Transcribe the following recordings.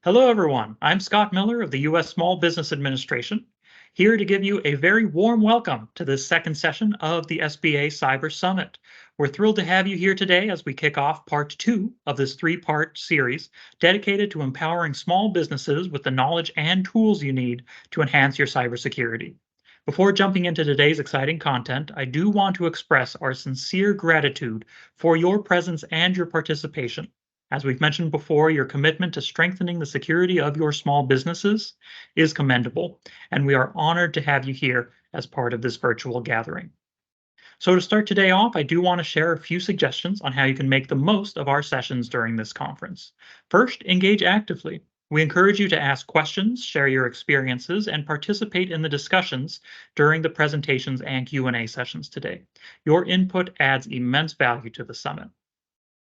Hello, everyone. I'm Scott Miller of the U.S. Small Business Administration, here to give you a very warm welcome to this second session of the SBA Cyber Summit. We're thrilled to have you here today as we kick off part two of this three-part series dedicated to empowering small businesses with the knowledge and tools you need to enhance your cybersecurity. Before jumping into today's exciting content, I do want to express our sincere gratitude for your presence and your participation. As we've mentioned before, your commitment to strengthening the security of your small businesses is commendable, and we are honored to have you here as part of this virtual gathering. So to start today off, I do want to share a few suggestions on how you can make the most of our sessions during this conference. First, engage actively. We encourage you to ask questions, share your experiences, and participate in the discussions during the presentations and Q&A sessions today. Your input adds immense value to the summit.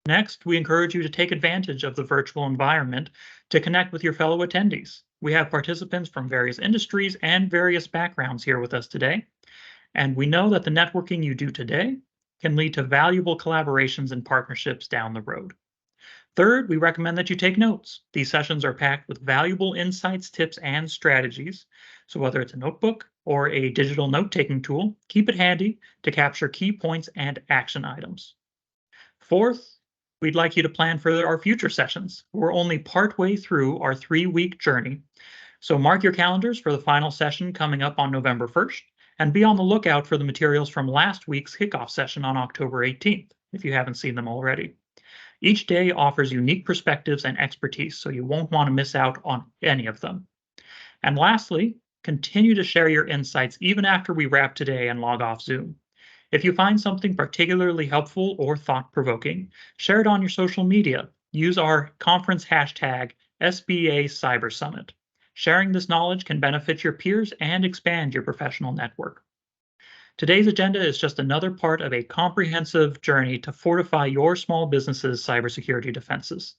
Next, we encourage you to take advantage of the virtual environment to connect with your fellow attendees. We have participants from various industries and various backgrounds here with us today, and we know that the networking you do today can lead to valuable collaborations and partnerships down the road. Third, we recommend that you take notes. These sessions are packed with valuable insights, tips, and strategies. So whether it's a notebook or a digital note-taking tool, keep it handy to capture key points and action items. Fourth, we'd like you to plan for our future sessions. We're only partway through our 3-week journey, so mark your calendars for the final session coming up on November 1st, and be on the lookout for the materials from last week's kickoff session on October 18th, if you haven't seen them already. Each day offers unique perspectives and expertise, so you won't want to miss out on any of them. And lastly, continue to share your insights even after we wrap today and log off Zoom. If you find something particularly helpful or thought-provoking, share it on your social media. Use our conference hashtag SBA Cyber Summit. Sharing this knowledge can benefit your peers and expand your professional network. Today's agenda is just another part of a comprehensive journey to fortify your small business's cybersecurity defenses.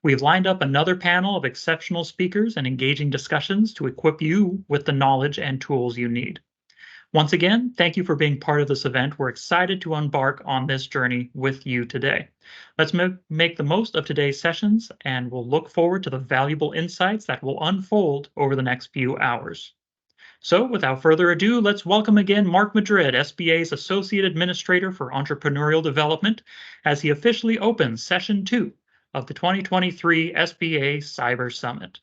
We've lined up another panel of exceptional speakers and engaging discussions to equip you with the knowledge and tools you need. Once again, thank you for being part of this event. We're excited to embark on this journey with you today. Let's make the most of today's sessions, and we'll look forward to the valuable insights that will unfold over the next few hours. So without further ado, let's welcome again Mark Madrid, SBA's Associate Administrator for Entrepreneurial Development, as he officially opens Session 2 of the 2023 SBA Cyber Summit.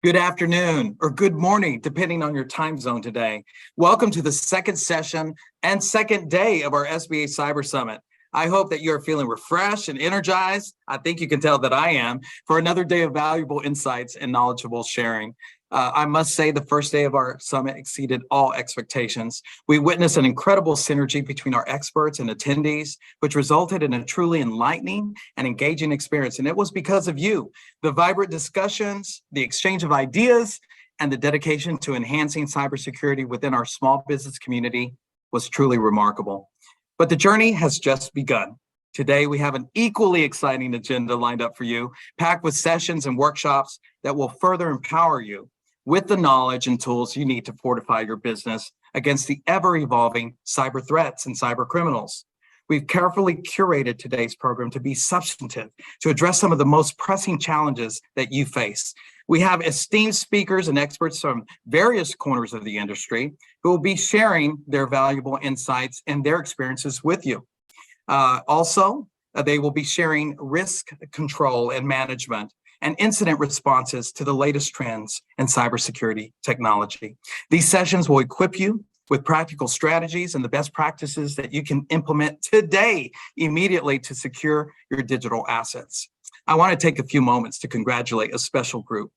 Good afternoon or good morning, depending on your time zone today. Welcome to the second session and second day of our SBA Cyber Summit. I hope that you're feeling refreshed and energized. I think you can tell that I am, for another day of valuable insights and knowledgeable sharing. I must say the first day of our summit exceeded all expectations. We witnessed an incredible synergy between our experts and attendees, which resulted in a truly enlightening and engaging experience. And it was because of you. The vibrant discussions, the exchange of ideas, and the dedication to enhancing cybersecurity within our small business community was truly remarkable. But the journey has just begun. Today, we have an equally exciting agenda lined up for you, packed with sessions and workshops that will further empower you with the knowledge and tools you need to fortify your business against the ever-evolving cyber threats and cyber criminals. We've carefully curated today's program to be substantive, to address some of the most pressing challenges that you face. We have esteemed speakers and experts from various corners of the industry who will be sharing their valuable insights and their experiences with you. They will be sharing risk control and management and incident responses to the latest trends in cybersecurity technology. These sessions will equip you with practical strategies and the best practices that you can implement today immediately to secure your digital assets. I want to take a few moments to congratulate a special group,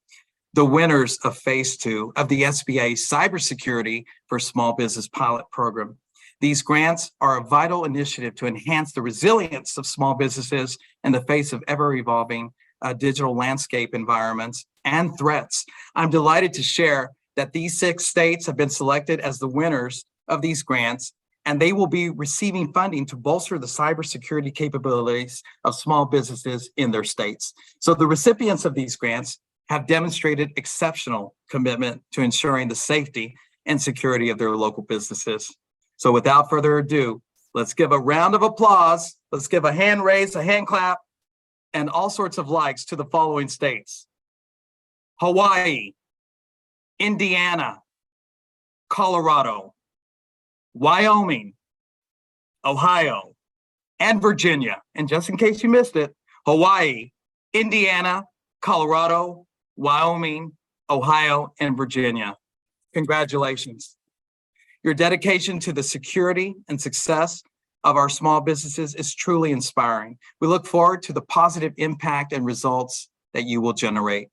the winners of Phase 2 of the SBA Cybersecurity for Small Business Pilot Program. These grants are a vital initiative to enhance the resilience of small businesses in the face of ever-evolving digital landscape environments and threats. I'm delighted to share that these 6 states have been selected as the winners of these grants, and they will be receiving funding to bolster the cybersecurity capabilities of small businesses in their states. So the recipients of these grants have demonstrated exceptional commitment to ensuring the safety and security of their local businesses. So without further ado, let's give a round of applause. Let's give a hand raise, a hand clap, and all sorts of likes to the following states: Hawaii, Indiana, Colorado, Wyoming, Ohio, and Virginia. And just in case you missed it, Hawaii, Indiana, Colorado, Wyoming, Ohio, and Virginia. Congratulations. Your dedication to the security and success of our small businesses is truly inspiring. We look forward to the positive impact and results that you will generate.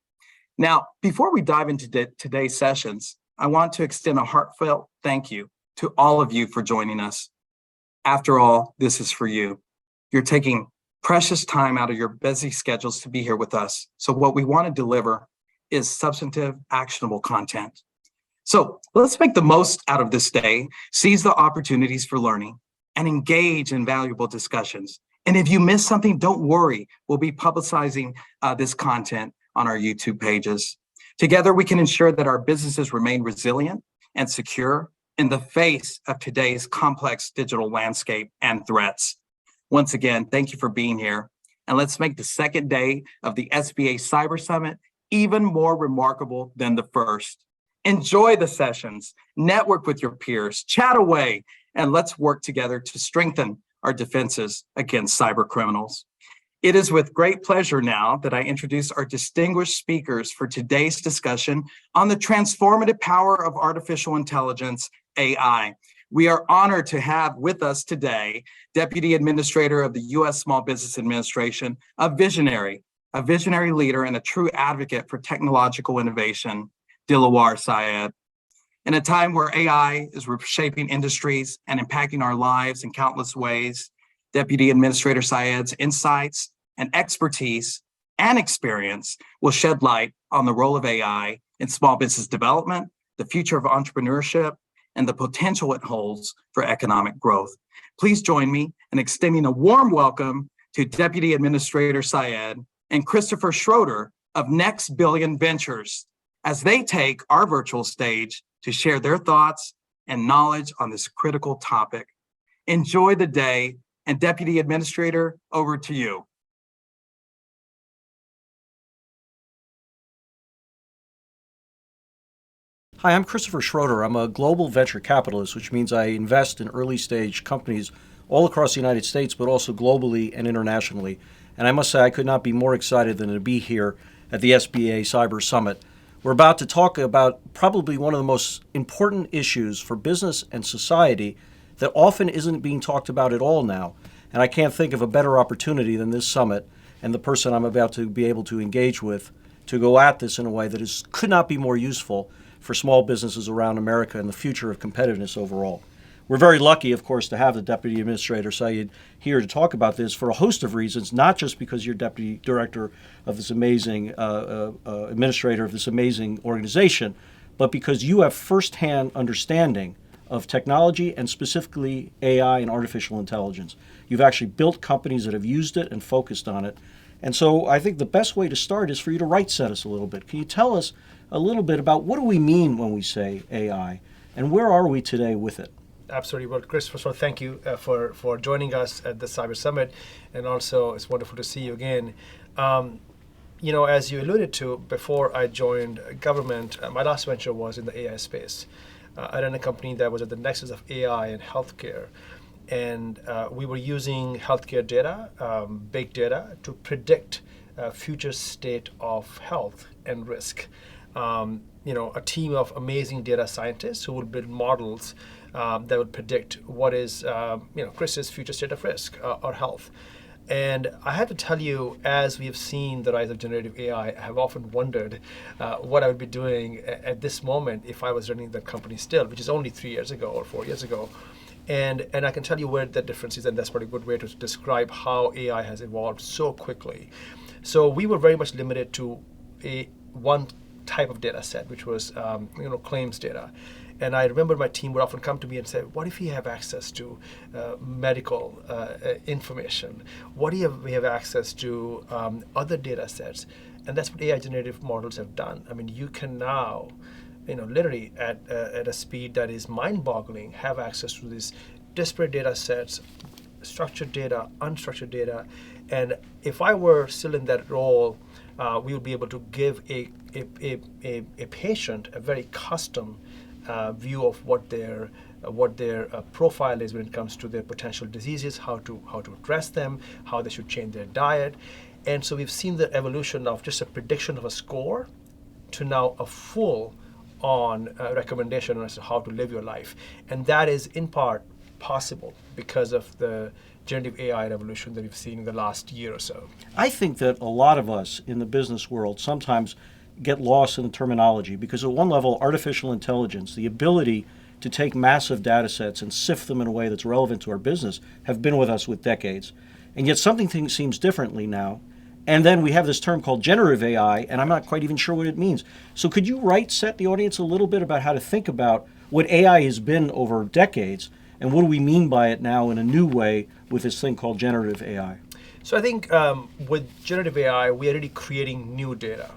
Now, before we dive into today's sessions, I want to extend a heartfelt thank you to all of you for joining us. After all, this is for you. You're taking precious time out of your busy schedules to be here with us. So what we want to deliver is substantive, actionable content. So let's make the most out of this day, seize the opportunities for learning, and engage in valuable discussions. And if you miss something, don't worry. We'll be publicizing this content on our YouTube pages. Together, we can ensure that our businesses remain resilient and secure in the face of today's complex digital landscape and threats. Once again, thank you for being here. And let's make the second day of the SBA Cyber Summit even more remarkable than the first. Enjoy the sessions, network with your peers, chat away, and let's work together to strengthen our defenses against cyber criminals. It is with great pleasure now that I introduce our distinguished speakers for today's discussion on the transformative power of artificial intelligence, AI. We are honored to have with us today Deputy Administrator of the U.S. Small Business Administration, a visionary leader and a true advocate for technological innovation, Dilawar Syed. In a time where AI is reshaping industries and impacting our lives in countless ways, Deputy Administrator Syed's insights and expertise and experience will shed light on the role of AI in small business development, the future of entrepreneurship, and the potential it holds for economic growth. Please join me in extending a warm welcome to Deputy Administrator Syed and Christopher Schroeder of Next Billion Ventures as they take our virtual stage to share their thoughts and knowledge on this critical topic. Enjoy the day, and Deputy Administrator, over to you. Hi, I'm Christopher Schroeder. I'm a global venture capitalist, which means I invest in early stage companies all across the United States, but also globally and internationally. And I must say, I could not be more excited than to be here at the SBA Cyber Summit. We're about to talk about probably one of the most important issues for business and society that often isn't being talked about at all now. And I can't think of a better opportunity than this summit and the person I'm about to be able to engage with to go at this in a way that could not be more useful for small businesses around America and the future of competitiveness overall. We're very lucky, of course, to have the Deputy Administrator Syed here to talk about this for a host of reasons, not just because you're Deputy Director of this amazing, Administrator of this amazing organization, but because you have firsthand understanding of technology and specifically AI and artificial intelligence. You've actually built companies that have used it and focused on it. And so I think the best way to start is for you to right set us a little bit. Can you tell us a little bit about what do we mean when we say AI, and where are we today with it? Absolutely. Well, Chris, first of all, thank you for joining us at the Cyber Summit, and also it's wonderful to see you again. As you alluded to, before I joined government, my last venture was in the AI space. I ran a company that was at the nexus of AI and healthcare, and we were using healthcare data, big data, to predict future state of health and risk. A team of amazing data scientists who would build models that would predict what is, Chris's future state of risk or health. And I have to tell you, as we have seen the rise of generative AI, I have often wondered what I would be doing at this moment if I was running the company still, which is only 3 years ago or 4 years ago. And I can tell you where the difference is, and that's probably a good way to describe how AI has evolved so quickly. So we were very much limited to one type of data set, which was claims data. And I remember my team would often come to me and say, what if we have access to medical information? What if we have access to other data sets? And that's what AI generative models have done. I mean, you can now literally at a speed that is mind-boggling, have access to these disparate data sets, structured data, unstructured data. And if I were still in that role, we would be able to give a patient a very custom view of what their profile is when it comes to their potential diseases, how to address them, how they should change their diet. And so we've seen the evolution of just a prediction of a score to now a full on recommendation as to how to live your life. And that is in part possible because of the generative AI revolution that we've seen in the last year or so. I think that a lot of us in the business world sometimes get lost in the terminology because at one level, artificial intelligence, the ability to take massive data sets and sift them in a way that's relevant to our business have been with us with decades. And yet something seems differently now. And then we have this term called generative AI, and I'm not quite even sure what it means. So could you set the audience a little bit about how to think about what AI has been over decades, and what do we mean by it now in a new way with this thing called generative AI? So I think with generative AI, we are really creating new data.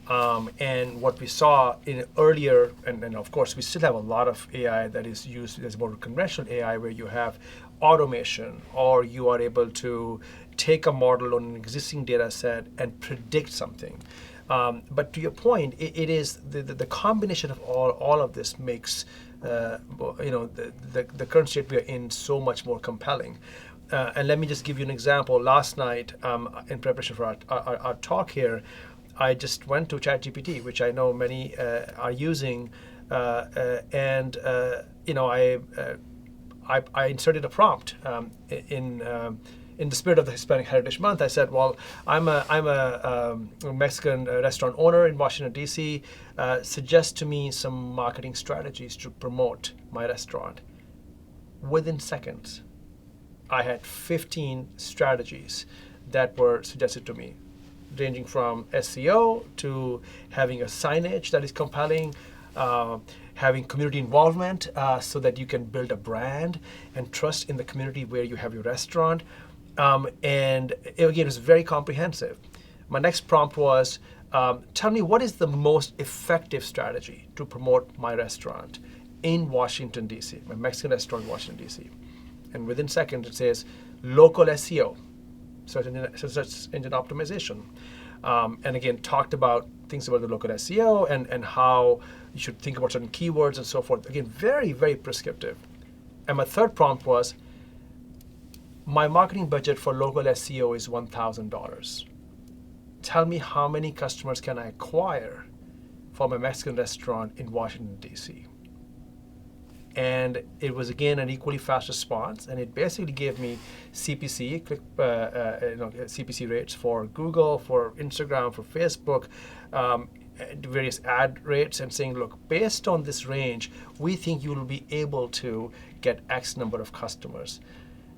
And what we saw in earlier, and of course we still have a lot of AI that is used as more conventional AI, where you have automation, or you are able to take a model on an existing data set and predict something. But to your point, it is the combination of all of this makes the current state we are in so much more compelling. And let me just give you an example. Last night, in preparation for our talk here, I just went to ChatGPT, which I know many are using, and I inserted a prompt in the spirit of the Hispanic Heritage Month. I said, well, I'm a Mexican restaurant owner in Washington, D.C. Suggest to me some marketing strategies to promote my restaurant. Within seconds, I had 15 strategies that were suggested to me, ranging from SEO to having a signage that is compelling, having community involvement so that you can build a brand and trust in the community where you have your restaurant. And again, it's very comprehensive. My next prompt was, tell me what is the most effective strategy to promote my restaurant in Washington, D.C., my Mexican restaurant in Washington, D.C. And within seconds, it says local SEO, search engine optimization. And again, talked about things about the local SEO and how you should think about certain keywords and so forth. Again, very, very prescriptive. And my third prompt was, my marketing budget for local SEO is $1,000. Tell me how many customers can I acquire for my Mexican restaurant in Washington, D.C. And it was, again, an equally fast response. And it basically gave me CPC, CPC rates for Google, for Instagram, for Facebook, various ad rates, and saying, look, based on this range, we think you will be able to get X number of customers.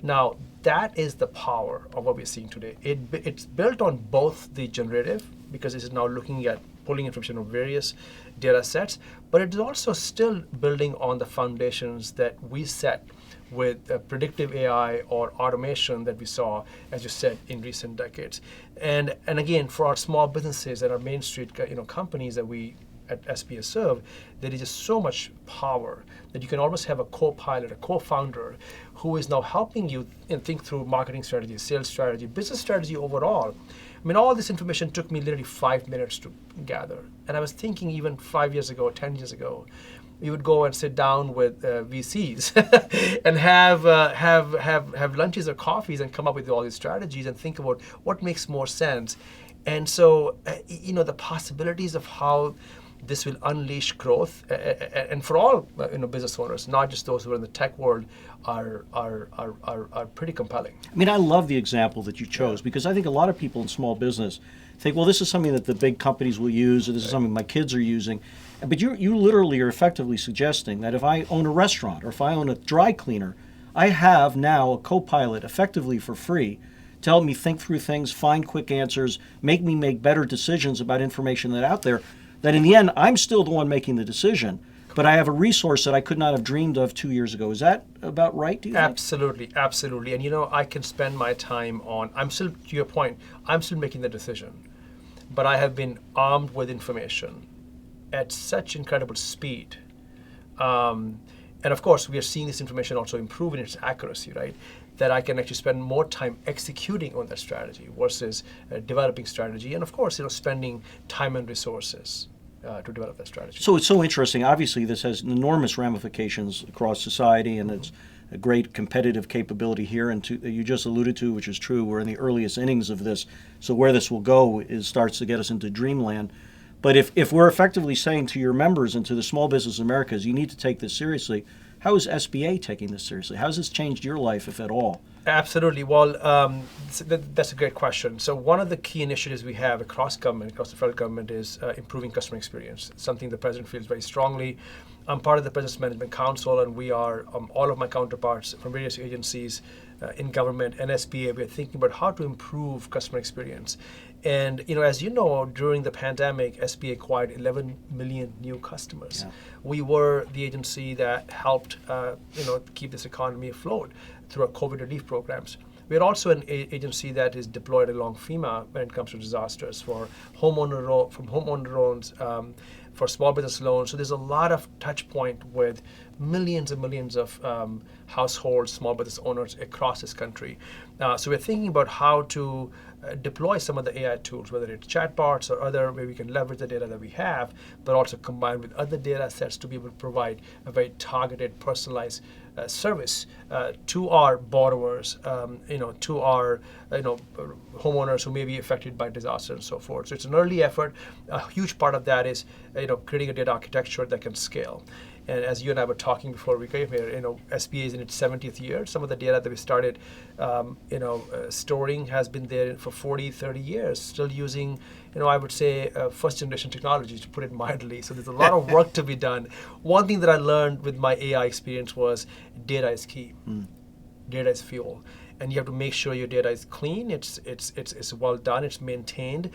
Now, that is the power of what we're seeing today. It's built on both the generative, because it is now looking at pulling information from various data sets, but it's also still building on the foundations that we set with predictive AI or automation that we saw, as you said, in recent decades. And again, for our small businesses and our Main Street companies that we at SBA serve, there is just so much power that you can almost have a co-pilot, a co-founder who is now helping you think through marketing strategy, sales strategy, business strategy overall. I mean, all this information took me literally 5 minutes to gather. And I was thinking even 5 years ago, 10 years ago, we would go and sit down with VCs and have lunches or coffees and come up with all these strategies and think about what makes more sense. And so, the possibilities of how this will unleash growth, and for all business owners, not just those who are in the tech world, are pretty compelling. I mean, I love the example that you chose because I think a lot of people in small business think, well, this is something that the big companies will use, or this is something my kids are using. But you literally are effectively suggesting that if I own a restaurant or if I own a dry cleaner, I have now a co-pilot effectively for free to help me think through things, find quick answers, make me make better decisions about information that's out there, that in the end, I'm still the one making the decision, but I have a resource that I could not have dreamed of 2 years ago. Is that about right, do you think? Absolutely. And I can spend my time on, I'm still, to your point, I'm still making the decision, but I have been armed with information at such incredible speed. And of course, we are seeing this information also improve in its accuracy, right? That I can actually spend more time executing on that strategy versus developing strategy, and of course, spending time and resources to develop that strategy. So it's so interesting. Obviously, this has enormous ramifications across society, and it's a great competitive capability here. And you just alluded to, which is true, we're in the earliest innings of this. So where this will go starts to get us into dreamland. But if we're effectively saying to your members and to the small business Americas, you need to take this seriously, how is SBA taking this seriously? How has this changed your life, if at all? Absolutely. Well, that's a great question. So one of the key initiatives we have across government, across the federal government, is improving customer experience, something the president feels very strongly. I'm part of the Business Management Council, and we are, all of my counterparts from various agencies in government and SBA, we're thinking about how to improve customer experience. And as you know, during the pandemic, SBA acquired 11 million new customers. Yeah. We were the agency that helped keep this economy afloat through our COVID relief programs. We're also an agency that is deployed along FEMA when it comes to disasters for homeowner loans, for small business loans. So there's a lot of touch point with millions and millions of households, small business owners across this country. So we're thinking about how to deploy some of the AI tools, whether it's chatbots or other, where we can leverage the data that we have, but also combine with other data sets to be able to provide a very targeted, personalized service to our borrowers, to our homeowners who may be affected by disaster and so forth. So it's an early effort. A huge part of that is creating a data architecture that can scale. And as you and I were talking before we came here, SBA is in its 70th year. Some of the data that we started, storing has been there for 40, 30 years, still using, I would say, first generation technology, to put it mildly. So there's a lot of work to be done. One thing that I learned with my AI experience was data is key. Data is fuel. And you have to make sure your data is clean, it's well done, it's maintained,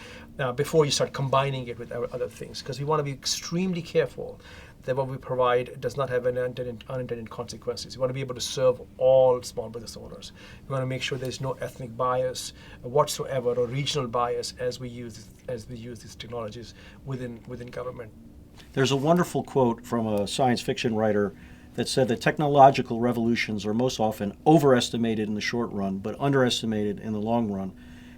before you start combining it with other things. Because we want to be extremely careful that what we provide does not have any unintended consequences. We want to be able to serve all small business owners. We want to make sure there's no ethnic bias whatsoever or regional bias as we use these technologies within government. There's a wonderful quote from a science fiction writer that said that technological revolutions are most often overestimated in the short run, but underestimated in the long run.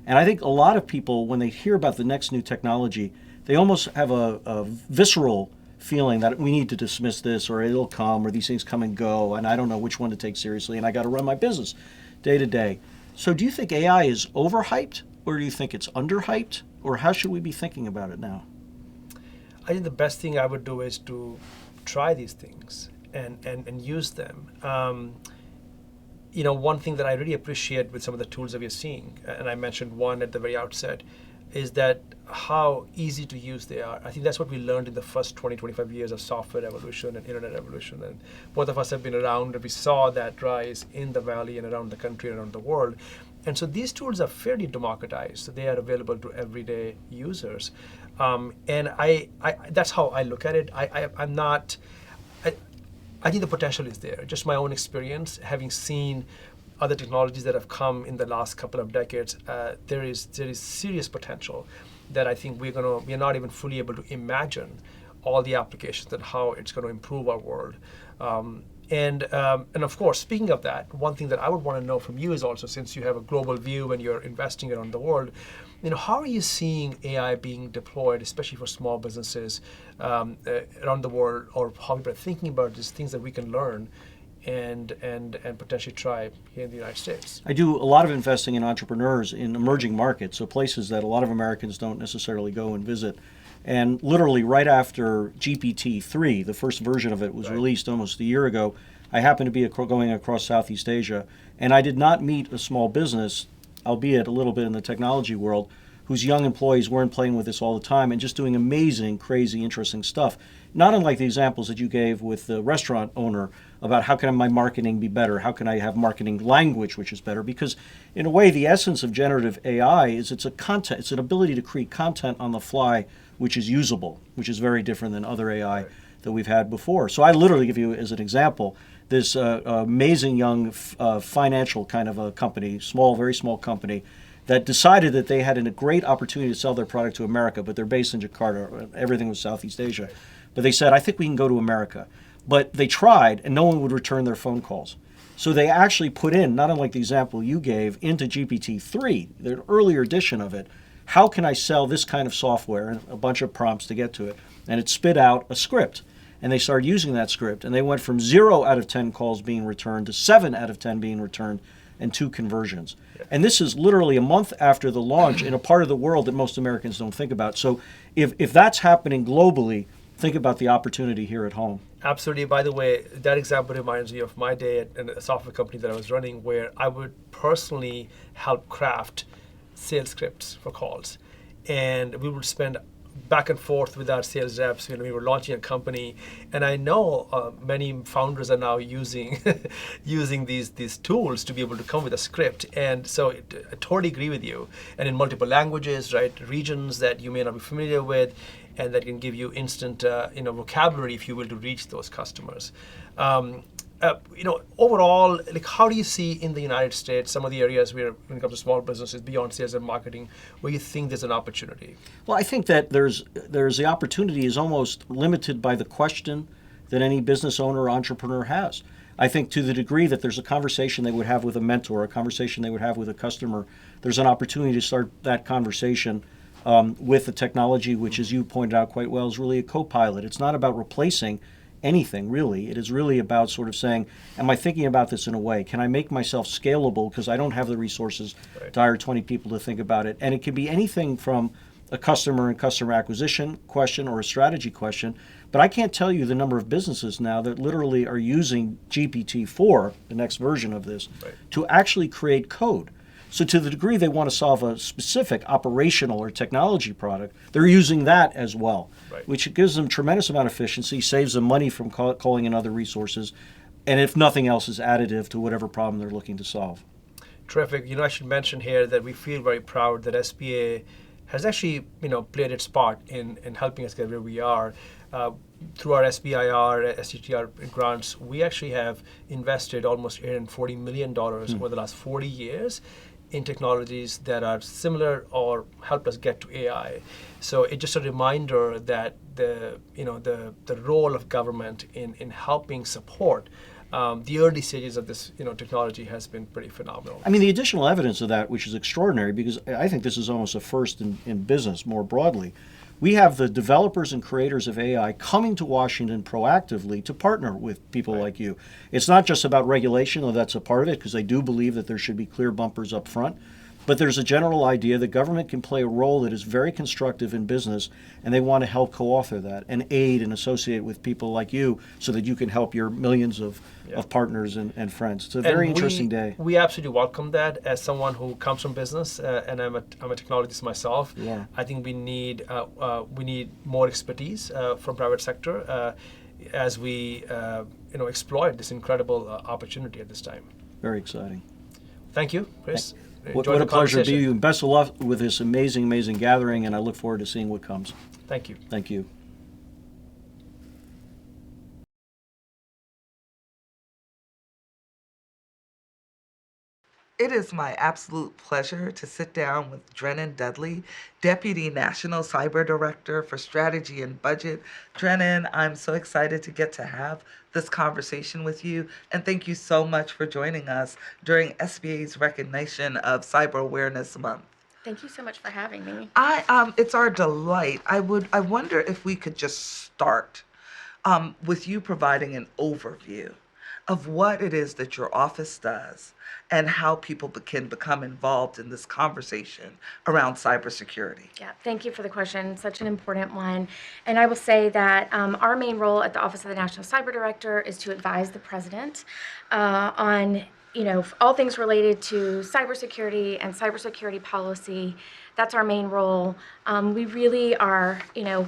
And I think a lot of people, when they hear about the next new technology, they almost have a visceral feeling that we need to dismiss this, or it'll come, or these things come and go, and I don't know which one to take seriously, and I got to run my business day to day. So do you think AI is overhyped, or do you think it's underhyped, or how should we be thinking about it now? I think the best thing I would do is to try these things and use them. One thing that I really appreciate with some of the tools that we're seeing, and I mentioned one at the very outset, is that how easy to use they are. I think that's what we learned in the first 20, 25 years of software evolution and internet evolution. And both of us have been around, and we saw that rise in the Valley and around the country and around the world. And so these tools are fairly democratized. So they are available to everyday users. And I that's how I look at it. I think the potential is there. Just my own experience, having seen other technologies that have come in the last couple of decades, there is serious potential that I think we're not even fully able to imagine all the applications and how it's going to improve our world. And of course, speaking of that, one thing that I would want to know from you is also, since you have a global view and you're investing around the world, how are you seeing AI being deployed, especially for small businesses around the world, or how people are thinking about these things that we can learn and potentially try here in the United States? I do a lot of investing in entrepreneurs in emerging markets, so places that a lot of Americans don't necessarily go and visit. And literally right after GPT-3, the first version of it was released almost a year ago, I happened to be going across Southeast Asia, and I did not meet a small business, albeit a little bit in the technology world, whose young employees weren't playing with this all the time and just doing amazing, crazy, interesting stuff. Not unlike the examples that you gave with the restaurant owner about how can my marketing be better? How can I have marketing language which is better? Because in a way, the essence of generative AI is it's an ability to create content on the fly which is usable, which is very different than other AI that we've had before. So I literally give you as an example this amazing young financial kind of a company, very small company, that decided that they had a great opportunity to sell their product to America, but they're based in Jakarta. Everything was Southeast Asia. But they said, I think we can go to America. But they tried, and no one would return their phone calls. So they actually put in, not unlike the example you gave, into GPT-3, the earlier edition of it, how can I sell this kind of software, and a bunch of prompts to get to it. And it spit out a script. And they started using that script, and they went from 0 out of 10 calls being returned to 7 out of 10 being returned, and 2 conversions. And this is literally a month after the launch in a part of the world that most Americans don't think about. So if that's happening globally, think about the opportunity here at home. Absolutely. By the way, that example reminds me of my day at a software company that I was running, where I would personally help craft sales scripts for calls. And we would spend back and forth with our sales reps. We were launching a company, and I know many founders are now using using these tools to be able to come with a script. And so I totally agree with you. And in multiple languages, right, regions that you may not be familiar with, and that can give you instant vocabulary, if you will, to reach those customers. Overall, like, how do you see in the United States some of the areas where, when it comes to small businesses beyond sales and marketing, where you think there's an opportunity? Well, I think that there's the opportunity is almost limited by the question that any business owner or entrepreneur has. I think to the degree that there's a conversation they would have with a mentor, a conversation they would have with a customer, there's an opportunity to start that conversation with the technology, which, as you pointed out quite well, is really a co-pilot. It's not about replacing anything, really. It is really about sort of saying, am I thinking about this in a way? Can I make myself scalable because I don't have the resources to hire 20 people to think about it? And it can be anything from a customer and customer acquisition question or a strategy question. But I can't tell you the number of businesses now that literally are using GPT-4, the next version of this, to actually create code. So to the degree they want to solve a specific operational or technology product, they're using that as well, which gives them tremendous amount of efficiency, saves them money from calling in other resources, and if nothing else is additive to whatever problem they're looking to solve. Terrific. I should mention here that we feel very proud that SBA has actually played its part in helping us get where we are. Through our SBIR, STTR grants, we actually have invested almost $840 million over the last 40 years in technologies that are similar or help us get to AI. So it's just a reminder that the role of government in helping support the early stages of this technology has been pretty phenomenal. I mean, the additional evidence of that, which is extraordinary, because I think this is almost a first in business more broadly. We have the developers and creators of AI coming to Washington proactively to partner with people like you. It's not just about regulation, though that's a part of it, because they do believe that there should be clear bumpers up front. But there's a general idea that government can play a role that is very constructive in business, and they want to help co-author that and aid and associate with people like you so that you can help your millions of partners and friends. It's a very interesting day. We absolutely welcome that. As someone who comes from business, and I'm a technologist myself, I think we need more expertise from private sector as we exploit this incredible opportunity at this time. Very exciting. Thank you, Chris. What a pleasure to be with you. Best of luck with this amazing, amazing gathering, and I look forward to seeing what comes. Thank you. Thank you. It is my absolute pleasure to sit down with Drennan Dudley, Deputy National Cyber Director for Strategy and Budget. Drennan, I'm so excited to get to have this conversation with you, and thank you so much for joining us during SBA's recognition of Cyber Awareness Month. Thank you so much for having me. It's our delight. I wonder if we could just start with you providing an overview of what it is that your office does and how people can become involved in this conversation around cybersecurity. Yeah, thank you for the question. Such an important one. And I will say that our main role at the Office of the National Cyber Director is to advise the President on all things related to cybersecurity and cybersecurity policy. That's our main role. We really are,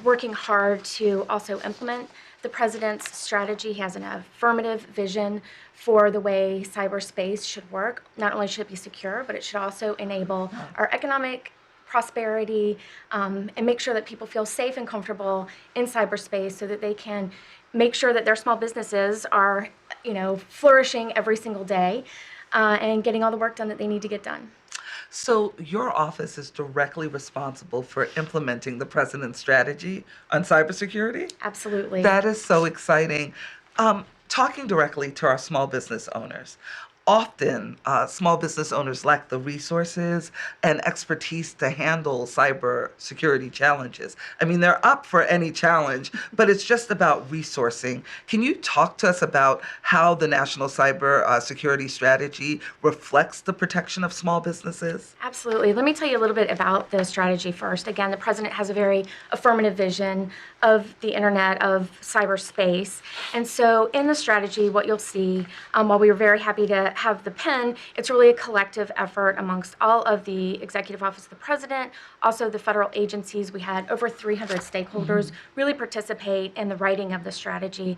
working hard to also implement the President's strategy. He has an affirmative vision for the way cyberspace should work. Not only should it be secure, but it should also enable our economic prosperity and make sure that people feel safe and comfortable in cyberspace so that they can make sure that their small businesses are, flourishing every single day and getting all the work done that they need to get done. So your office is directly responsible for implementing the president's strategy on cybersecurity? Absolutely. That is so exciting. Talking directly to our small business owners. Often, small business owners lack the resources and expertise to handle cyber security challenges. I mean, they're up for any challenge, but it's just about resourcing. Can you talk to us about how the National Cyber Security Strategy reflects the protection of small businesses? Absolutely. Let me tell you a little bit about the strategy first. Again, the president has a very affirmative vision of the internet, of cyberspace. And so in the strategy, what you'll see, while we were very happy to have the pen, it's really a collective effort amongst all of the Executive Office of the President, also the federal agencies. We had over 300 stakeholders really participate in the writing of the strategy.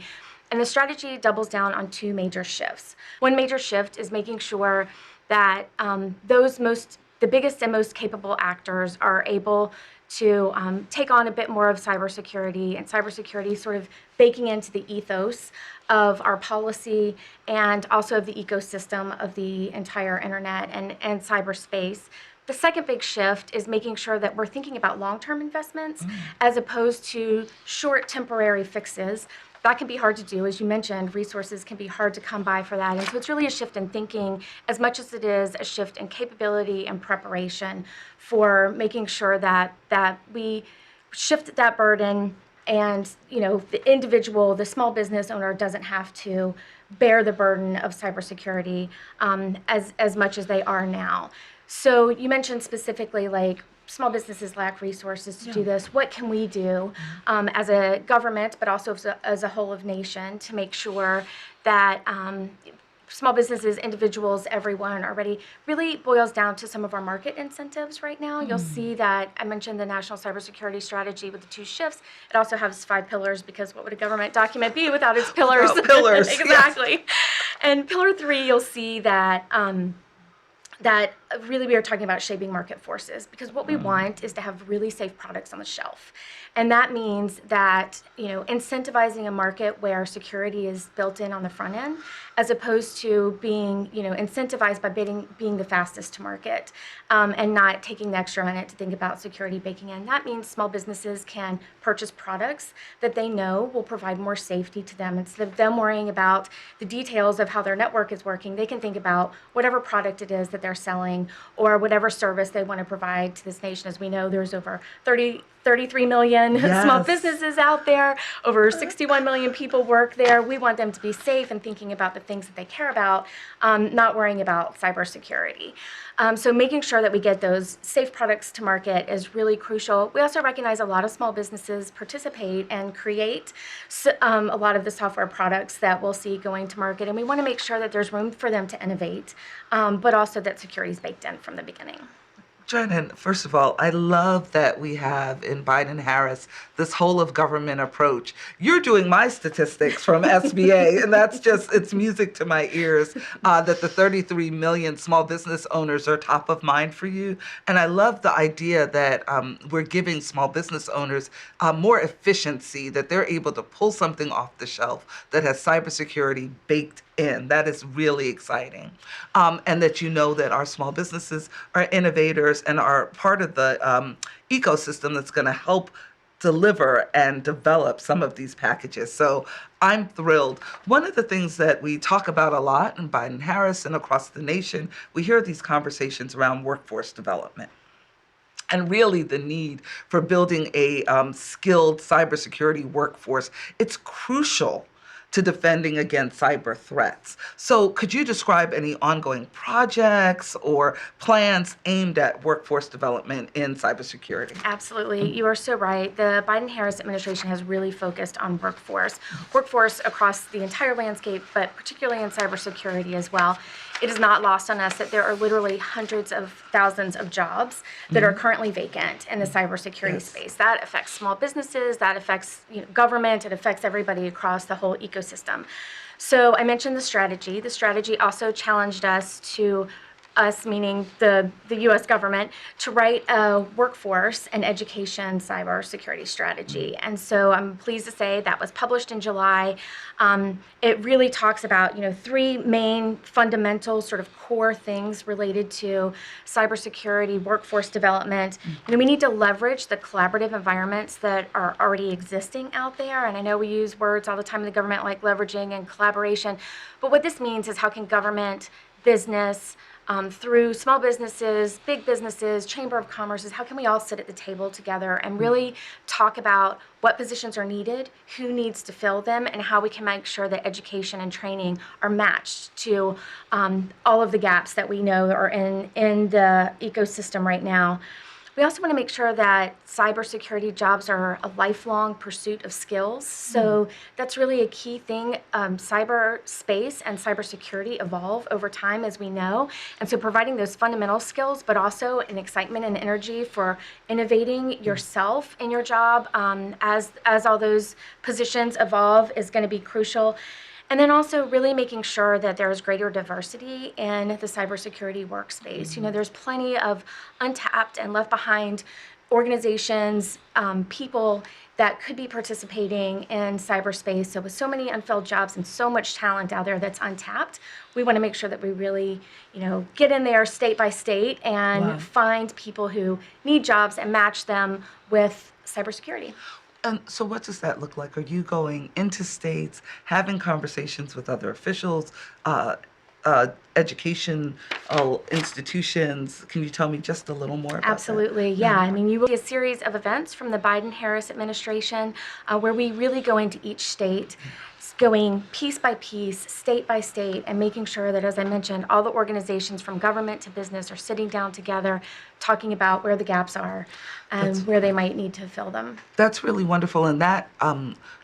And the strategy doubles down on two major shifts. One major shift is making sure that the biggest and most capable actors are able to take on a bit more of cybersecurity, and cybersecurity sort of baking into the ethos of our policy and also of the ecosystem of the entire internet and cyberspace. The second big shift is making sure that we're thinking about long-term investments as opposed to short temporary fixes. That can be hard to do. As you mentioned, resources can be hard to come by for that. And so it's really a shift in thinking as much as it is a shift in capability and preparation for making sure that we shift that burden, and the individual, the small business owner, doesn't have to bear the burden of cybersecurity as much as they are now. So you mentioned specifically, like, small businesses lack resources to do this. What can we do as a government, but also as a whole of nation, to make sure that small businesses, individuals, everyone are ready? Really boils down to some of our market incentives right now. You'll see that I mentioned the National Cybersecurity Strategy with the two shifts. It also has 5 pillars, because what would a government document be without its pillars? Without pillars, Exactly. yes. And pillar 3, you'll see that that really we are talking about shaping market forces, because what we want is to have really safe products on the shelf. And that means that, incentivizing a market where security is built in on the front end, as opposed to being, incentivized by being the fastest to market, and not taking the extra minute to think about security baking in. That means small businesses can purchase products that they know will provide more safety to them. Instead of them worrying about the details of how their network is working, they can think about whatever product it is that they're selling, or whatever service they want to provide to this nation. As we know, there's over 33 million small Yes. businesses out there. Over 61 million people work there. We want them to be safe and thinking about the things that they care about, not worrying about cybersecurity. So making sure that we get those safe products to market is really crucial. We also recognize a lot of small businesses participate and create a lot of the software products that we'll see going to market, and we want to make sure that there's room for them to innovate, but also that security is baked in from the beginning. Drennan, first of all, I love that we have in Biden-Harris this whole of government approach. You're doing my statistics from SBA, and that's just, it's music to my ears, that the 33 million small business owners are top of mind for you. And I love the idea that we're giving small business owners more efficiency, that they're able to pull something off the shelf that has cybersecurity baked in. That is really exciting. And that that our small businesses are innovators and are part of the ecosystem that's going to help deliver and develop some of these packages. So I'm thrilled. One of the things that we talk about a lot in Biden-Harris and across the nation, we hear these conversations around workforce development, and really the need for building a skilled cybersecurity workforce. It's crucial to defending against cyber threats. So could you describe any ongoing projects or plans aimed at workforce development in cybersecurity? Absolutely. You are so right. The Biden-Harris administration has really focused on workforce across the entire landscape, but particularly in cybersecurity as well. It is not lost on us that there are literally hundreds of thousands of jobs that are currently vacant in the cybersecurity space. That affects small businesses, that affects government, it affects everybody across the whole ecosystem. So I mentioned the strategy. The strategy also challenged us to us, meaning the U.S. government, to write a workforce and education cybersecurity strategy. And so I'm pleased to say that was published in July. It really talks about, three main fundamental sort of core things related to cybersecurity workforce development. We need to leverage the collaborative environments that are already existing out there. And I know we use words all the time in the government like leveraging and collaboration. But what this means is how can government, business, through small businesses, big businesses, chamber of commerces, how can we all sit at the table together and really talk about what positions are needed, who needs to fill them, and how we can make sure that education and training are matched to all of the gaps that we know are in the ecosystem right now. We also want to make sure that cybersecurity jobs are a lifelong pursuit of skills. So that's really a key thing. Cyberspace and cybersecurity evolve over time, as we know. And so providing those fundamental skills, but also an excitement and energy for innovating yourself in your job as all those positions evolve is going to be crucial. And then also really making sure that there's greater diversity in the cybersecurity workspace. There's plenty of untapped and left behind organizations, people that could be participating in cyberspace. So with so many unfilled jobs and so much talent out there that's untapped, we want to make sure that we really, get in there state by state and find people who need jobs and match them with cybersecurity. And so what does that look like? Are you going into states, having conversations with other officials, educational institutions? Can you tell me just a little more about Absolutely, that? yeah. You will see a series of events from the Biden-Harris administration where we really go into each state, going piece by piece, state by state, and making sure that, as I mentioned, all the organizations from government to business are sitting down together, talking about where the gaps are and where they might need to fill them. That's really wonderful. And that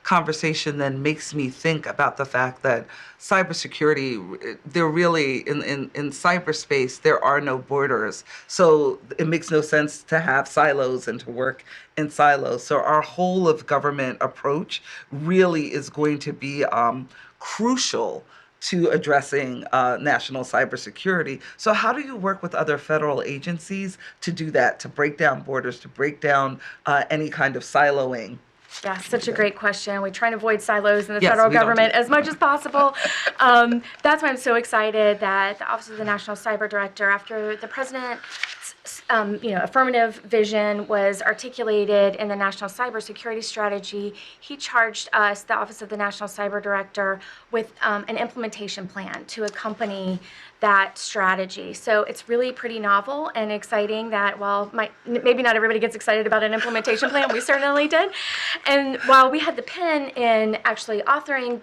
conversation then makes me think about the fact that cybersecurity, there really, in cyberspace, there are no borders. So it makes no sense to have silos and to work in silos. So our whole of government approach really is going to be crucial to addressing national cybersecurity. So how do you work with other federal agencies to do that, to break down borders, to break down any kind of siloing? Yeah, such a great question. We try and avoid silos in the Yes, federal we don't do government that. as much as possible. That's why I'm so excited that the Office of the National Cyber Director, after the president's affirmative vision was articulated in the National Cybersecurity Strategy, he charged us, the Office of the National Cyber Director, with an implementation plan to accompany that strategy. So it's really pretty novel and exciting that while maybe not everybody gets excited about an implementation plan, we certainly did. And while we had the pen in actually authoring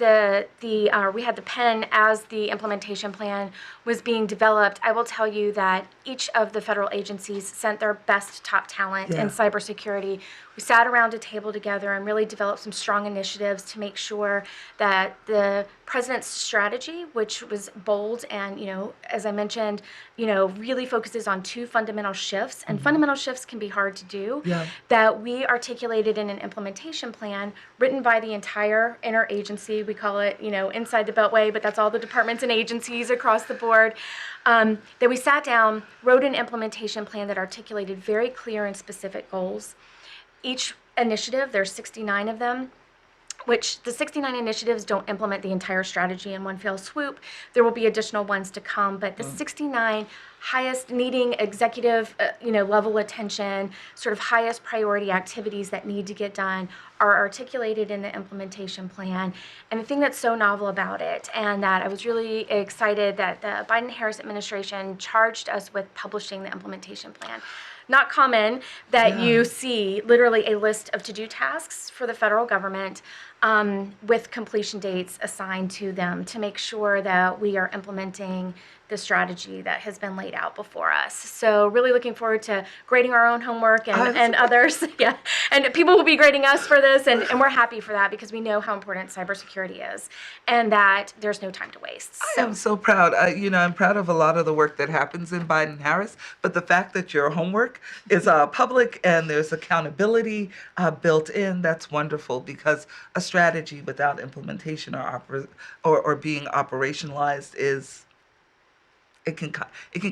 we had the pen as the implementation plan was being developed, I will tell you that each of the federal agencies sent their best top talent in cybersecurity. We sat around a table together and really developed some strong initiatives to make sure that the president's strategy, which was bold and, as I mentioned, really focuses on two fundamental shifts, and fundamental shifts can be hard to do, that we articulated in an implementation plan written by the entire interagency. We call it, inside the Beltway, but that's all the departments and agencies across the board. That we sat down, wrote an implementation plan that articulated very clear and specific goals. Each initiative, there's 69 of them, which the 69 initiatives don't implement the entire strategy in one fell swoop. There will be additional ones to come, but the 69 highest needing executive level attention, sort of highest priority activities that need to get done are articulated in the implementation plan. And the thing that's so novel about it, and that I was really excited that the Biden-Harris administration charged us with publishing the implementation plan. Not common that you see literally a list of to-do tasks for the federal government with completion dates assigned to them to make sure that we are implementing the strategy that has been laid out before us. So really looking forward to grading our own homework and others. Yeah, and people will be grading us for this, and we're happy for that because we know how important cybersecurity is and that there's no time to waste. I am so proud. I'm proud of a lot of the work that happens in Biden-Harris, but the fact that your homework is public and there's accountability built in, that's wonderful, because a strategy without implementation or being operationalized is it can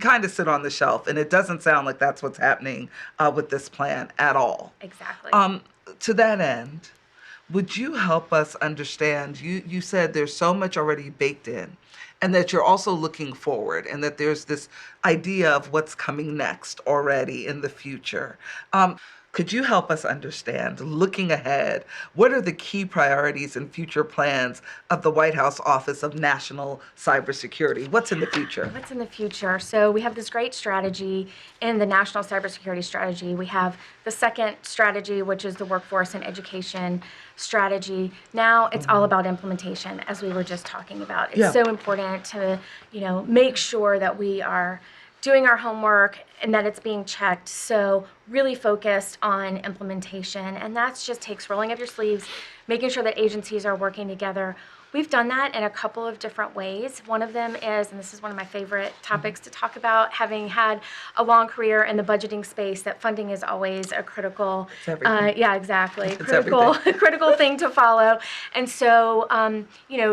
kind of sit on the shelf, and it doesn't sound like that's what's happening with this plan at all. Exactly. To that end, would you help us understand? You said there's so much already baked in, and that you're also looking forward, and that there's this idea of what's coming next already in the future. Could you help us understand, looking ahead, what are the key priorities and future plans of the White House Office of National Cybersecurity? What's in the future? What's in the future? So we have this great strategy in the National Cybersecurity Strategy. We have the second strategy, which is the workforce and education strategy. Now it's all about implementation, as we were just talking about. It's so important to, make sure that we are doing our homework and that it's being checked. So really focused on implementation. And that just takes rolling up your sleeves, making sure that agencies are working together. We've done that in a couple of different ways. One of them is, and this is one of my favorite topics to talk about, having had a long career in the budgeting space, that funding is always a critical, everything. Exactly, It's critical, everything. critical thing to follow. And so,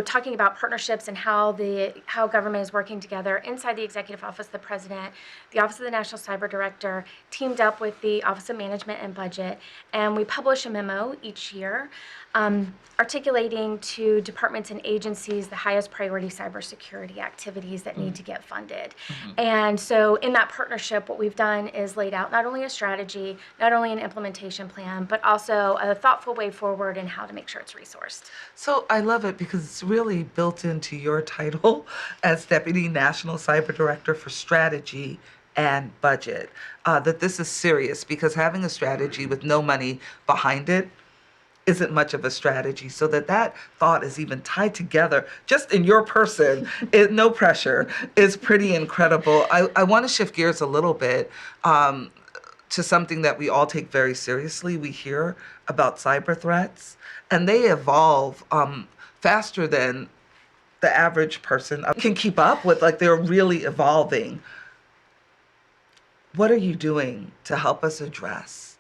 talking about partnerships and how government is working together inside the Executive Office of the President, the Office of the National Cyber Director teamed up with the Office of Management and Budget, and we publish a memo each year articulating to departments and agencies the highest priority cybersecurity activities that need to get funded. And so in that partnership, what we've done is laid out not only a strategy, not only an implementation plan, but also a thoughtful way forward and how to make sure it's resourced. So I love it because it's really built into your title as Deputy National Cyber Director for Strategy and Budget, that this is serious, because having a strategy with no money behind it isn't much of a strategy. So that thought is even tied together just in your person, no pressure, is pretty incredible. I want to shift gears a little bit to something that we all take very seriously. We hear about cyber threats, and they evolve faster than the average person can keep up with. Like, they're really evolving. What are you doing to help us address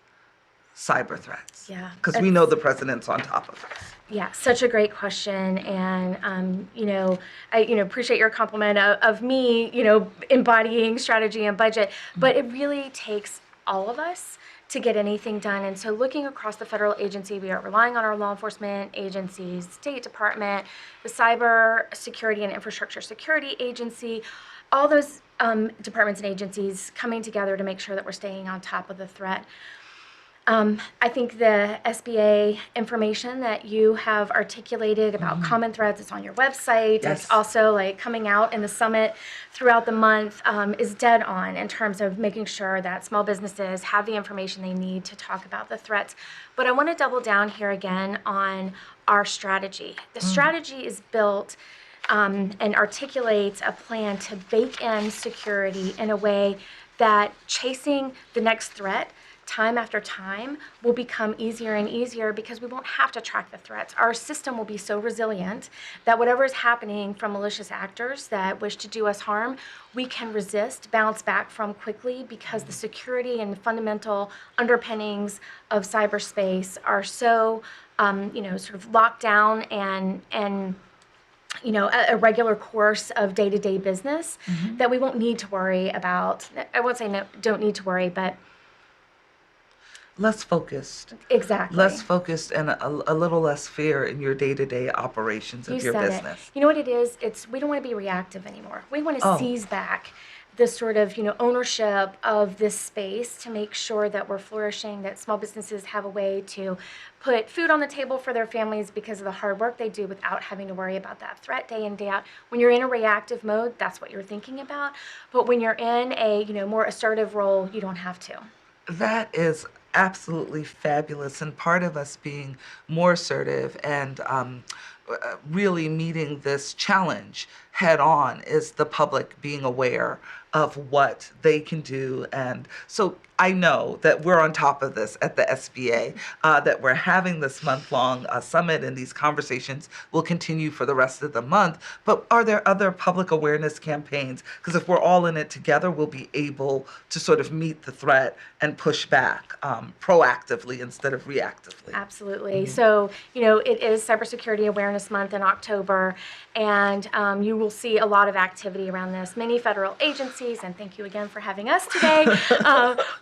cyber threats? Yeah, Because we know the president's on top of us. Yeah, such a great question, and I appreciate your compliment of me, embodying strategy and budget. But it really takes all of us to get anything done. And so, looking across the federal agency, we are relying on our law enforcement agencies, State Department, the Cyber Security and Infrastructure Security Agency, all those departments and agencies coming together to make sure that we're staying on top of the threat. I think the SBA information that you have articulated about common threats, it's on your website. Yes. It's also coming out in the summit throughout the month, is dead on in terms of making sure that small businesses have the information they need to talk about the threats. But I want to double down here again on our strategy. The strategy is built and articulates a plan to bake in security in a way that chasing the next threat time after time will become easier and easier, because we won't have to track the threats. Our system will be so resilient that whatever is happening from malicious actors that wish to do us harm, we can resist, bounce back from quickly, because the security and the fundamental underpinnings of cyberspace are so, sort of locked down and a regular course of day-to-day business that we won't need to worry about. I won't say no, don't need to worry, but Less focused. exactly. Less focused and a little less fear in your day-to-day operations of You your said business. it. You know what it is? We don't want to be reactive anymore. We want to Oh. seize back this sort of, ownership of this space to make sure that we're flourishing, that small businesses have a way to put food on the table for their families because of the hard work they do without having to worry about that threat day in, day out. When you're in a reactive mode, that's what you're thinking about. But when you're in a, more assertive role, you don't have to. That is absolutely fabulous, and part of us being more assertive and really meeting this challenge head on is the public being aware of what they can do. And so I know that we're on top of this at the SBA, that we're having this month-long summit, and these conversations will continue for the rest of the month. But are there other public awareness campaigns? Because if we're all in it together, we'll be able to sort of meet the threat and push back proactively instead of reactively. Absolutely. So, it is Cybersecurity Awareness Month in October, and you will will see a lot of activity around this. Many federal agencies, and thank you again for having us today,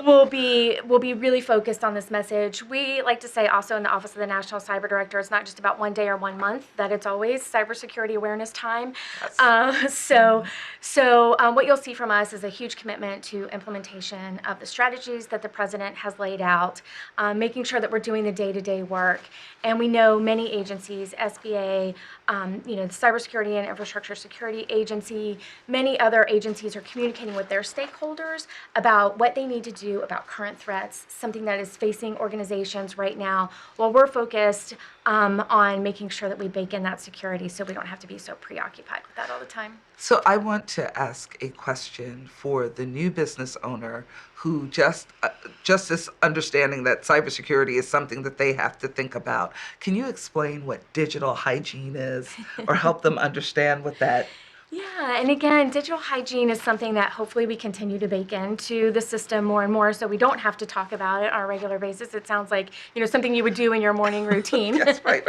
will be really focused on this message. We like to say also in the Office of the National Cyber Director, it's not just about one day or 1 month, that it's always cybersecurity awareness time. So what you'll see from us is a huge commitment to implementation of the strategies that the President has laid out, making sure that we're doing the day-to-day work. And we know many agencies, SBA, the Cybersecurity and Infrastructure Security Agency, many other agencies are communicating with their stakeholders about what they need to do about current threats, something that is facing organizations right now, while we're focused on making sure that we bake in that security so we don't have to be so preoccupied with that all the time. So I want to ask a question for the new business owner who just is understanding that cybersecurity is something that they have to think about. Can you explain what digital hygiene is, or help them understand what that? Yeah, and again, digital hygiene is something that hopefully we continue to bake into the system more and more, so we don't have to talk about it on a regular basis. It sounds like something you would do in your morning routine. Yes, right.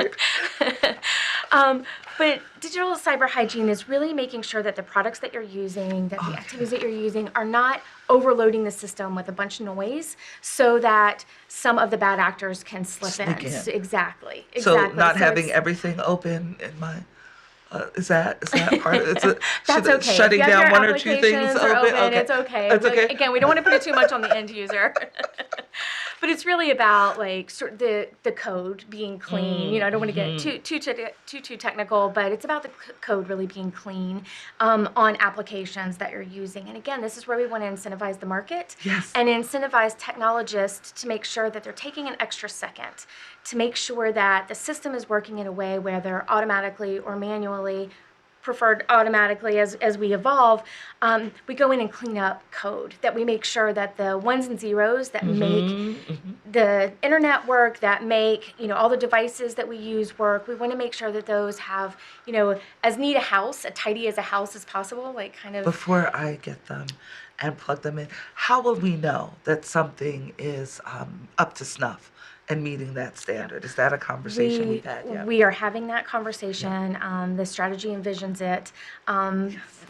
But digital cyber hygiene is really making sure that the products that you're using, that the activities that you're using are not overloading the system with a bunch of noise so that some of the bad actors can slip in. Exactly. So not having it's- everything open in my, is that part of it? That's okay. Shutting If you have down your one or two things applications are open? It's okay. It's okay. Again, we don't want to put it too much on the end user. But it's really about sort of the code being clean. I don't want to get too technical, but it's about the code really being clean on applications that you're using. And again, this is where we want to incentivize the market and incentivize technologists to make sure that they're taking an extra second to make sure that the system is working in a way where they're automatically or manually, preferred automatically as we evolve, we go in and clean up code, that we make sure that the ones and zeros that make the internet work, that make all the devices that we use work. We want to make sure that those have as neat a house, as tidy as a house as possible, Before I get them and plug them in, how will we know that something is up to snuff and meeting that standard? Is that a conversation we've had yet? We are having that conversation. The strategy envisions it.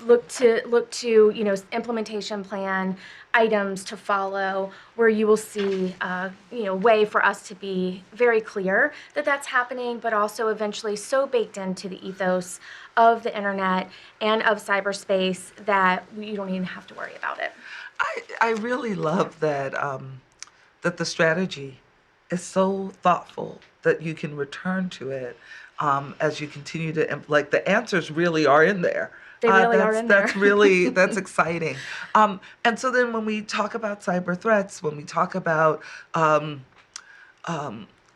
Look to implementation plan items to follow, where you will see way for us to be very clear that that's happening, but also eventually so baked into the ethos of the internet and of cyberspace that you don't even have to worry about it. I really love that that the strategy is so thoughtful that you can return to it as you continue to the answers really are in there. They really are in there. That's exciting. And so then when we talk about cyber threats, when we talk about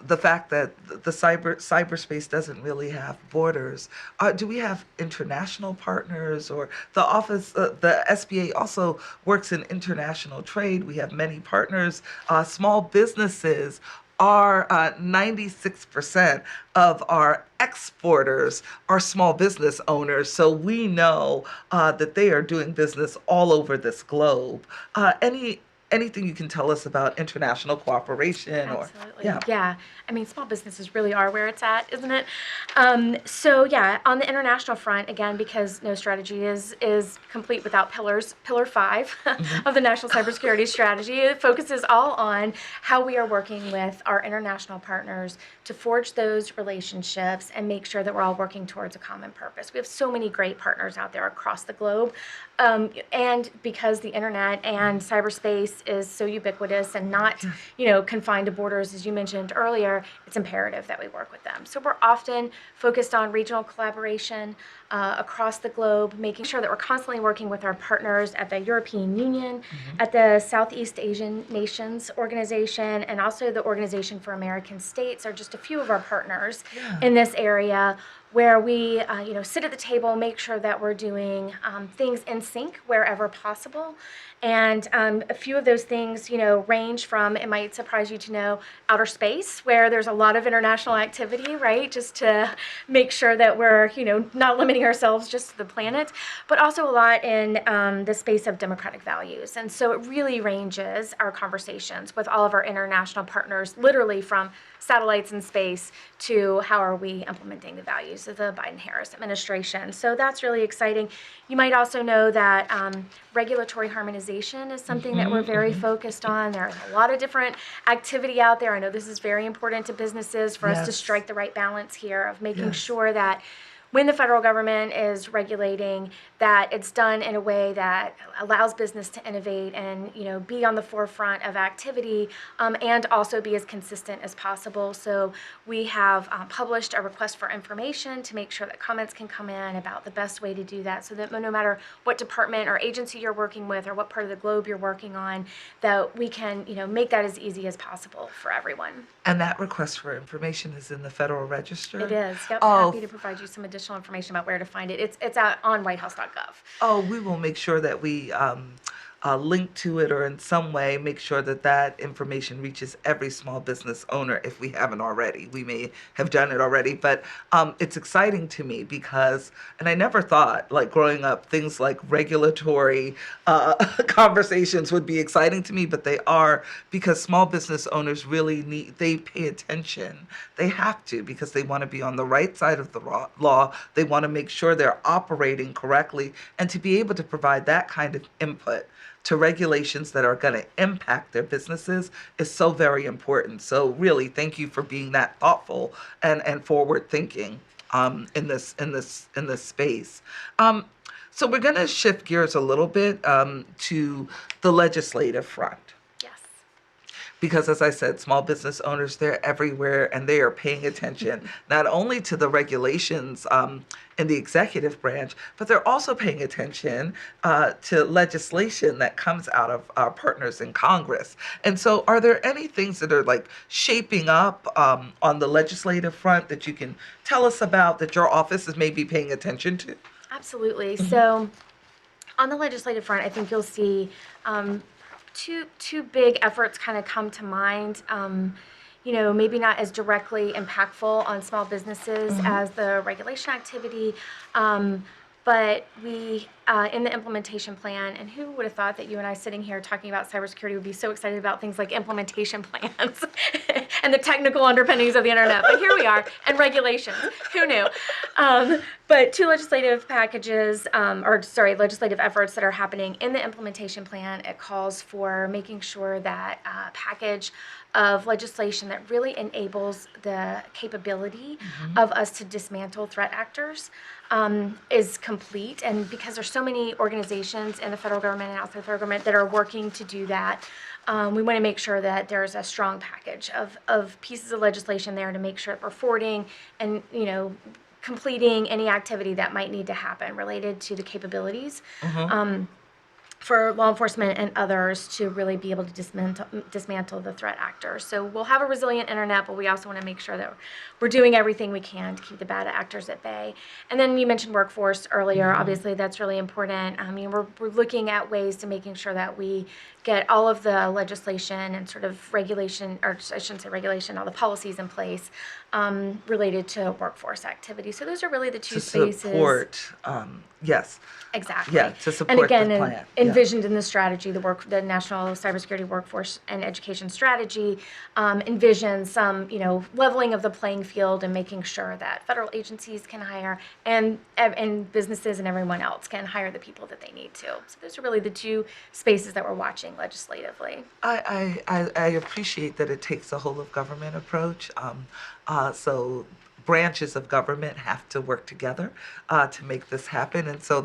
the fact that the cyberspace doesn't really have borders, do we have international partners? Or the office, the SBA also works in international trade. We have many partners. Small businesses are 96% of our exporters are small business owners, so we know that they are doing business all over this globe. Anything you can tell us about international cooperation? Absolutely. Yeah. I mean, small businesses really are where it's at, isn't it? So yeah, on the international front, again, because no strategy is complete without pillars. Pillar 5 of the National Cybersecurity Strategy, it focuses all on how we are working with our international partners to forge those relationships and make sure that we're all working towards a common purpose. We have so many great partners out there across the globe. And because the internet and cyberspace is so ubiquitous and not, confined to borders, as you mentioned earlier, it's imperative that we work with them. So we're often focused on regional collaboration across the globe, making sure that we're constantly working with our partners at the European Union, at the Southeast Asian Nations Organization, and also the Organization for American States are just a few of our partners in this area, where we sit at the table, make sure that we're doing things in sync wherever possible. And a few of those things, range from, it might surprise you to know, outer space, where there's a lot of international activity, right? Just to make sure that we're, not limiting ourselves just to the planet, but also a lot in the space of democratic values. And so it really ranges our conversations with all of our international partners, literally from satellites in space to how are we implementing the values priorities of the Biden-Harris administration. So that's really exciting. You might also know that regulatory harmonization is something that we're very focused on. There's a lot of different activity out there. I know this is very important to businesses for us to Yes. strike the right balance here of making Yes. sure that when the federal government is regulating, that it's done in a way that allows business to innovate and be on the forefront of activity, and also be as consistent as possible. So we have published a request for information to make sure that comments can come in about the best way to do that, so that no matter what department or agency you're working with or what part of the globe you're working on, that we can make that as easy as possible for everyone. And that request for information is in the Federal Register? It is. Yep. Oh, Happy to provide you some additional information about where to find it. It's out on whitehouse.gov. oh, we will make sure that we link to it or in some way make sure that that information reaches every small business owner if we haven't already. We may have done it already, but it's exciting to me because, and I never thought, like growing up, things like regulatory conversations would be exciting to me, but they are, because small business owners really they pay attention. They have to, because they want to be on the right side of the law. They want to make sure they're operating correctly, and to be able to provide that kind of input to regulations that are going to impact their businesses is so very important. So really, thank you for being that thoughtful and forward thinking in this space. So we're going to shift gears a little bit to the legislative front. Yes. Because as I said, small business owners, they're everywhere and they are paying attention not only to the regulations in the executive branch, but they're also paying attention to legislation that comes out of our partners in Congress. And so are there any things that are like shaping up on the legislative front that you can tell us about that your office is maybe paying attention to? Absolutely. So on the legislative front, I think you'll see two big efforts kind of come to mind. Maybe not as directly impactful on small businesses as the regulation activity, but we, in the implementation plan, and who would have thought that you and I sitting here talking about cybersecurity would be so excited about things like implementation plans and the technical underpinnings of the internet, but here we are, and regulations. Who knew? But two legislative legislative efforts that are happening in the implementation plan. It calls for making sure that package of legislation that really enables the capability of us to dismantle threat actors is complete. And because there's so many organizations in the federal government and outside the federal government that are working to do that, we want to make sure that there's a strong package of pieces of legislation there to make sure that we're forwarding and, completing any activity that might need to happen related to the capabilities for law enforcement and others to really be able to dismantle the threat actors. So we'll have a resilient internet, but we also want to make sure that we're doing everything we can to keep the bad actors at bay. And then you mentioned workforce earlier. Obviously, that's really important. I mean, we're looking at ways to making sure that we get all of the legislation and sort of regulation, or I shouldn't say regulation, all the policies in place related to workforce activity. So those are really the two To spaces. support, yes. Exactly. Yeah, to support and again, the plan. envisioned in the strategy, the National Cybersecurity Workforce and Education Strategy envisions some, leveling of the playing field and making sure that federal agencies can hire and businesses and everyone else can hire the people that they need to. So those are really the two spaces that we're watching legislatively. I appreciate that it takes a whole of government approach. So branches of government have to work together to make this happen, and so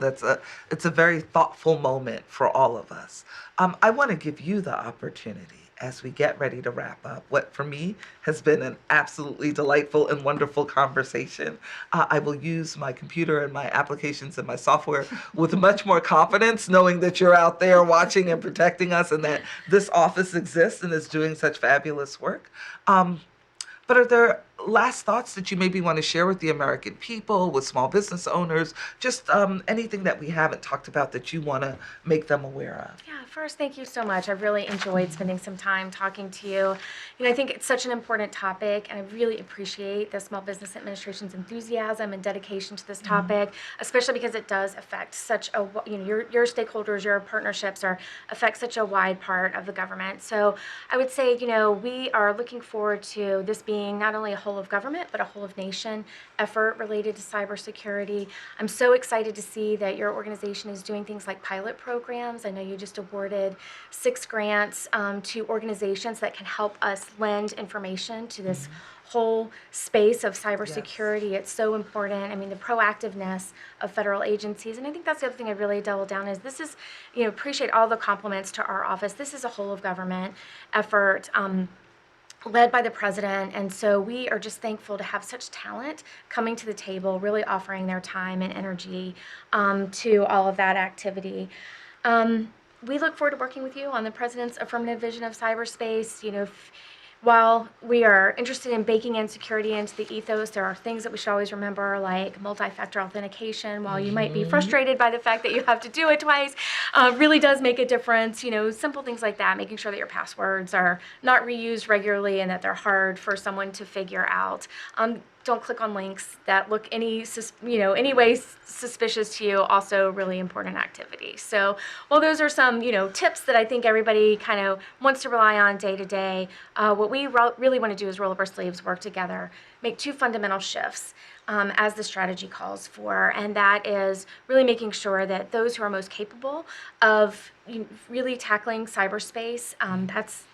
it's a very thoughtful moment for all of us. I want to give you the opportunity as we get ready to wrap up what for me has been an absolutely delightful and wonderful conversation. I will use my computer and my applications and my software with much more confidence, knowing that you're out there watching and protecting us and that this office exists and is doing such fabulous work. But are there last thoughts that you maybe want to share with the American people, with small business owners, just anything that we haven't talked about that you want to make them aware of? Yeah, first, thank you so much. I've really enjoyed spending some time talking to you. I think it's such an important topic, and I really appreciate the Small Business Administration's enthusiasm and dedication to this topic, especially because it does affect such a, your stakeholders, your partnerships affect such a wide part of the government. So I would say, we are looking forward to this being not only a whole of government, but a whole of nation effort related to cybersecurity. I'm so excited to see that your organization is doing things like pilot programs. I know you just awarded 6 grants to organizations that can help us lend information to this whole space of cybersecurity. Yes. It's so important. I mean, the proactiveness of federal agencies, and I think that's the other thing I'd really double down is this is, appreciate all the compliments to our office. This is a whole of government effort led by the president, and so we are just thankful to have such talent coming to the table, really offering their time and energy to all of that activity. We look forward to working with you on the president's affirmative vision of cyberspace. While we are interested in baking in security into the ethos, there are things that we should always remember, like multi-factor authentication. While you might be frustrated by the fact that you have to do it twice, really does make a difference. Simple things like that, making sure that your passwords are not reused regularly and that they're hard for someone to figure out. Don't click on links that look any way suspicious to you. Also, really important activity. So, well, those are some tips that I think everybody kind of wants to rely on day to day. What we really want to do is roll up our sleeves, work together, make 2 fundamental shifts as the strategy calls for, and that is really making sure that those who are most capable of really tackling cyberspace, that's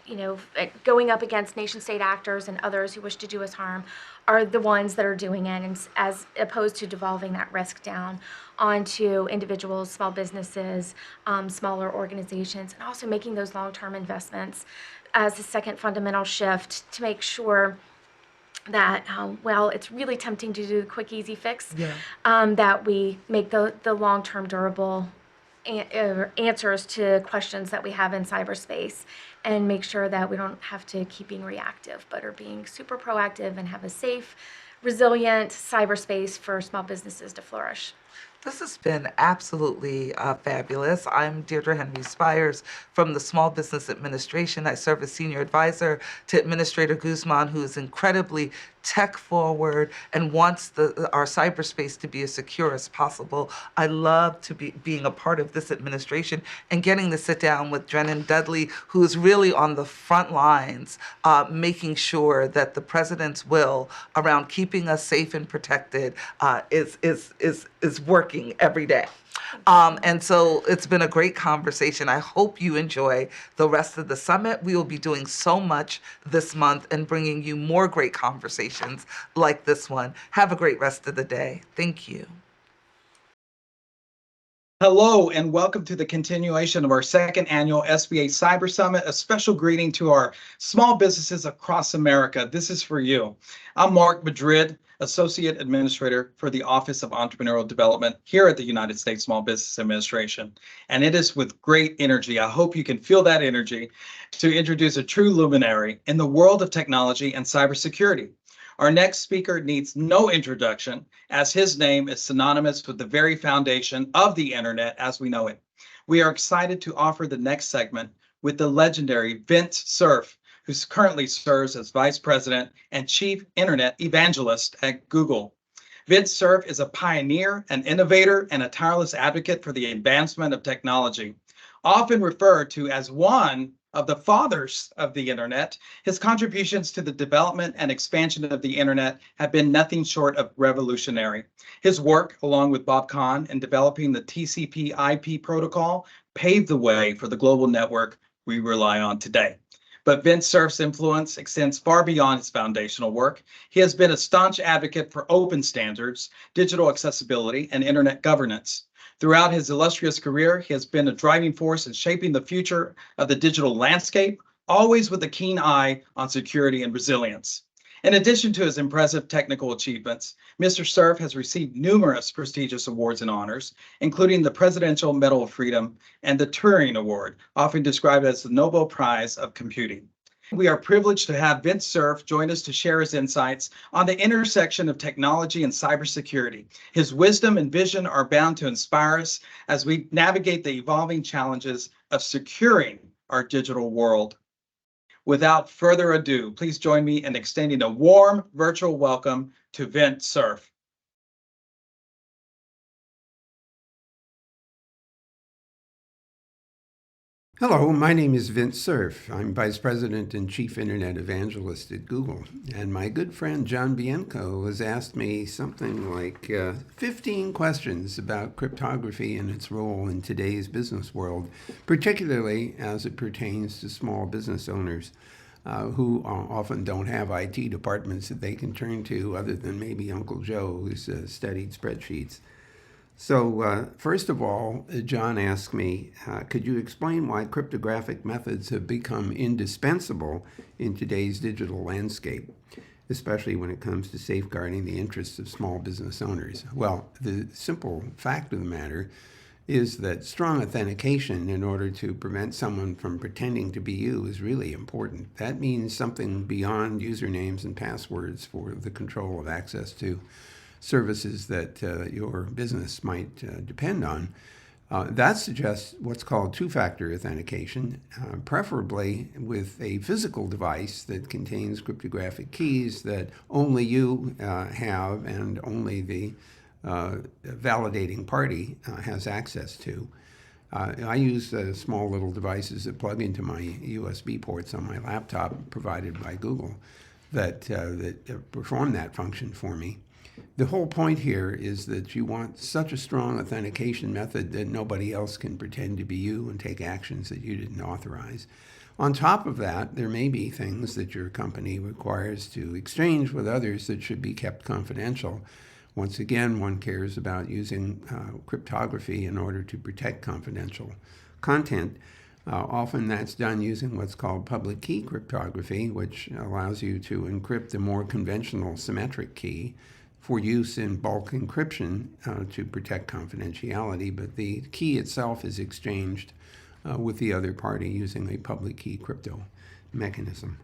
going up against nation-state actors and others who wish to do us harm, are the ones that are doing it, and as opposed to devolving that risk down onto individuals, small businesses, smaller organizations, and also making those long-term investments as the second fundamental shift to make sure that, it's really tempting to do the quick, easy fix, that we make the long-term durable answers to questions that we have in cyberspace and make sure that we don't have to keep being reactive, but are being super proactive and have a safe, resilient cyberspace for small businesses to flourish. This has been absolutely fabulous. I'm Deirdre Henry Spires from the Small Business Administration. I serve as Senior Advisor to Administrator Guzman, who is incredibly tech forward and wants our cyberspace to be as secure as possible. I love to be being a part of this administration and getting to sit down with Drennan Dudley, who is really on the front lines, making sure that the president's will around keeping us safe and protected is working every day. And so it's been a great conversation. I hope you enjoy the rest of the summit. We will be doing so much this month and bringing you more great conversations like this one. Have a great rest of the day. Thank you. Hello, and welcome to the continuation of our 2nd annual SBA Cyber Summit. A special greeting to our small businesses across America. This is for you. I'm Mark Madrid, Associate Administrator for the Office of Entrepreneurial Development here at the United States Small Business Administration. And it is with great energy, I hope you can feel that energy, to introduce a true luminary in the world of technology and cybersecurity. Our next speaker needs no introduction, as his name is synonymous with the very foundation of the internet as we know it. We are excited to offer the next segment with the legendary Vint Cerf, who currently serves as Vice President and Chief Internet Evangelist at Google. Vint Cerf is a pioneer, an innovator, and a tireless advocate for the advancement of technology. Often referred to as one of the fathers of the internet, his contributions to the development and expansion of the internet have been nothing short of revolutionary. His work, along with Bob Kahn, in developing the TCP/IP protocol, paved the way for the global network we rely on today. But Vint Cerf's influence extends far beyond his foundational work. He has been a staunch advocate for open standards, digital accessibility, and internet governance. Throughout his illustrious career, he has been a driving force in shaping the future of the digital landscape, always with a keen eye on security and resilience. In addition to his impressive technical achievements, Mr. Cerf has received numerous prestigious awards and honors, including the Presidential Medal of Freedom and the Turing Award, often described as the Nobel Prize of Computing. We are privileged to have Vint Cerf join us to share his insights on the intersection of technology and cybersecurity. His wisdom and vision are bound to inspire us as we navigate the evolving challenges of securing our digital world. Without further ado, please join me in extending a warm virtual welcome to Vint Cerf. Hello, my name is Vint Cerf. I'm Vice President and Chief Internet Evangelist at Google. And my good friend John Bianco has asked me something like 15 questions about cryptography and its role in today's business world, particularly as it pertains to small business owners who often don't have IT departments that they can turn to other than maybe Uncle Joe, who's studied spreadsheets. So first of all, John asked me, could you explain why cryptographic methods have become indispensable in today's digital landscape, especially when it comes to safeguarding the interests of small business owners? Well, the simple fact of the matter is that strong authentication in order to prevent someone from pretending to be you is really important. That means something beyond usernames and passwords for the control of access to services that your business might depend on. That suggests what's called two-factor authentication, preferably with a physical device that contains cryptographic keys that only you have and only the validating party has access to. I use small little devices that plug into my USB ports on my laptop provided by Google that perform that function for me. The whole point here is that you want such a strong authentication method that nobody else can pretend to be you and take actions that you didn't authorize. On top of that, there may be things that your company requires to exchange with others that should be kept confidential. Once again, one cares about using cryptography in order to protect confidential content. Often that's done using what's called public key cryptography, which allows you to encrypt a more conventional symmetric key for use in bulk encryption to protect confidentiality, but the key itself is exchanged with the other party using a public key crypto mechanism.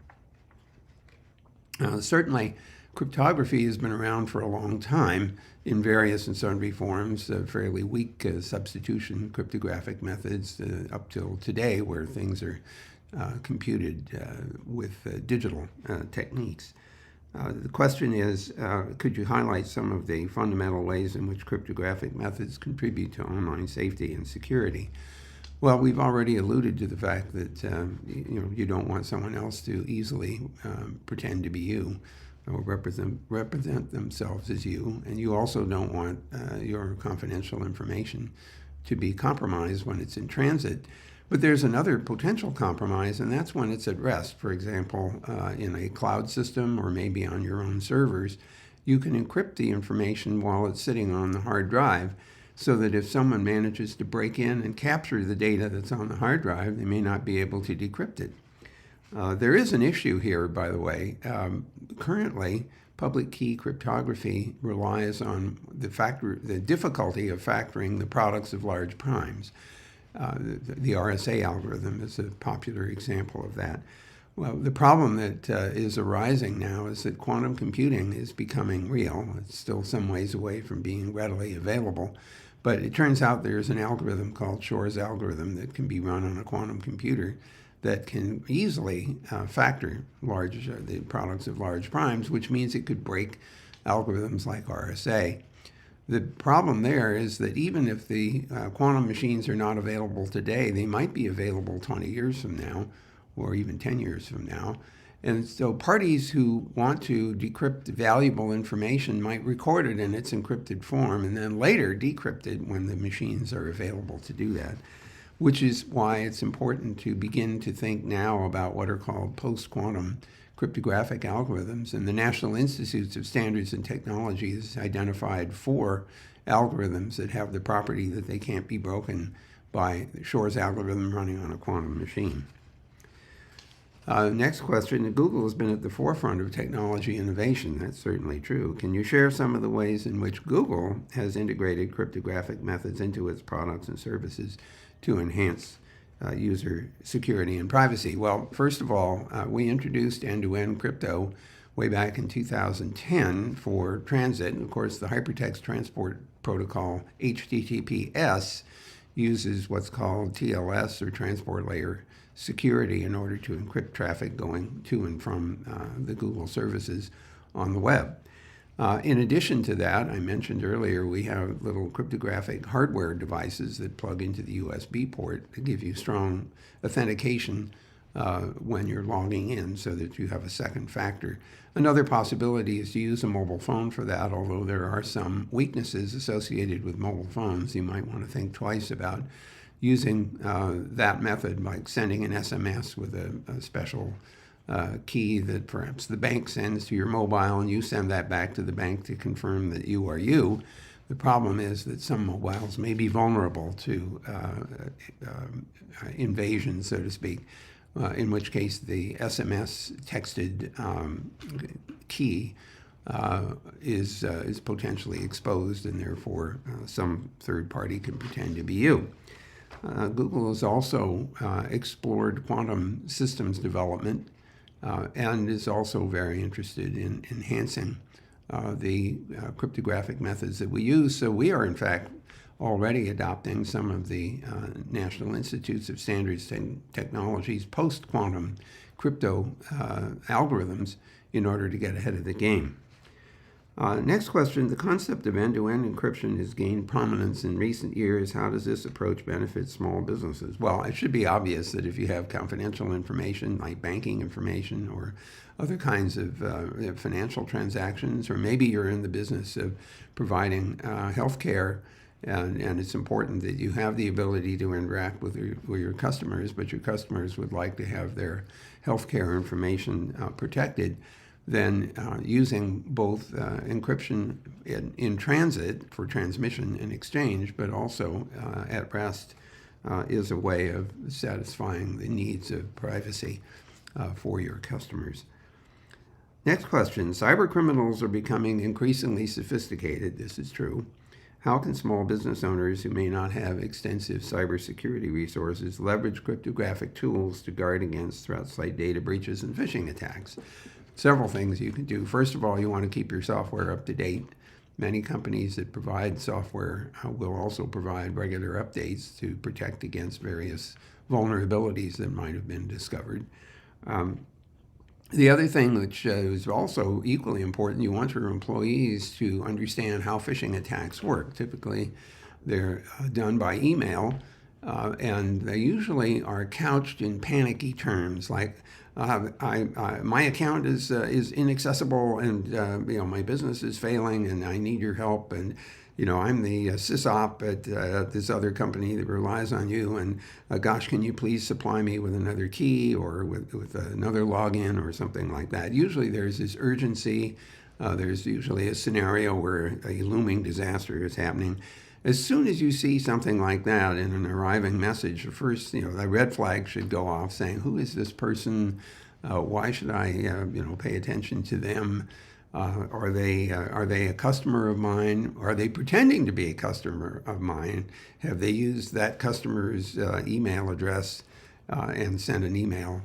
Certainly, cryptography has been around for a long time in various and sundry forms, fairly weak substitution cryptographic methods up till today, where things are computed with digital techniques. The question is, could you highlight some of the fundamental ways in which cryptographic methods contribute to online safety and security? Well, we've already alluded to the fact that you don't want someone else to easily pretend to be you or represent themselves as you, and you also don't want your confidential information to be compromised when it's in transit. But there's another potential compromise, and that's when it's at rest. For example, in a cloud system or maybe on your own servers, you can encrypt the information while it's sitting on the hard drive, so that if someone manages to break in and capture the data that's on the hard drive, they may not be able to decrypt it. There is an issue here, by the way. Currently, public key cryptography relies on the difficulty of factoring the products of large primes. The RSA algorithm is a popular example of that. Well, the problem that is arising now is that quantum computing is becoming real. It's still some ways away from being readily available, but it turns out there's an algorithm called Shor's algorithm that can be run on a quantum computer that can easily factor the products of large primes, which means it could break algorithms like RSA. The problem there is that even if the quantum machines are not available today, they might be available 20 years from now, or even 10 years from now. And so parties who want to decrypt valuable information might record it in its encrypted form and then later decrypt it when the machines are available to do that, which is why it's important to begin to think now about what are called post-quantum cryptographic algorithms, and the National Institutes of Standards and Technology has identified 4 algorithms that have the property that they can't be broken by Shor's algorithm running on a quantum machine. Next question, Google has been at the forefront of technology innovation. That's certainly true. Can you share some of the ways in which Google has integrated cryptographic methods into its products and services to enhance user security and privacy? Well, first of all, we introduced end-to-end crypto way back in 2010 for transit. And of course, the Hypertext Transport Protocol, HTTPS, uses what's called TLS, or Transport Layer Security, in order to encrypt traffic going to and from the Google services on the web. In addition to that, I mentioned earlier, we have little cryptographic hardware devices that plug into the USB port to give you strong authentication when you're logging in so that you have a second factor. Another possibility is to use a mobile phone for that, although there are some weaknesses associated with mobile phones. You might want to think twice about using that method, like sending an SMS with a special key that perhaps the bank sends to your mobile, and you send that back to the bank to confirm that you are you. The problem is that some mobiles may be vulnerable to invasion, so to speak, in which case the SMS texted key is potentially exposed, and therefore some third party can pretend to be you. Google has also explored quantum systems development and is also very interested in enhancing the cryptographic methods that we use. So we are, in fact, already adopting some of the National Institutes of Standards and Technology's post-quantum crypto algorithms in order to get ahead of the game. Next question, the concept of end-to-end encryption has gained prominence in recent years. How does this approach benefit small businesses? Well, it should be obvious that if you have confidential information like banking information or other kinds of financial transactions, or maybe you're in the business of providing health care, and it's important that you have the ability to interact with your customers, but your customers would like to have their healthcare information protected, then using both encryption in transit for transmission and exchange, but also at rest, is a way of satisfying the needs of privacy for your customers. Next question, cyber criminals are becoming increasingly sophisticated. This is true. How can small business owners who may not have extensive cybersecurity resources leverage cryptographic tools to guard against threats like data breaches and phishing attacks? Several things you can do. First of all, you want to keep your software up to date. Many companies that provide software will also provide regular updates to protect against various vulnerabilities that might have been discovered. The other thing, which is also equally important, you want your employees to understand how phishing attacks work. Typically, they're done by email, and they usually are couched in panicky terms like, my account is inaccessible, and my business is failing, and I need your help, and I'm the sysop at this other company that relies on you, and gosh, can you please supply me with another key or with another login or something like that. Usually there's this urgency. There's usually a scenario where a looming disaster is happening. As soon as you see something like that in an arriving message, first, the red flag should go off saying, who is this person? Why should I, pay attention to them? Are they a customer of mine? Are they pretending to be a customer of mine? Have they used that customer's email address and sent an email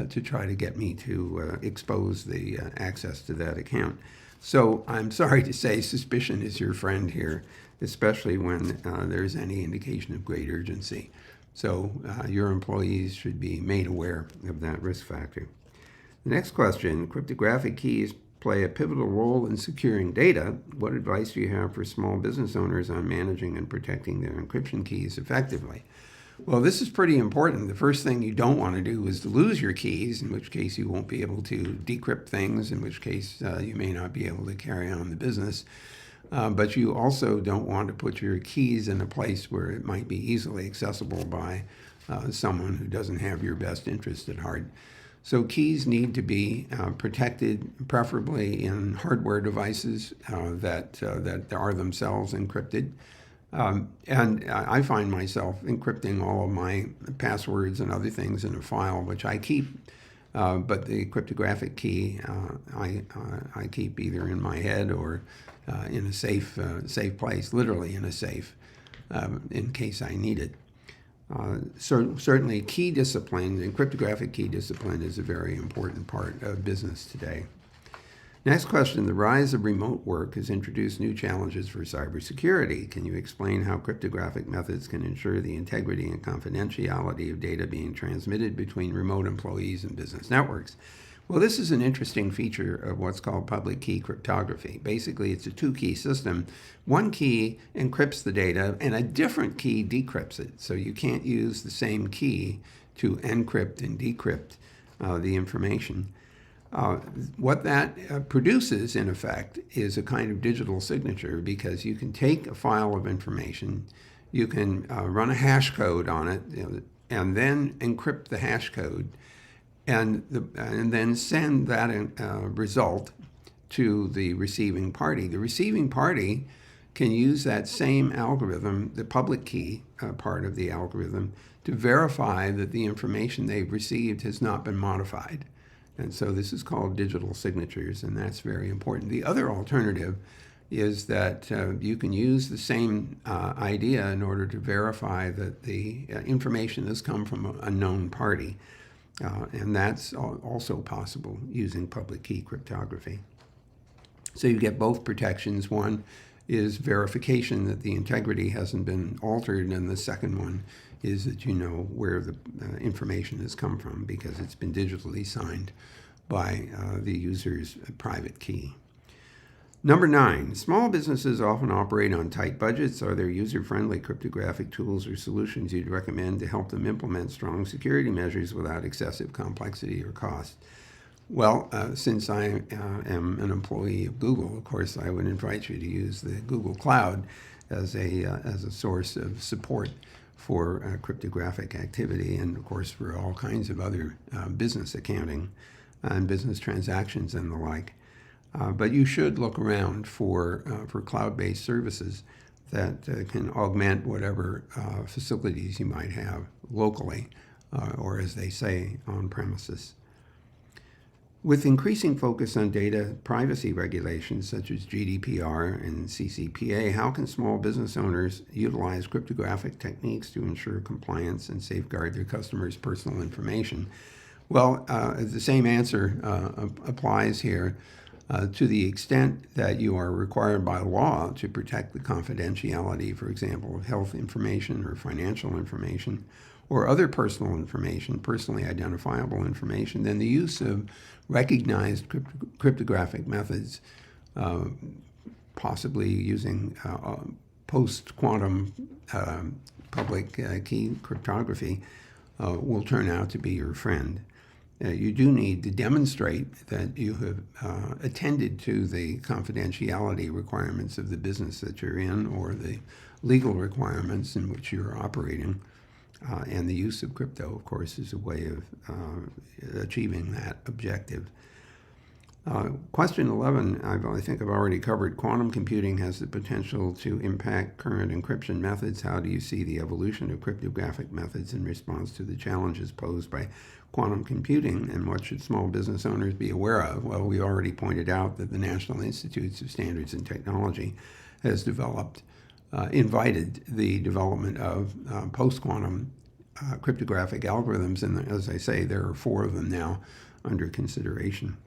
to try to get me to expose the access to that account? So I'm sorry to say suspicion is your friend here, especially when there's any indication of great urgency. So your employees should be made aware of that risk factor. The next question, cryptographic keys play a pivotal role in securing data. What advice do you have for small business owners on managing and protecting their encryption keys effectively? Well, this is pretty important. The first thing you don't want to do is to lose your keys, in which case you won't be able to decrypt things, in which case you may not be able to carry on the business. But you also don't want to put your keys in a place where it might be easily accessible by someone who doesn't have your best interest at heart. So keys need to be protected, preferably in hardware devices that are themselves encrypted. And I find myself encrypting all of my passwords and other things in a file, which I keep. But the cryptographic key I keep either in my head or in a safe place, literally in a safe, in case I need it. Certainly key discipline, and cryptographic key discipline is a very important part of business today. Next question, the rise of remote work has introduced new challenges for cybersecurity. Can you explain how cryptographic methods can ensure the integrity and confidentiality of data being transmitted between remote employees and business networks? Well, this is an interesting feature of what's called public key cryptography. Basically, it's a two-key system. One key encrypts the data, and a different key decrypts it. So you can't use the same key to encrypt and decrypt the information. What that produces, in effect, is a kind of digital signature, because you can take a file of information, you can run a hash code on it, and then encrypt the hash code, and then send that result to the receiving party. The receiving party can use that same algorithm, the public key part of the algorithm, to verify that the information they've received has not been modified. And so this is called digital signatures, and that's very important. The other alternative is that you can use the same idea in order to verify that the information has come from a known party. And that's also possible using public key cryptography. So you get both protections. One is verification that the integrity hasn't been altered, and the second one is that you know where the information has come from, because it's been digitally signed by the user's private key. Number 9, small businesses often operate on tight budgets. Are there user-friendly cryptographic tools or solutions you'd recommend to help them implement strong security measures without excessive complexity or cost? Well, since I am an employee of Google, of course, I would invite you to use the Google Cloud as a source of support for cryptographic activity, and of course for all kinds of other business accounting and business transactions and the like. But you should look around for cloud-based services that can augment whatever facilities you might have locally, or as they say, on premises. With increasing focus on data privacy regulations such as GDPR and CCPA, how can small business owners utilize cryptographic techniques to ensure compliance and safeguard their customers' personal information? Well, the same answer applies here. To the extent that you are required by law to protect the confidentiality, for example, of health information or financial information or other personal information, personally identifiable information, then the use of recognized cryptographic methods, possibly using post-quantum public key cryptography, will turn out to be your friend. You do need to demonstrate that you have attended to the confidentiality requirements of the business that you're in, or the legal requirements in which you're operating. And the use of crypto, of course, is a way of achieving that objective. Question 11, I think I've already covered. Quantum computing has the potential to impact current encryption methods. How do you see the evolution of cryptographic methods in response to the challenges posed by quantum computing, and what should small business owners be aware of? Well, we already pointed out that the National Institutes of Standards and Technology has invited the development of post-quantum cryptographic algorithms, and as I say, there are 4 of them now under consideration.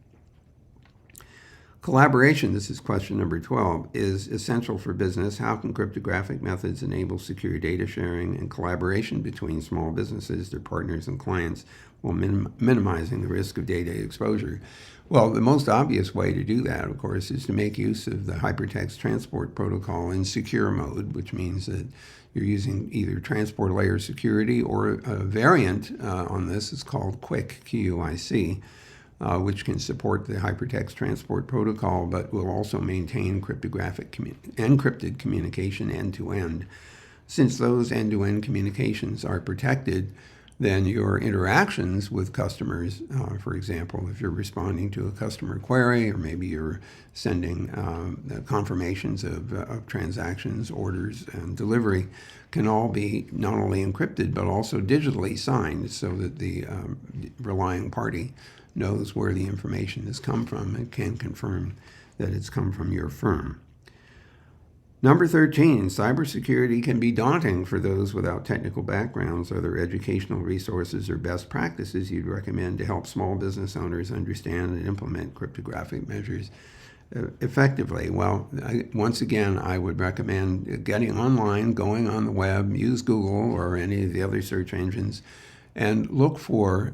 Collaboration, this is question number 12, is essential for business. How can cryptographic methods enable secure data sharing and collaboration between small businesses, their partners, and clients, while minimizing the risk of data exposure? Well, the most obvious way to do that, of course, is to make use of the hypertext transport protocol in secure mode, which means that you're using either transport layer security, or a variant on this is called QUIC, Q-U-I-C, which can support the hypertext transport protocol, but will also maintain encrypted communication end-to-end. Since those end-to-end communications are protected, then your interactions with customers, for example, if you're responding to a customer query, or maybe you're sending confirmations of transactions, orders, and delivery, can all be not only encrypted but also digitally signed, so that the relying party knows where the information has come from and can confirm that it's come from your firm. Number 13, cybersecurity can be daunting for those without technical backgrounds. Are there educational resources or best practices you'd recommend to help small business owners understand and implement cryptographic measures effectively? Well, once again, I would recommend getting online, going on the web, use Google or any of the other search engines, and look for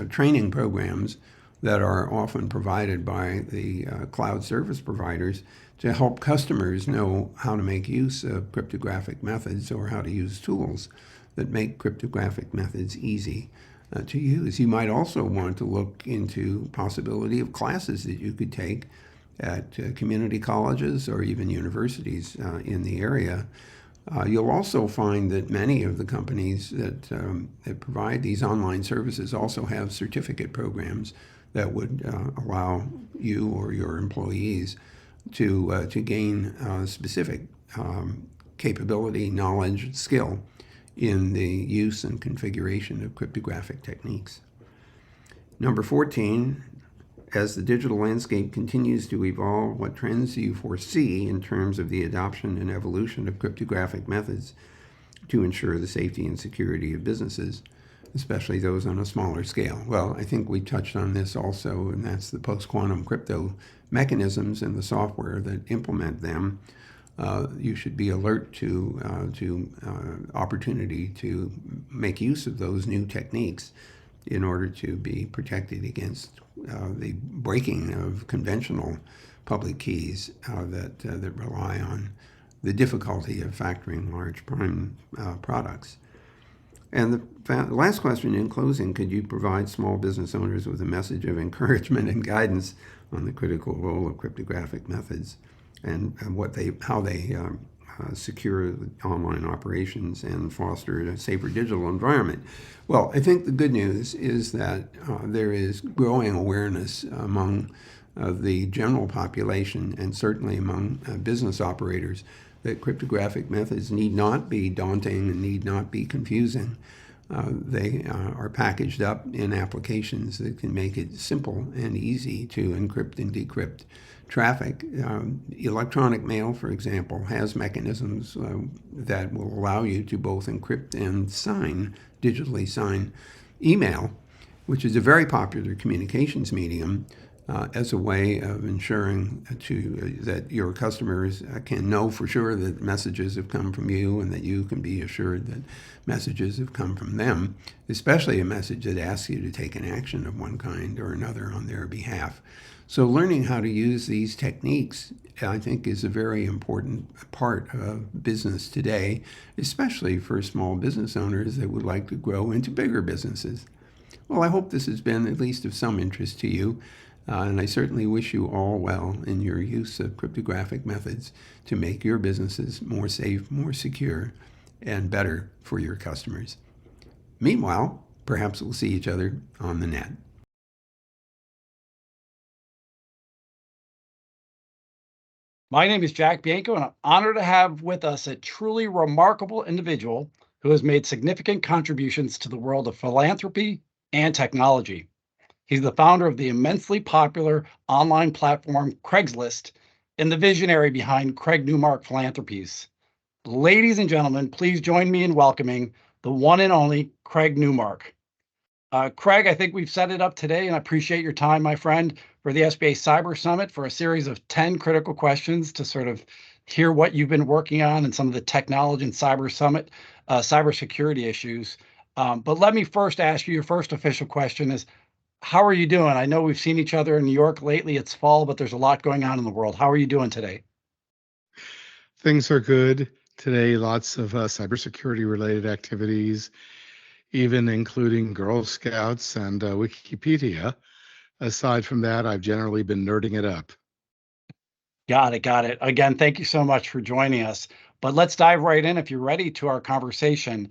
training programs that are often provided by the cloud service providers to help customers know how to make use of cryptographic methods or how to use tools that make cryptographic methods easy to use. You might also want to look into possibility of classes that you could take at community colleges or even universities in the area. You'll also find that many of the companies that provide these online services also have certificate programs that would allow you or your employees to gain specific capability, knowledge, skill in the use and configuration of cryptographic techniques. Number 14, as the digital landscape continues to evolve, what trends do you foresee in terms of the adoption and evolution of cryptographic methods to ensure the safety and security of businesses, especially those on a smaller scale? Well, I think we touched on this also, and that's the post-quantum crypto mechanisms and the software that implement them. You should be alert to opportunity to make use of those new techniques in order to be protected against the breaking of conventional public keys that rely on the difficulty of factoring large prime products. And the last question in closing, could you provide small business owners with a message of encouragement and guidance on the critical role of cryptographic methods and how they secure online operations and foster a safer digital environment? Well, I think the good news is that there is growing awareness among the general population and certainly among business operators that cryptographic methods need not be daunting and need not be confusing. They are packaged up in applications that can make it simple and easy to encrypt and decrypt traffic. Electronic mail, for example, has mechanisms that will allow you to both encrypt and digitally sign email, which is a very popular communications medium, as a way of ensuring that your customers can know for sure that messages have come from you and that you can be assured that messages have come from them, especially a message that asks you to take an action of one kind or another on their behalf. So learning how to use these techniques, I think, is a very important part of business today, especially for small business owners that would like to grow into bigger businesses. Well, I hope this has been at least of some interest to you. And I certainly wish you all well in your use of cryptographic methods to make your businesses more safe, more secure, and better for your customers. Meanwhile, perhaps we'll see each other on the net. My name is Jack Bianco, and I'm honored to have with us a truly remarkable individual who has made significant contributions to the world of philanthropy and technology. He's the founder of the immensely popular online platform Craigslist and the visionary behind Newmark Philanthropies. Ladies and gentlemen, please join me in welcoming the one and only Craig Newmark. Craig, I think we've set it up today, and I appreciate your time, my friend, for the SBA Cyber Summit for a series of 10 critical questions to sort of hear what you've been working on and some of the technology and cybersecurity issues. But let me first ask you, your first official question is, how are you doing? I know we've seen each other in New York lately. It's fall, but there's a lot going on in the world. How are you doing today? Things are good today. Lots of cybersecurity related activities, even including Girl Scouts and Wikipedia. Aside from that, I've generally been nerding it up. Got it. Again, thank you so much for joining us. But let's dive right in, if you're ready, to our conversation.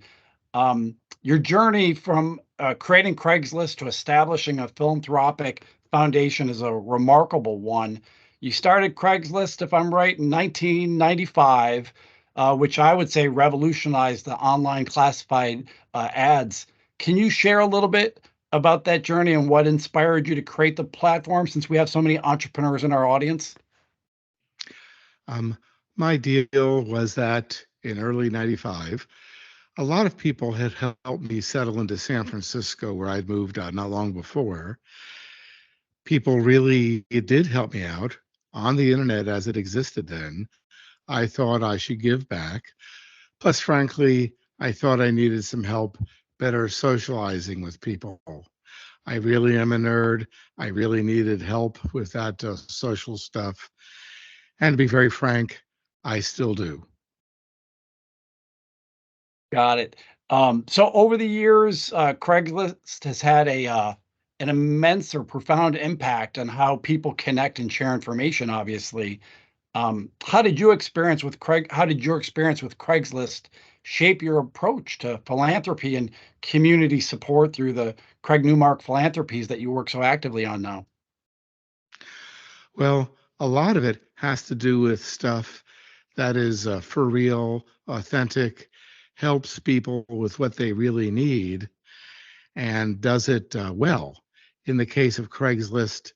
Your journey from creating Craigslist to establishing a philanthropic foundation is a remarkable one. You started Craigslist, if I'm right, in 1995, which I would say revolutionized the online classified ads. Can you share a little bit about that journey and what inspired you to create the platform, since we have so many entrepreneurs in our audience? My deal was that in early 95, a lot of people had helped me settle into San Francisco, where I'd moved not long before. People really did help me out on the internet as it existed then. I thought I should give back. Plus, frankly, I thought I needed some help better socializing with people. I really am a nerd. I really needed help with that social stuff. And to be very frank, I still do. Got it. So over the years, Craigslist has had an immense or profound impact on how people connect and share information, obviously. How did your experience with Craigslist shape your approach to philanthropy and community support through the Newmark Philanthropies that you work so actively on now? Well, a lot of it has to do with stuff that is for real, authentic, helps people with what they really need, and does it well. In the case of Craigslist,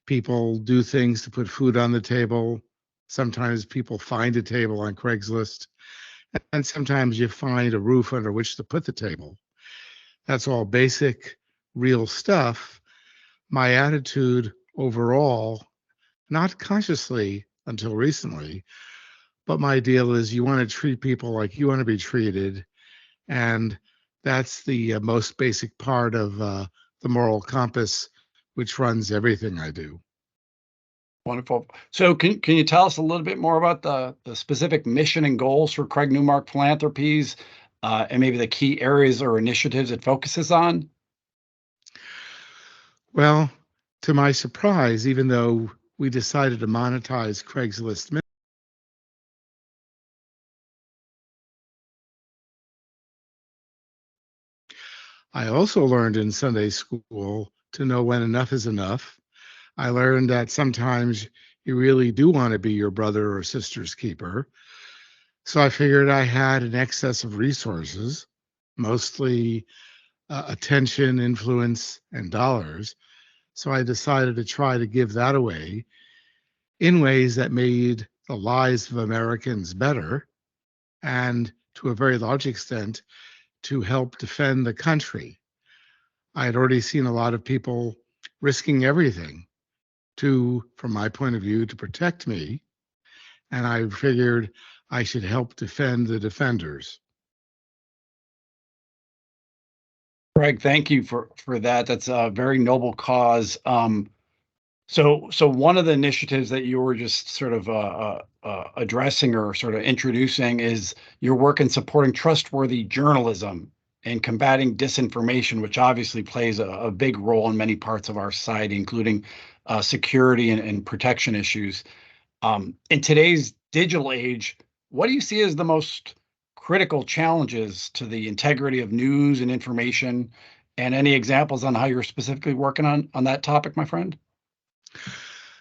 people do things to put food on the table. Sometimes people find a table on Craigslist, and sometimes you find a roof under which to put the table. That's all basic, real stuff. My attitude overall, not consciously until recently, but my deal is you want to treat people like you want to be treated. And that's the most basic part of the moral compass, which runs everything I do. Wonderful. So can you tell us a little bit more about the specific mission and goals for Newmark Philanthropies, and maybe the key areas or initiatives it focuses on? Well, to my surprise, even though we decided to monetize Craigslist, I also learned in Sunday school to know when enough is enough. I learned that sometimes you really do want to be your brother or sister's keeper. So I figured I had an excess of resources, mostly attention, influence, and dollars. So I decided to try to give that away in ways that made the lives of Americans better and to a very large extent to help defend the country. I had already seen a lot of people risking everything from my point of view, to protect me. And I figured I should help defend the defenders. Greg, thank you for that. That's a very noble cause. So one of the initiatives that you were just sort of addressing or sort of introducing is your work in supporting trustworthy journalism and combating disinformation, which obviously plays a big role in many parts of our society, including security and protection issues. In today's digital age, what do you see as the most critical challenges to the integrity of news and information? And any examples on how you're specifically working on that topic, my friend?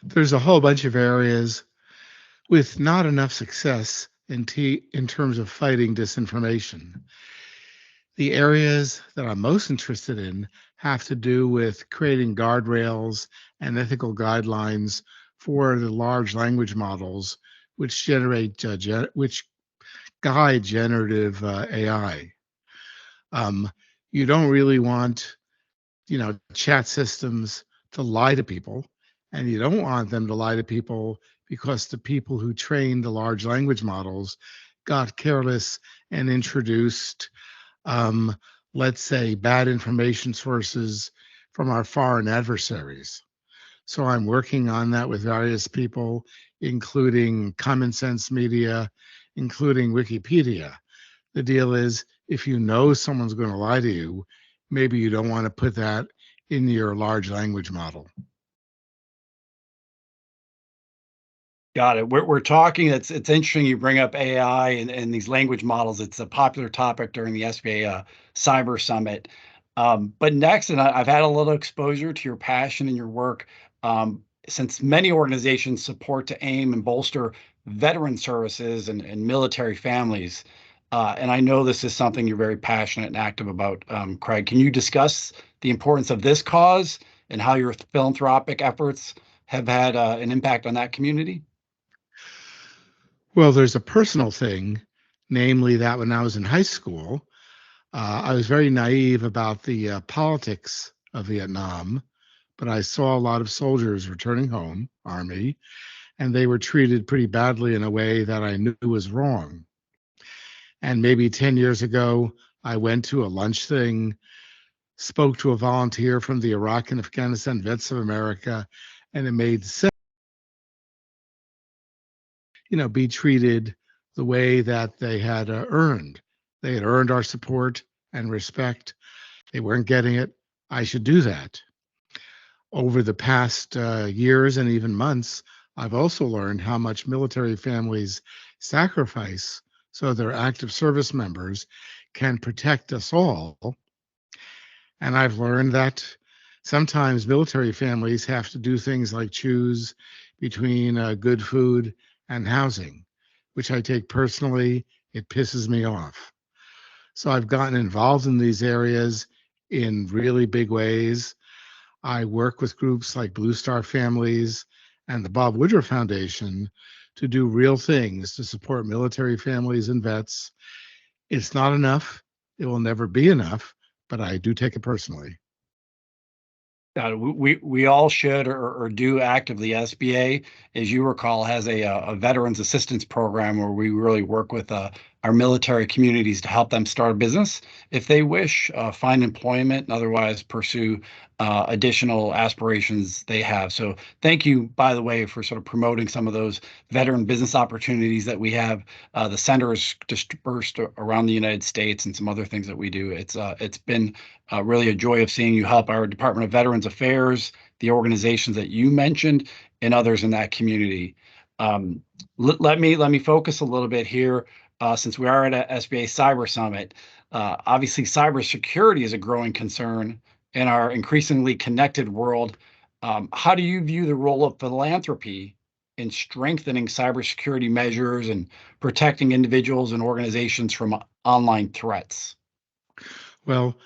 There's a whole bunch of areas with not enough success in terms of fighting disinformation. The areas that I'm most interested in have to do with creating guardrails and ethical guidelines for the large language models which which guide generative AI. You don't really want, chat systems to lie to people, and you don't want them to lie to people because the people who trained the large language models got careless and introduced, um, let's say, bad information sources from our foreign adversaries. So I'm working on that with various people, including Common Sense Media, including Wikipedia. The deal is, if you know someone's going to lie to you, maybe you don't want to put that in your large language model. Got it. We're talking. It's interesting you bring up AI and these language models. It's a popular topic during the SBA Cyber Summit. But next, and I've had a little exposure to your passion and your work, since many organizations support to aim and bolster veteran services and military families. And I know this is something you're very passionate and active about, Craig. Can you discuss the importance of this cause and how your philanthropic efforts have had an impact on that community? Well, there's a personal thing, namely that when I was in high school, I was very naive about the politics of Vietnam, but I saw a lot of soldiers returning home, Army, and they were treated pretty badly in a way that I knew was wrong. And maybe 10 years ago, I went to a lunch thing, spoke to a volunteer from the Iraq and Afghanistan Vets of America, and it made sense, be treated the way that they had earned. They had earned our support and respect. They weren't getting it. I should do that. Over the past years and even months, I've also learned how much military families sacrifice so their active service members can protect us all. And I've learned that sometimes military families have to do things like choose between good food and housing, which I take personally. It pisses me off. So I've gotten involved in these areas in really big ways. I work with groups like Blue Star Families and the Bob Woodruff Foundation to do real things to support military families and vets. It's not enough. It will never be enough, but I do take it personally. We all should or do actively. SBA, as you recall, has a veterans assistance program where we really work with our military communities to help them start a business if they wish, find employment, and otherwise pursue additional aspirations they have. So thank you, by the way, for sort of promoting some of those veteran business opportunities that we have. The centers dispersed around the United States and some other things that we do. It's been really a joy of seeing you help our Department of Veterans Affairs, the organizations that you mentioned, and others in that community. Let me focus a little bit here, since we are at a SBA Cyber Summit. Obviously, cybersecurity is a growing concern in our increasingly connected world. How do you view the role of philanthropy in strengthening cybersecurity measures and protecting individuals and organizations from online threats? Well,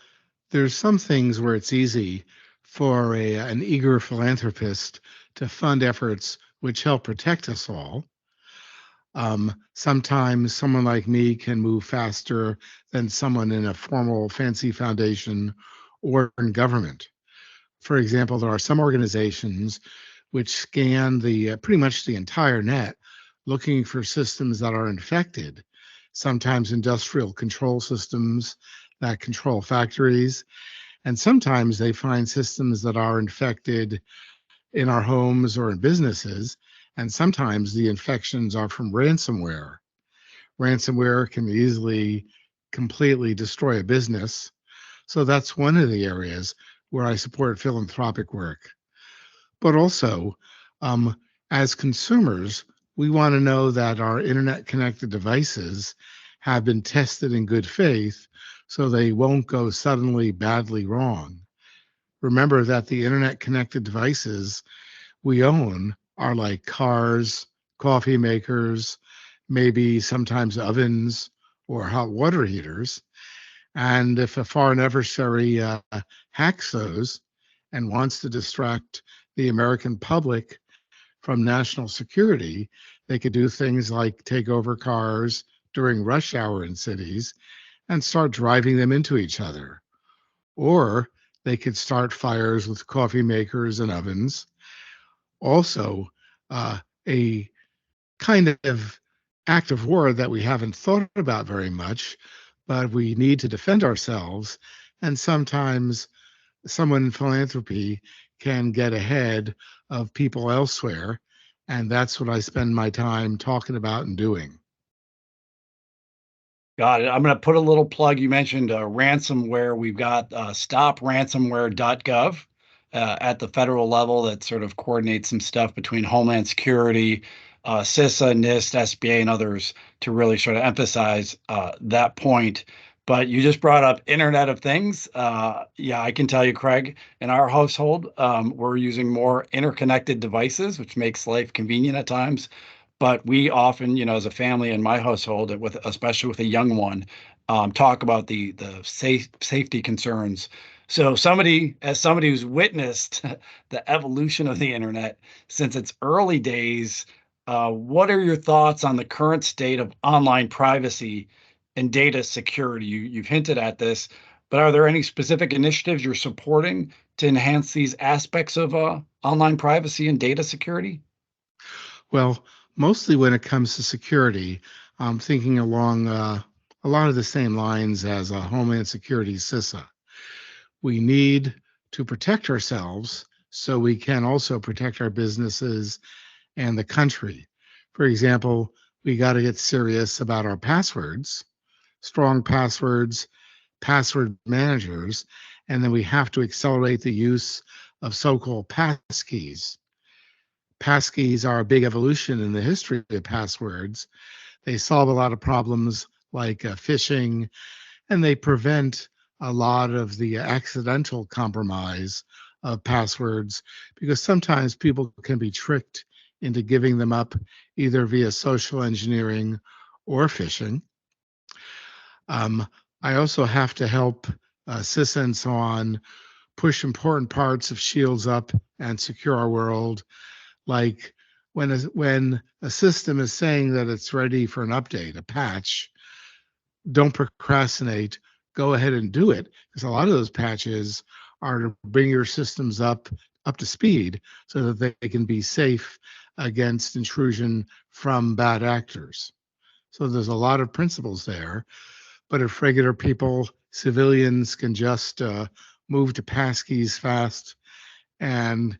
there's some things where it's easy for an eager philanthropist to fund efforts which help protect us all. Sometimes someone like me can move faster than someone in a formal fancy foundation or in government. For example, there are some organizations which scan the pretty much the entire net looking for systems that are infected, sometimes industrial control systems that control factories, and sometimes they find systems that are infected in our homes or in businesses, and sometimes the infections are from ransomware. Ransomware can easily completely destroy a business. So that's one of the areas where I support philanthropic work. But also, as consumers, we want to know that our internet connected devices have been tested in good faith so they won't go suddenly badly wrong. Remember that the internet connected devices we own are like cars, coffee makers, maybe sometimes ovens or hot water heaters. And if a foreign adversary hacks those and wants to distract the American public from national security, they could do things like take over cars during rush hour in cities and start driving them into each other. Or they could start fires with coffee makers and ovens. Also, a kind of act of war that we haven't thought about very much, but we need to defend ourselves. And sometimes someone in philanthropy can get ahead of people elsewhere. And that's what I spend my time talking about and doing. Got it. I'm going to put a little plug. You mentioned ransomware. We've got stopransomware.gov at the federal level that sort of coordinates some stuff between Homeland Security, CISA, NIST, SBA, and others to really sort of emphasize that point. But you just brought up Internet of Things. Yeah, I can tell you, Craig, in our household, we're using more interconnected devices, which makes life convenient at times. But we often, as a family in my household, especially with a young one, talk about the safety concerns. So as somebody who's witnessed the evolution of the internet since its early days, what are your thoughts on the current state of online privacy and data security? You've hinted at this, but are there any specific initiatives you're supporting to enhance these aspects of online privacy and data security? Well, mostly when it comes to security, I'm thinking along a lot of the same lines as Homeland Security CISA. We need to protect ourselves so we can also protect our businesses and the country. For example, we got to get serious about our passwords, strong passwords, password managers, and then we have to accelerate the use of so-called passkeys. Passkeys are a big evolution in the history of passwords. They solve a lot of problems like phishing, and they prevent a lot of the accidental compromise of passwords because sometimes people can be tricked into giving them up either via social engineering or phishing. I also have to help CISA and so on push important parts of Shields up and secure our world, like when a system is saying that it's ready for an update, a patch, don't procrastinate. Go ahead and do it, because a lot of those patches are to bring your systems up to speed so that they can be safe against intrusion from bad actors. So there's a lot of principles there. But if regular people, civilians, can just move to passkeys fast and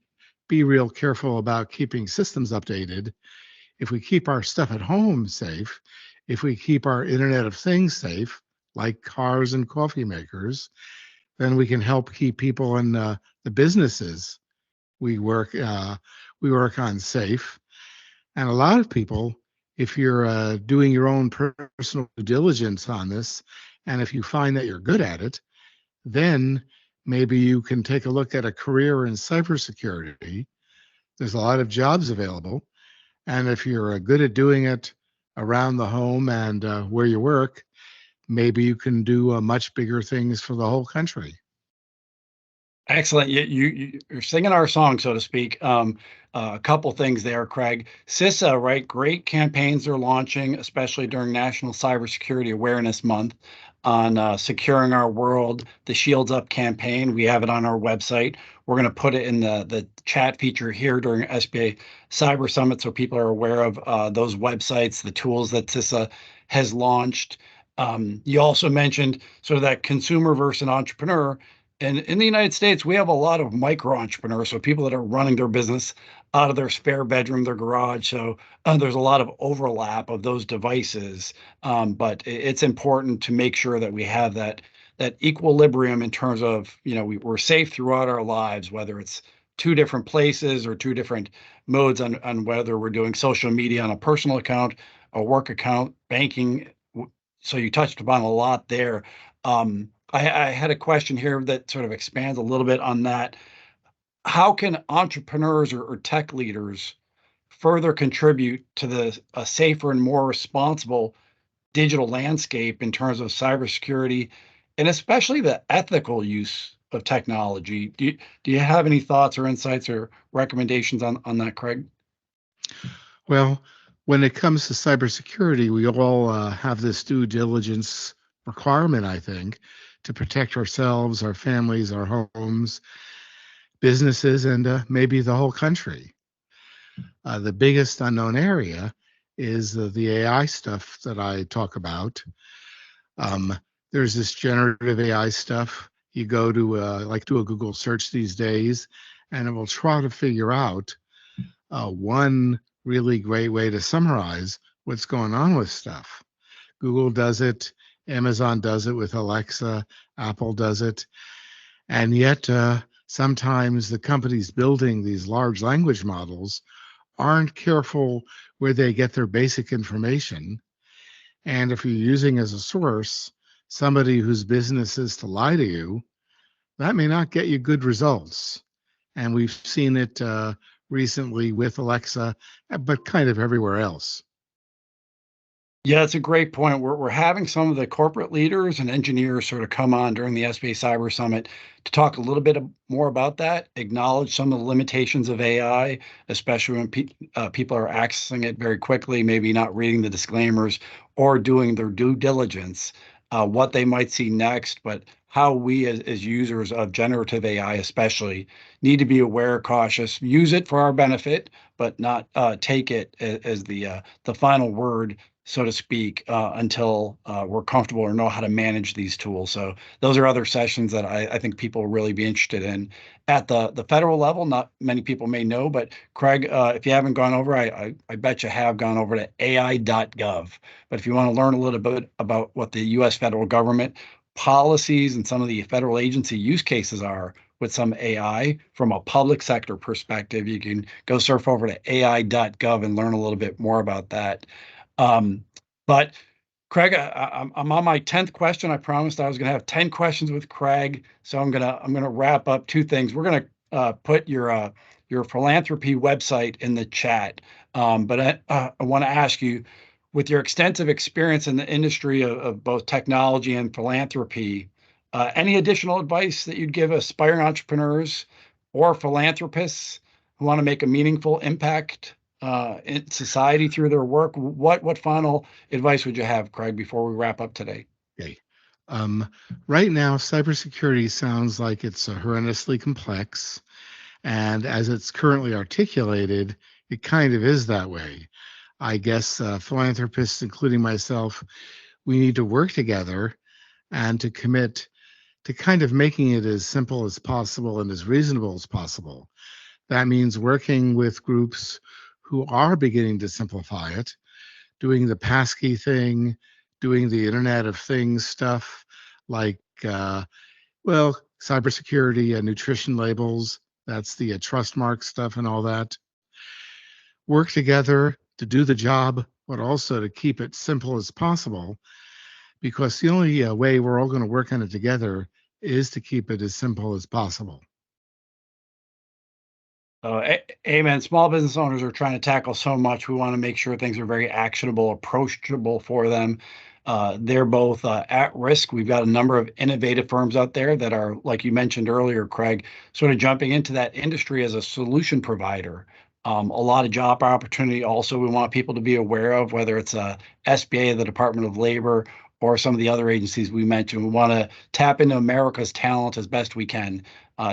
be real careful about keeping systems updated, if we keep our stuff at home safe, if we keep our Internet of Things safe, like cars and coffee makers, then we can help keep people in the businesses we work on safe. And a lot of people, if you're doing your own personal due diligence on this, and if you find that you're good at it, then maybe you can take a look at a career in cybersecurity. There's a lot of jobs available. And if you're good at doing it around the home and where you work, maybe you can do much bigger things for the whole country. Excellent. You're singing our song, so to speak. A couple things there, Craig. CISA, right? Great campaigns are launching, especially during National Cybersecurity Awareness Month, on securing our world. The Shields Up campaign, we have it on our website. We're going to put it in the chat feature here during SBA Cyber Summit so people are aware of those websites, the tools that CISA has launched. You also mentioned sort of that consumer versus entrepreneur. And in the United States, we have a lot of micro entrepreneurs, so people that are running their business out of their spare bedroom, their garage. So there's a lot of overlap of those devices. But it's important to make sure that we have that equilibrium in terms of, we're safe throughout our lives, whether it's two different places or two different modes on whether we're doing social media on a personal account, a work account, banking. So you touched upon a lot there. I had a question here that sort of expands a little bit on that. How can entrepreneurs or tech leaders further contribute to a safer and more responsible digital landscape in terms of cybersecurity and especially the ethical use of technology? Do you have any thoughts or insights or recommendations on that, Craig? Well, when it comes to cybersecurity, we all have this due diligence requirement, I think, to protect ourselves, our families, our homes, businesses, and maybe the whole country. The biggest unknown area is the AI stuff that I talk about. There's this generative AI stuff. You go to do a Google search these days, and it will try to figure out one really great way to summarize what's going on with stuff. Google does it, Amazon does it with Alexa, Apple does it, and yet sometimes the companies building these large language models aren't careful where they get their basic information. And if you're using as a source somebody whose business is to lie to you, that may not get you good results. And we've seen it recently with Alexa, but kind of everywhere else. Yeah, that's a great point. We're having some of the corporate leaders and engineers sort of come on during the SBA Cyber Summit to talk a little bit more about that, acknowledge some of the limitations of AI, especially when people are accessing it very quickly, maybe not reading the disclaimers or doing their due diligence, what they might see next, but how we as users of generative AI especially need to be aware, cautious, use it for our benefit, but not take it as the final word, so to speak, until we're comfortable or know how to manage these tools. So those are other sessions that I think people will really be interested in. At the federal level, not many people may know, but Craig, if you haven't gone over, I bet you have gone over to ai.gov. But if you want to learn a little bit about what the U.S. federal government policies and some of the federal agency use cases are with some AI from a public sector perspective, you can go surf over to ai.gov and learn a little bit more about that. But Craig, I'm on my 10th question. I promised I was going to have 10 questions with Craig, so I'm gonna wrap up two things. We're gonna put your philanthropy website in the chat, but I want to ask you, with your extensive experience in the industry of both technology and philanthropy, any additional advice that you'd give aspiring entrepreneurs or philanthropists who want to make a meaningful impact in society through their work? What final advice would you have, Craig, before we wrap up today? Okay. Right now, cybersecurity sounds like it's horrendously complex. And as it's currently articulated, it kind of is that way. I guess philanthropists, including myself, we need to work together and to commit to kind of making it as simple as possible and as reasonable as possible. That means working with groups who are beginning to simplify it, doing the passkey thing, doing the Internet of Things stuff like, cybersecurity and nutrition labels. That's the trust mark stuff and all that. Work together to do the job, but also to keep it simple as possible, because the only way we're all going to work on it together is to keep it as simple as possible. Amen. Small business owners are trying to tackle so much. We want to make sure things are very actionable, approachable for them. They're both at risk. We've got a number of innovative firms out there that are, like you mentioned earlier, Craig, sort of jumping into that industry as a solution provider. A lot of job opportunity also we want people to be aware of, whether it's SBA, the Department of Labor, or some of the other agencies we mentioned. We want to tap into America's talent as best we can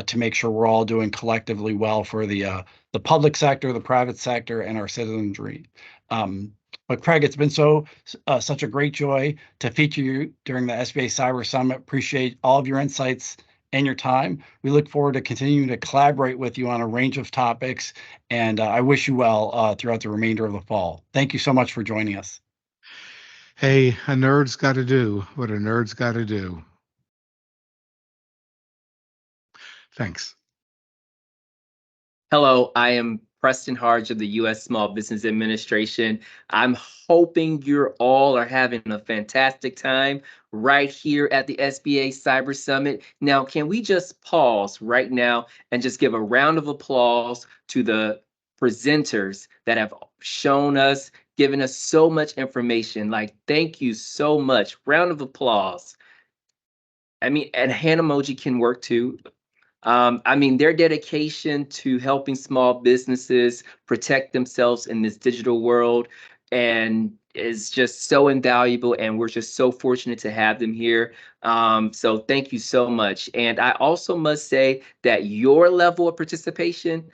to make sure we're all doing collectively well for the public sector, the private sector, and our citizenry. But Craig, it's been such a great joy to feature you during the SBA Cyber Summit. Appreciate all of your insights and your time. We look forward to continuing to collaborate with you on a range of topics, and I wish you well throughout the remainder of the fall. Thank you so much for joining us. Hey, a nerd's got to do what a nerd's got to do. Thanks. Hello, I am Preston Harge of the U.S. Small Business Administration. I'm hoping you all are having a fantastic time right here at the SBA Cyber Summit. Now, can we just pause right now and just give a round of applause to the presenters that have shown us, given us so much information. Like, thank you so much. Round of applause. I mean, and hand emoji can work too. Their dedication to helping small businesses protect themselves in this digital world and is just so invaluable, and we're just so fortunate to have them here. So thank you so much. And I also must say that your level of participation,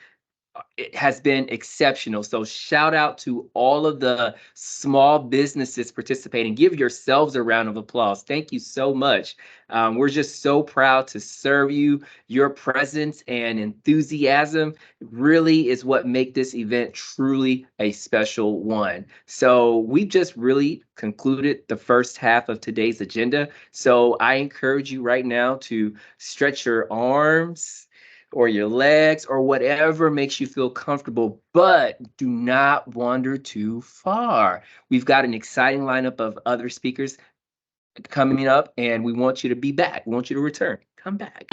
it has been exceptional. So shout out to all of the small businesses participating. Give yourselves a round of applause. Thank you so much. We're just so proud to serve you. Your presence and enthusiasm really is what make this event truly a special one. So we've just really concluded the first half of today's agenda. So I encourage you right now to stretch your arms or your legs or whatever makes you feel comfortable, but do not wander too far. We've got an exciting lineup of other speakers coming up, and we want you to be back. We want you to return. Come back.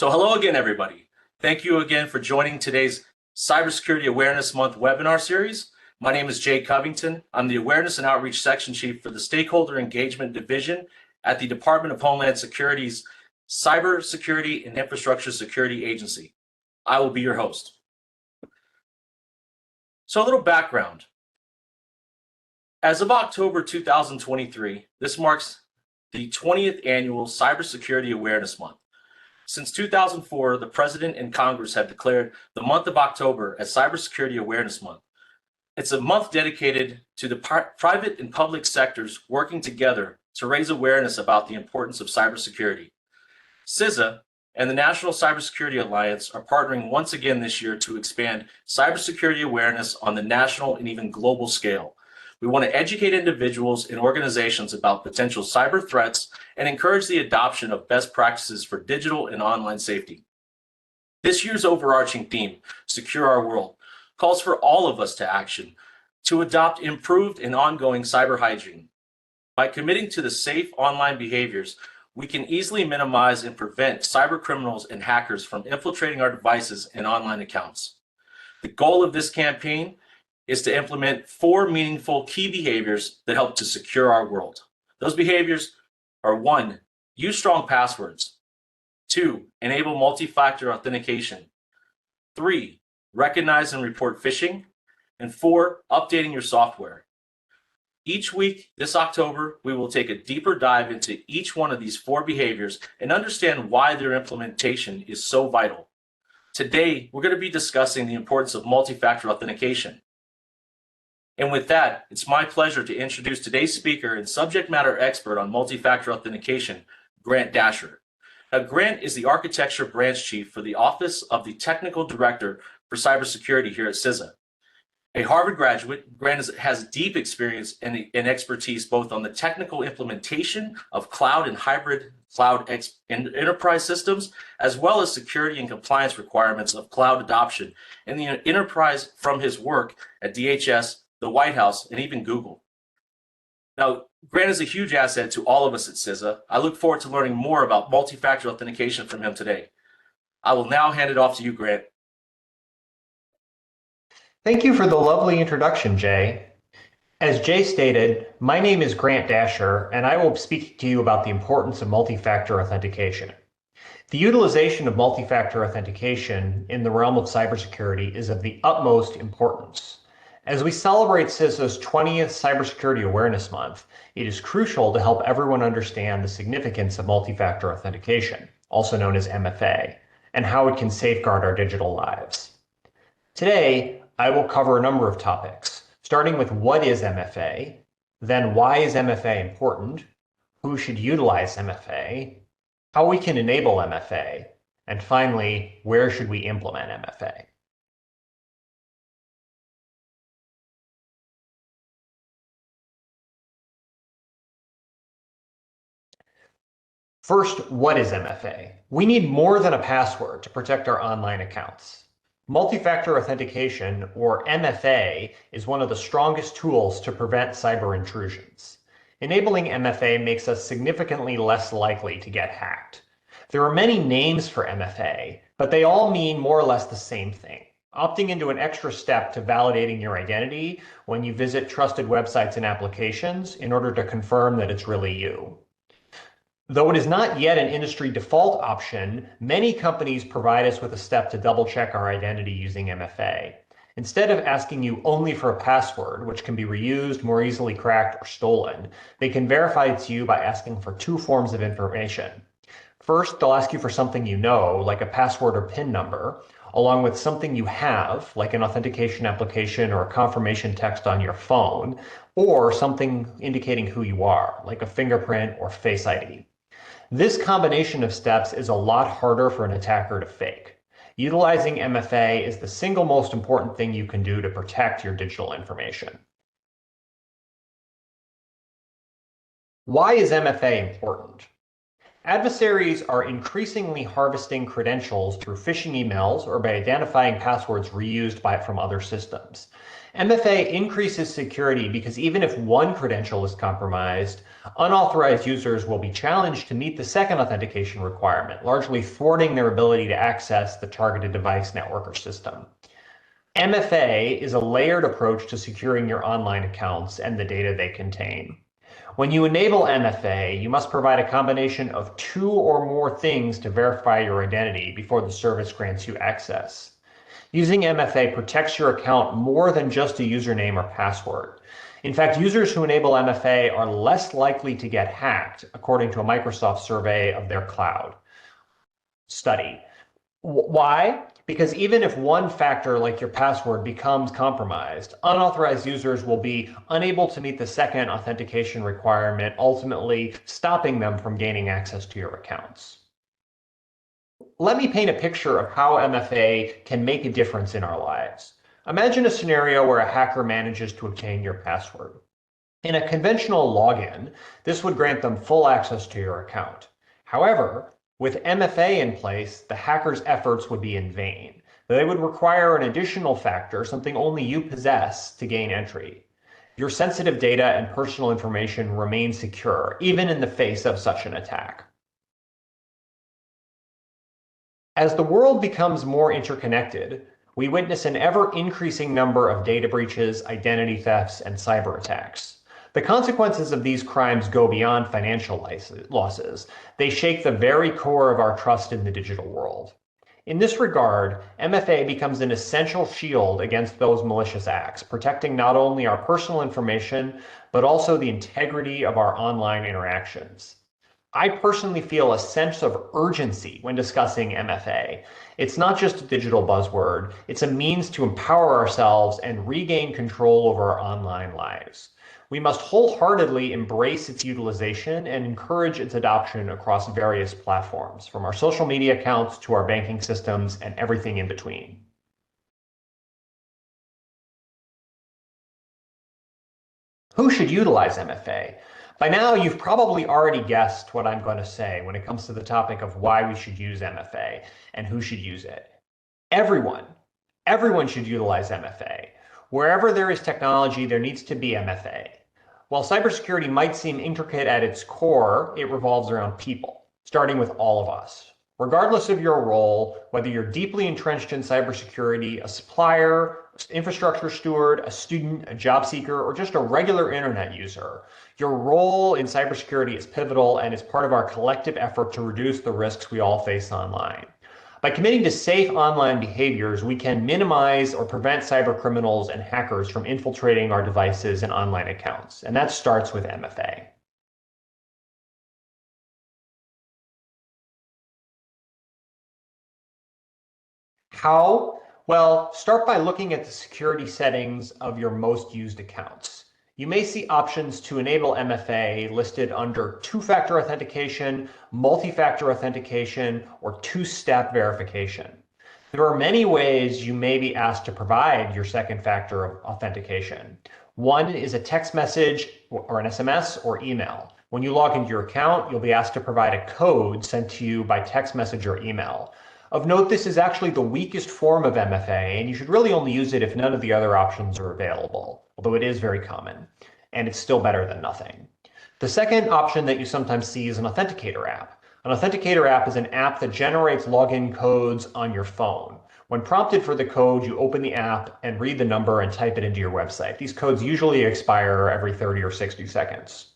So hello again, everybody. Thank you again for joining today's Cybersecurity Awareness Month webinar series. My name is Jay Covington. I'm the Awareness and Outreach Section Chief for the Stakeholder Engagement Division at the Department of Homeland Security's Cybersecurity and Infrastructure Security Agency. I will be your host. So a little background. As of October 2023, this marks the 20th annual Cybersecurity Awareness Month. Since 2004, the President and Congress have declared the month of October as Cybersecurity Awareness Month. It's a month dedicated to the private and public sectors working together to raise awareness about the importance of cybersecurity. CISA and the National Cybersecurity Alliance are partnering once again this year to expand cybersecurity awareness on the national and even global scale. We want to educate individuals and organizations about potential cyber threats and encourage the adoption of best practices for digital and online safety. This year's overarching theme, Secure Our World, calls for all of us to action to adopt improved and ongoing cyber hygiene. By committing to the safe online behaviors, we can easily minimize and prevent cyber criminals and hackers from infiltrating our devices and online accounts. The goal of this campaign is to implement 4 meaningful key behaviors that help to secure our world. Those behaviors are 1, use strong passwords. 2, enable multi-factor authentication. 3, recognize and report phishing. And 4, updating your software. Each week this October, we will take a deeper dive into each one of these 4 behaviors and understand why their implementation is so vital. Today, we're going to be discussing the importance of multi-factor authentication. And with that, it's my pleasure to introduce today's speaker and subject matter expert on multi-factor authentication, Grant Dasher. Now, Grant is the Architecture Branch Chief for the Office of the Technical Director for Cybersecurity here at CISA. A Harvard graduate, Grant has deep experience and expertise both on the technical implementation of cloud and hybrid cloud enterprise systems, as well as security and compliance requirements of cloud adoption in the enterprise from his work at DHS, the White House, and even Google. Now, Grant is a huge asset to all of us at CISA. I look forward to learning more about multi-factor authentication from him today. I will now hand it off to you, Grant. Thank you for the lovely introduction, Jay. As Jay stated, my name is Grant Dasher, and I will speak to you about the importance of multi-factor authentication. The utilization of multi-factor authentication in the realm of cybersecurity is of the utmost importance. As we celebrate CISA's 20th Cybersecurity Awareness Month, it is crucial to help everyone understand the significance of multi-factor authentication, also known as MFA, and how it can safeguard our digital lives. Today, I will cover a number of topics, starting with what is MFA, then why is MFA important, who should utilize MFA, how we can enable MFA, and finally, where should we implement MFA. First, what is MFA? We need more than a password to protect our online accounts. Multi-factor authentication, or MFA, is one of the strongest tools to prevent cyber intrusions. Enabling MFA makes us significantly less likely to get hacked. There are many names for MFA, but they all mean more or less the same thing, opting into an extra step to validating your identity when you visit trusted websites and applications in order to confirm that it's really you. Though it is not yet an industry default option, many companies provide us with a step to double check our identity using MFA. Instead of asking you only for a password, which can be reused, more easily cracked, or stolen, they can verify it's you by asking for 2 forms of information. First, they'll ask you for something you know, like a password or PIN number, along with something you have, like an authentication application or a confirmation text on your phone, or something indicating who you are, like a fingerprint or Face ID. This combination of steps is a lot harder for an attacker to fake. Utilizing MFA is the single most important thing you can do to protect your digital information. Why is MFA important? Adversaries are increasingly harvesting credentials through phishing emails or by identifying passwords reused from other systems. MFA increases security because even if one credential is compromised, unauthorized users will be challenged to meet the second authentication requirement, largely thwarting their ability to access the targeted device, network, or system. MFA is a layered approach to securing your online accounts and the data they contain. When you enable MFA, you must provide a combination of 2 or more things to verify your identity before the service grants you access. Using MFA protects your account more than just a username or password. In fact, users who enable MFA are less likely to get hacked, according to a Microsoft survey of their cloud study. Why? Because even if one factor like your password becomes compromised, unauthorized users will be unable to meet the second authentication requirement, ultimately stopping them from gaining access to your accounts. Let me paint a picture of how MFA can make a difference in our lives. Imagine a scenario where a hacker manages to obtain your password. In a conventional login, this would grant them full access to your account. However, with MFA in place, the hacker's efforts would be in vain. They would require an additional factor, something only you possess, to gain entry. Your sensitive data and personal information remain secure, even in the face of such an attack. As the world becomes more interconnected, we witness an ever-increasing number of data breaches, identity thefts, and cyber attacks. The consequences of these crimes go beyond financial losses. They shake the very core of our trust in the digital world. In this regard, MFA becomes an essential shield against those malicious acts, protecting not only our personal information, but also the integrity of our online interactions. I personally feel a sense of urgency when discussing MFA. It's not just a digital buzzword, it's a means to empower ourselves and regain control over our online lives. We must wholeheartedly embrace its utilization and encourage its adoption across various platforms, from our social media accounts to our banking systems and everything in between. Who should utilize MFA? By now, you've probably already guessed what I'm going to say when it comes to the topic of why we should use MFA and who should use it. Everyone should utilize MFA. Wherever there is technology, there needs to be MFA. While cybersecurity might seem intricate at its core, it revolves around people, starting with all of us. Regardless of your role, whether you're deeply entrenched in cybersecurity, a supplier, infrastructure steward, a student, a job seeker, or just a regular internet user, your role in cybersecurity is pivotal and is part of our collective effort to reduce the risks we all face online. By committing to safe online behaviors, we can minimize or prevent cyber criminals and hackers from infiltrating our devices and online accounts, and that starts with MFA. How? Well, start by looking at the security settings of your most used accounts. You may see options to enable MFA listed under two-factor authentication, multi-factor authentication, or two-step verification. There are many ways you may be asked to provide your second factor of authentication. One is a text message or an SMS or email. When you log into your account, you'll be asked to provide a code sent to you by text message or email. Of note, this is actually the weakest form of MFA, and you should really only use it if none of the other options are available, although it is very common, and it's still better than nothing. The second option that you sometimes see is an authenticator app. An authenticator app is an app that generates login codes on your phone. When prompted for the code, you open the app and read the number and type it into your website. These codes usually expire every 30 or 60 seconds.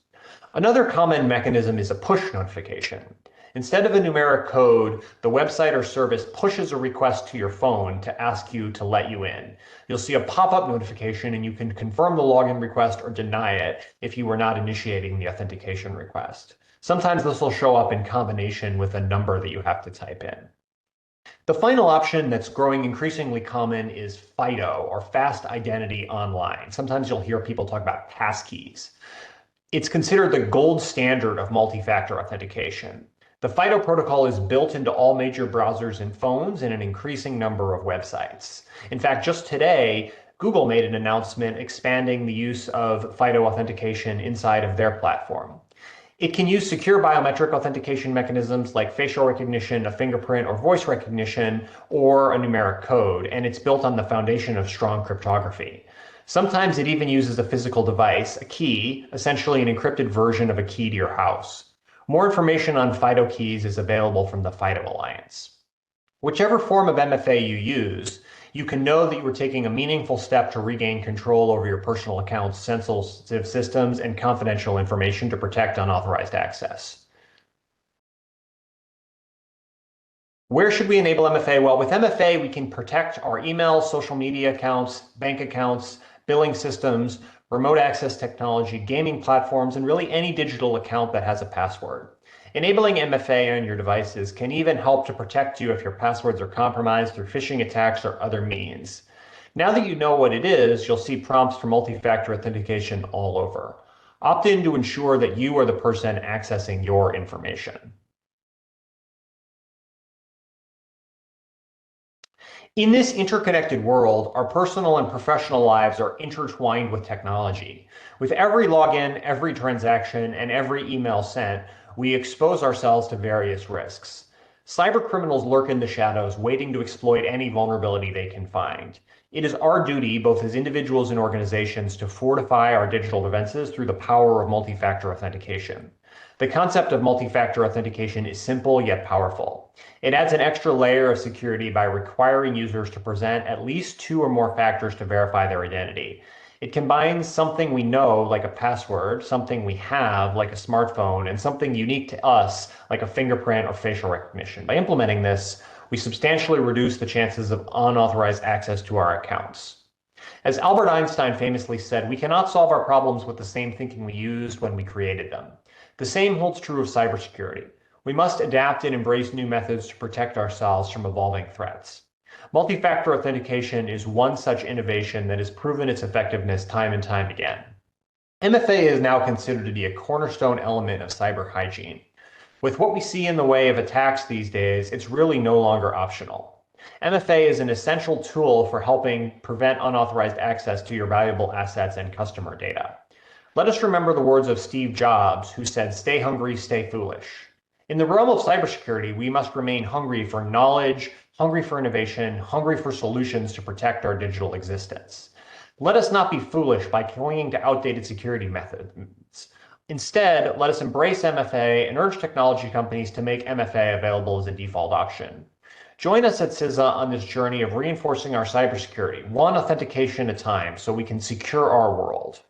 Another common mechanism is a push notification. Instead of a numeric code, the website or service pushes a request to your phone to ask you to let you in. You'll see a pop-up notification and you can confirm the login request or deny it if you were not initiating the authentication request. Sometimes this will show up in combination with a number that you have to type in. The final option that's growing increasingly common is FIDO, or Fast Identity Online. Sometimes you'll hear people talk about passkeys. It's considered the gold standard of multi-factor authentication. The FIDO protocol is built into all major browsers and phones and an increasing number of websites. In fact, just today, Google made an announcement expanding the use of FIDO authentication inside of their platform. It can use secure biometric authentication mechanisms like facial recognition, a fingerprint, or voice recognition, or a numeric code, and it's built on the foundation of strong cryptography. Sometimes it even uses a physical device, a key, essentially an encrypted version of a key to your house. More information on FIDO keys is available from the FIDO Alliance. Whichever form of MFA you use, you can know that you are taking a meaningful step to regain control over your personal accounts, sensitive systems, and confidential information to protect unauthorized access. Where should we enable MFA? Well, with MFA, we can protect our email, social media accounts, bank accounts, billing systems, remote access technology, gaming platforms, and really any digital account that has a password. Enabling MFA on your devices can even help to protect you if your passwords are compromised through phishing attacks or other means. Now that you know what it is, you'll see prompts for multi-factor authentication all over. Opt in to ensure that you are the person accessing your information. In this interconnected world, our personal and professional lives are intertwined with technology. With every login, every transaction, and every email sent, we expose ourselves to various risks. Cyber criminals lurk in the shadows, waiting to exploit any vulnerability they can find. It is our duty, both as individuals and organizations, to fortify our digital defenses through the power of multi-factor authentication. The concept of multi-factor authentication is simple yet powerful. It adds an extra layer of security by requiring users to present at least 2 or more factors to verify their identity. It combines something we know, like a password, something we have, like a smartphone, and something unique to us, like a fingerprint or facial recognition. By implementing this, we substantially reduce the chances of unauthorized access to our accounts. As Albert Einstein famously said, we cannot solve our problems with the same thinking we used when we created them. The same holds true of cybersecurity. We must adapt and embrace new methods to protect ourselves from evolving threats. Multi-factor authentication is one such innovation that has proven its effectiveness time and time again. MFA is now considered to be a cornerstone element of cyber hygiene. With what we see in the way of attacks these days, it's really no longer optional. MFA is an essential tool for helping prevent unauthorized access to your valuable assets and customer data. Let us remember the words of Steve Jobs, who said, "Stay hungry, stay foolish." In the realm of cybersecurity, we must remain hungry for knowledge, hungry for innovation, hungry for solutions to protect our digital existence. Let us not be foolish by clinging to outdated security methods. Instead, let us embrace MFA and urge technology companies to make MFA available as a default option. Join us at CISA on this journey of reinforcing our cybersecurity, one authentication at a time, so we can secure our world.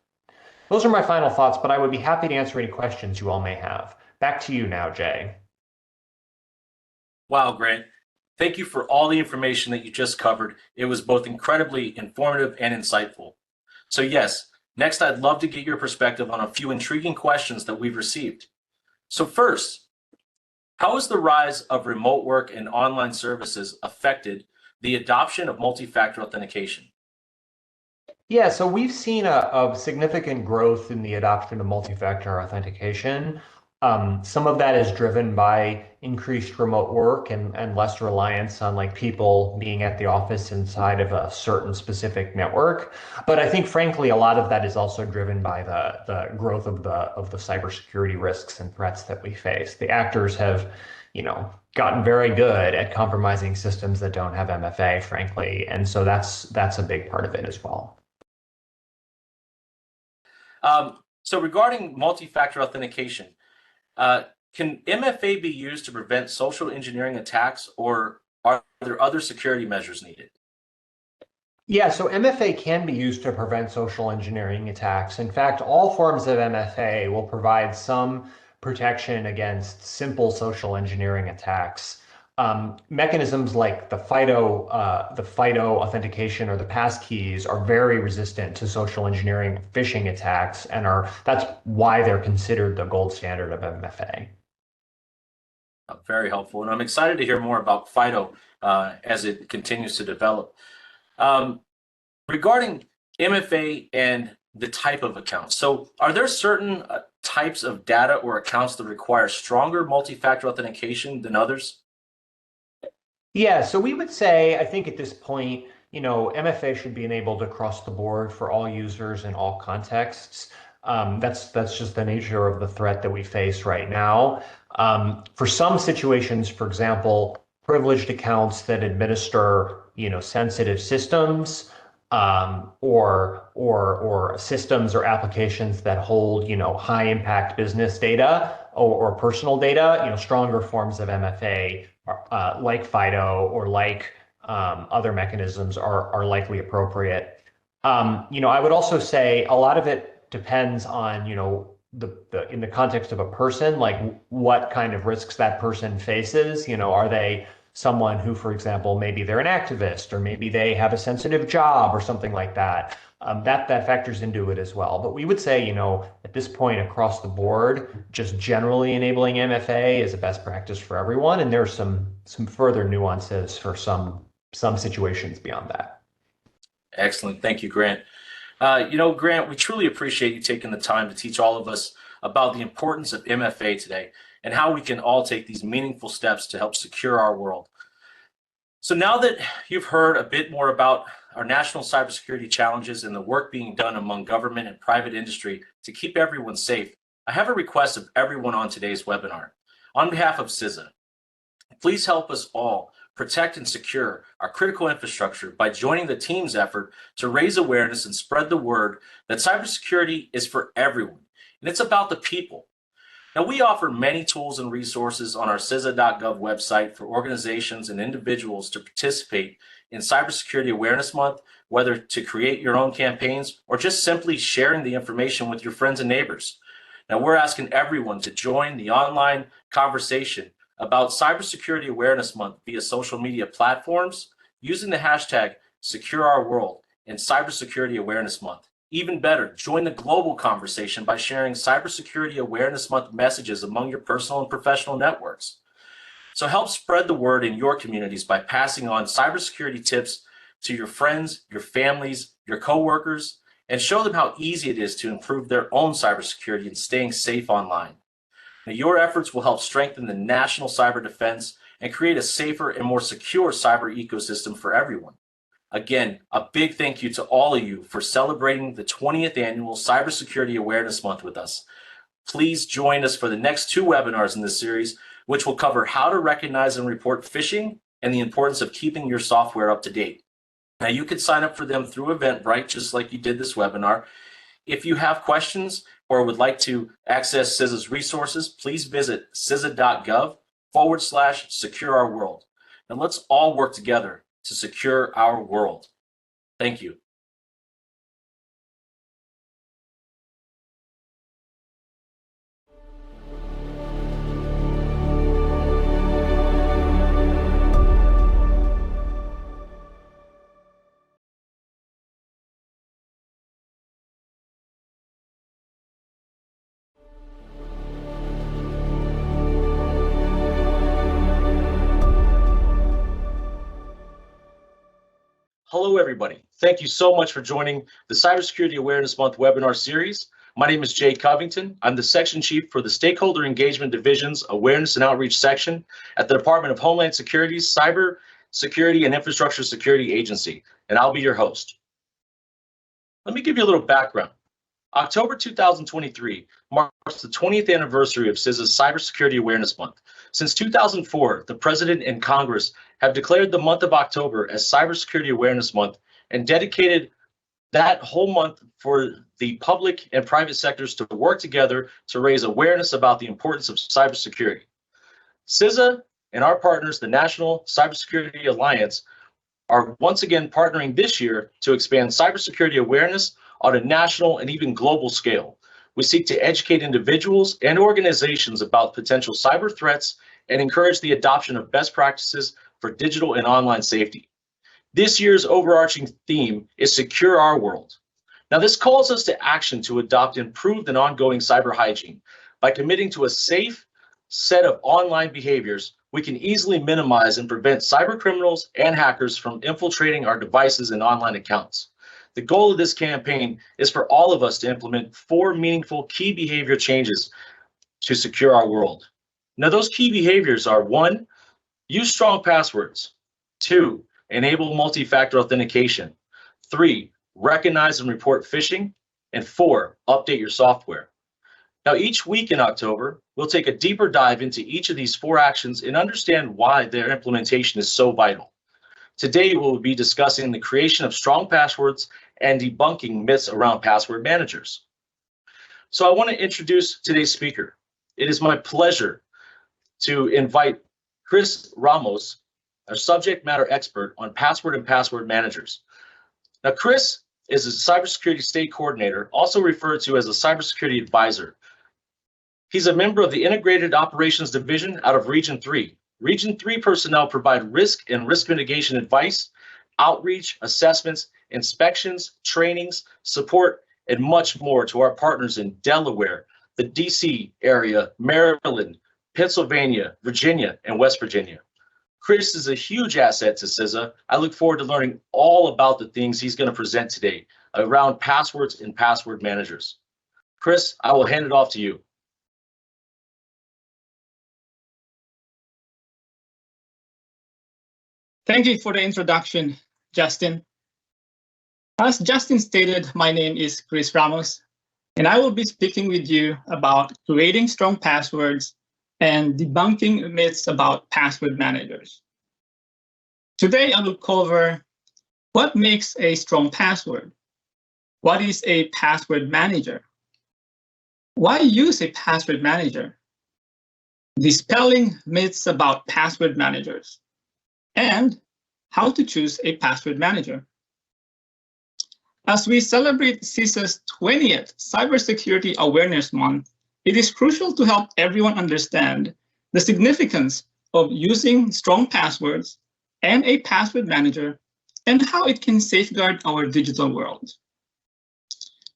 Those are my final thoughts, but I would be happy to answer any questions you all may have. Back to you now, Jay. Wow, Grant. Thank you for all the information that you just covered. It was both incredibly informative and insightful. So yes, next I'd love to get your perspective on a few intriguing questions that we've received. So first, how has the rise of remote work and online services affected the adoption of multi-factor authentication? Yeah, so we've seen a significant growth in the adoption of multi-factor authentication. Some of that is driven by increased remote work and less reliance on like people being at the office inside of a certain specific network. But I think, frankly, a lot of that is also driven by the growth of the cybersecurity risks and threats that we face. The actors have, gotten very good at compromising systems that don't have MFA, frankly, and so that's a big part of it as well. So regarding multi-factor authentication, can MFA be used to prevent social engineering attacks, or are there other security measures needed? Yeah, so MFA can be used to prevent social engineering attacks. In fact, all forms of MFA will provide some protection against simple social engineering attacks. Mechanisms like the FIDO authentication or the passkeys are very resistant to social engineering phishing attacks, and that's why they're considered the gold standard of MFA. Very helpful, and I'm excited to hear more about FIDO as it continues to develop. Regarding MFA and the type of accounts, so are there certain types of data or accounts that require stronger multi-factor authentication than others? Yeah, so we would say, I think at this point, MFA should be enabled across the board for all users in all contexts. That's just the nature of the threat that we face right now. For some situations, for example, privileged accounts that administer, sensitive systems, or systems or applications that hold, high impact business data or personal data, stronger forms of MFA, like FIDO or like other mechanisms are likely appropriate. I would also say a lot of it depends on, the in the context of a person, like what kind of risks that person faces. Are they someone who, for example, maybe they're an activist, or maybe they have a sensitive job or something like that. That factors into it as well. But we would say, at this point across the board, just generally enabling MFA is a best practice for everyone, and there's some further nuances for some situations beyond that. Excellent. Thank you, Grant. Grant, we truly appreciate you taking the time to teach all of us about the importance of MFA today and how we can all take these meaningful steps to help secure our world. So now that you've heard a bit more about our national cybersecurity challenges and the work being done among government and private industry to keep everyone safe, I have a request of everyone on today's webinar. On behalf of CISA, please help us all protect and secure our critical infrastructure by joining the team's effort to raise awareness and spread the word that cybersecurity is for everyone, and it's about the people. Now, we offer many tools and resources on our CISA.gov website for organizations and individuals to participate in Cybersecurity Awareness Month, whether to create your own campaigns or just simply sharing the information with your friends and neighbors. Now, we're asking everyone to join the online conversation about Cybersecurity Awareness Month via social media platforms using the hashtag #SecureOurWorld and Cybersecurity Awareness Month. Even better, join the global conversation by sharing Cybersecurity Awareness Month messages among your personal and professional networks. So help spread the word in your communities by passing on cybersecurity tips to your friends, your families, your coworkers, and show them how easy it is to improve their own cybersecurity and staying safe online. Now, your efforts will help strengthen the national cyber defense and create a safer and more secure cyber ecosystem for everyone. Again, a big thank you to all of you for celebrating the 20th annual Cybersecurity Awareness Month with us. Please join us for the next 2 webinars in this series, which will cover how to recognize and report phishing and the importance of keeping your software up to date. Now, you can sign up for them through Eventbrite, just like you did this webinar. If you have questions or would like to access CISA's resources, please visit CISA.gov/SecureOurWorld. And let's all work together to secure our world. Thank you. Hello, everybody. Thank you so much for joining the Cybersecurity Awareness Month webinar series. My name is Jay Covington. I'm the Section Chief for the Stakeholder Engagement Division's Awareness and Outreach Section at the Department of Homeland Security's Cyber Security and Infrastructure Security Agency, and I'll be your host. Let me give you a little background. October 2023 marks the 20th anniversary of CISA's Cybersecurity Awareness Month. Since 2004, the President and Congress have declared the month of October as Cybersecurity Awareness Month and dedicated that whole month for the public and private sectors to work together to raise awareness about the importance of cybersecurity. CISA and our partners, the National Cybersecurity Alliance, are once again partnering this year to expand cybersecurity awareness on a national and even global scale. We seek to educate individuals and organizations about potential cyber threats and encourage the adoption of best practices for digital and online safety. This year's overarching theme is Secure Our World. Now, this calls us to action to adopt improved and ongoing cyber hygiene. By committing to a safe set of online behaviors, we can easily minimize and prevent cyber criminals and hackers from infiltrating our devices and online accounts. The goal of this campaign is for all of us to implement 4 meaningful key behavior changes to secure our world. Now, those key behaviors are: 1, use strong passwords; 2, enable multi-factor authentication; 3, recognize and report phishing; And 4, update your software. Now, each week in October, we'll take a deeper dive into each of these 4 actions and understand why their implementation is so vital. Today, we'll be discussing the creation of strong passwords and debunking myths around password managers. So I want to introduce today's speaker. It is my pleasure to invite Chris Ramos, our subject matter expert on password and password managers. Now, Chris is a cybersecurity state coordinator, also referred to as a cybersecurity advisor. He's a member of the Integrated Operations Division out of Region 3. Region 3 personnel provide risk and risk mitigation advice, outreach, assessments, inspections, trainings, support, and much more to our partners in Delaware, the DC area, Maryland, Pennsylvania, Virginia, and West Virginia. Chris is a huge asset to CISA. I look forward to learning all about the things he's going to present today around passwords and password managers. Chris, I will hand it off to you. Thank you for the introduction, Justin. As Justin stated, my name is Chris Ramos, and I will be speaking with you about creating strong passwords and debunking myths about password managers. Today, I will cover what makes a strong password, what is a password manager, why use a password manager, dispelling myths about password managers, and how to choose a password manager. As we celebrate CISA's 20th Cybersecurity Awareness Month, it is crucial to help everyone understand the significance of using strong passwords and a password manager and how it can safeguard our digital world.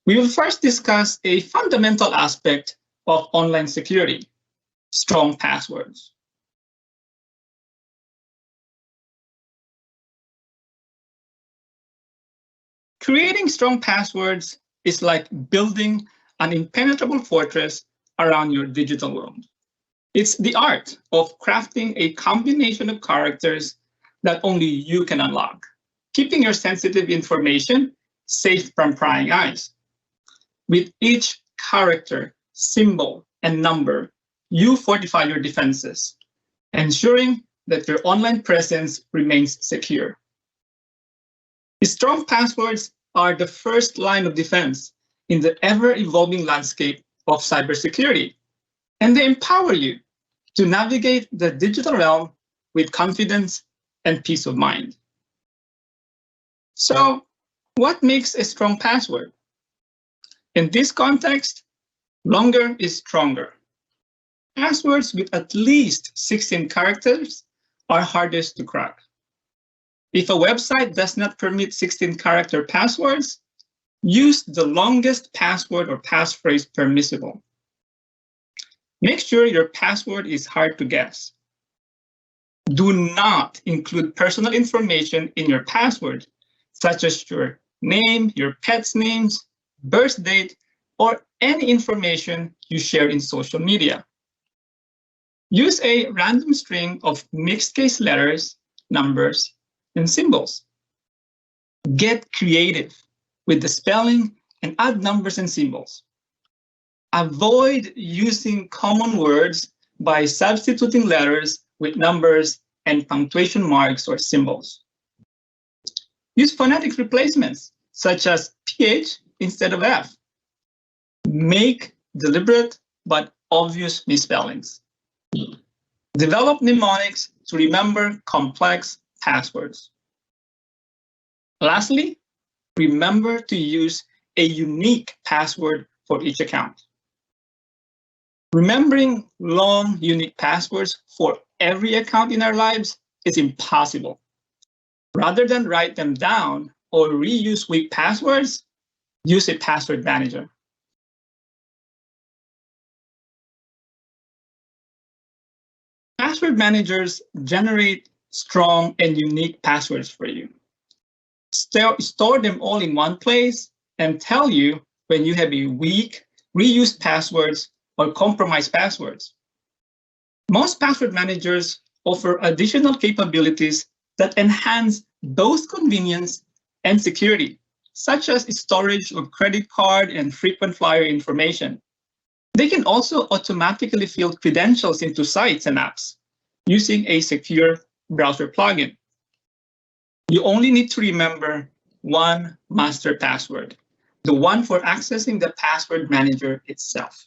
We will first discuss a fundamental aspect of online security, strong passwords. Creating strong passwords is like building an impenetrable fortress around your digital world. It's the art of crafting a combination of characters that only you can unlock, keeping your sensitive information safe from prying eyes. With each character, symbol, and number, you fortify your defenses, ensuring that your online presence remains secure. Strong passwords are the first line of defense in the ever-evolving landscape of cybersecurity, and they empower you to navigate the digital realm with confidence and peace of mind. So, what makes a strong password? In this context, longer is stronger. Passwords with at least 16 characters are hardest to crack. If a website does not permit 16-character passwords, use the longest password or passphrase permissible. Make sure your password is hard to guess. Do not include personal information in your password, such as your name, your pet's names, birth date, or any information you share in social media. Use a random string of mixed case letters, numbers, and symbols. Get creative with the spelling and add numbers and symbols. Avoid using common words by substituting letters with numbers and punctuation marks or symbols. Use phonetic replacements such as PH instead of F. Make deliberate but obvious misspellings. Develop mnemonics to remember complex passwords. Lastly, remember to use a unique password for each account. Remembering long, unique passwords for every account in our lives is impossible. Rather than write them down or reuse weak passwords, use a password manager. Password managers generate strong and unique passwords for you. Store them all in one place and tell you when you have a weak, reused passwords or compromised passwords. Most password managers offer additional capabilities that enhance both convenience and security, such as storage of credit card and frequent flyer information. They can also automatically fill credentials into sites and apps using a secure browser plugin. You only need to remember one master password, the one for accessing the password manager itself.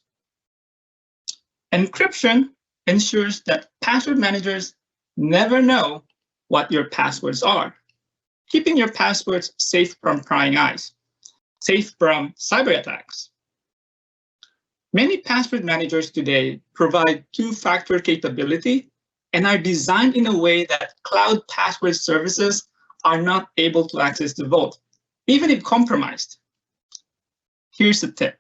Encryption ensures that password managers never know what your passwords are, keeping your passwords safe from prying eyes, safe from cyber attacks. Many password managers today provide two-factor capability and are designed in a way that cloud password services are not able to access the vault, even if compromised. Here's a tip.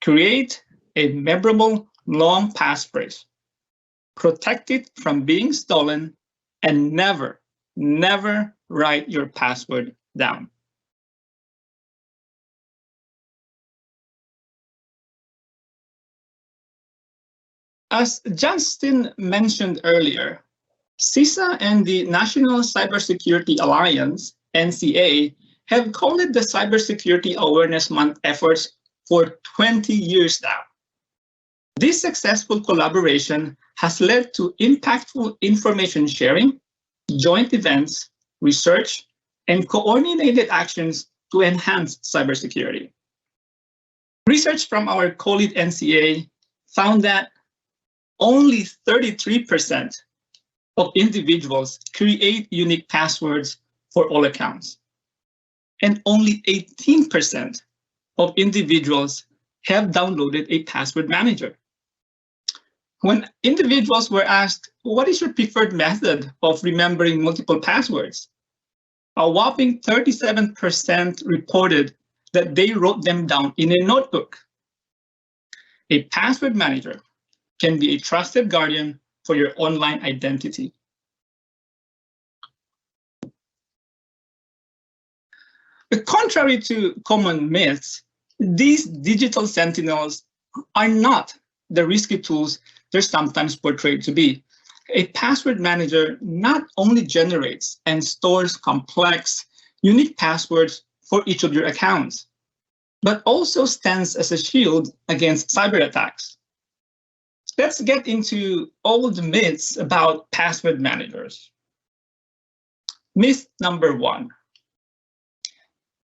Create a memorable long passphrase. Protect it from being stolen and never write your password down. As Justin mentioned earlier, CISA and the National Cybersecurity Alliance, NCA, have called it the Cybersecurity Awareness Month efforts for 20 years now. This successful collaboration has led to impactful information sharing, joint events, research, and coordinated actions to enhance cybersecurity. Research from our colleague NCA found that only 33% of individuals create unique passwords for all accounts, and only 18% of individuals have downloaded a password manager. When individuals were asked, what is your preferred method of remembering multiple passwords? A whopping 37% reported that they wrote them down in a notebook. A password manager can be a trusted guardian for your online identity. Contrary to common myths, these digital sentinels are not the risky tools they're sometimes portrayed to be. A password manager not only generates and stores complex, unique passwords for each of your accounts, but also stands as a shield against cyber attacks. Let's get into old myths about password managers. Myth number 1.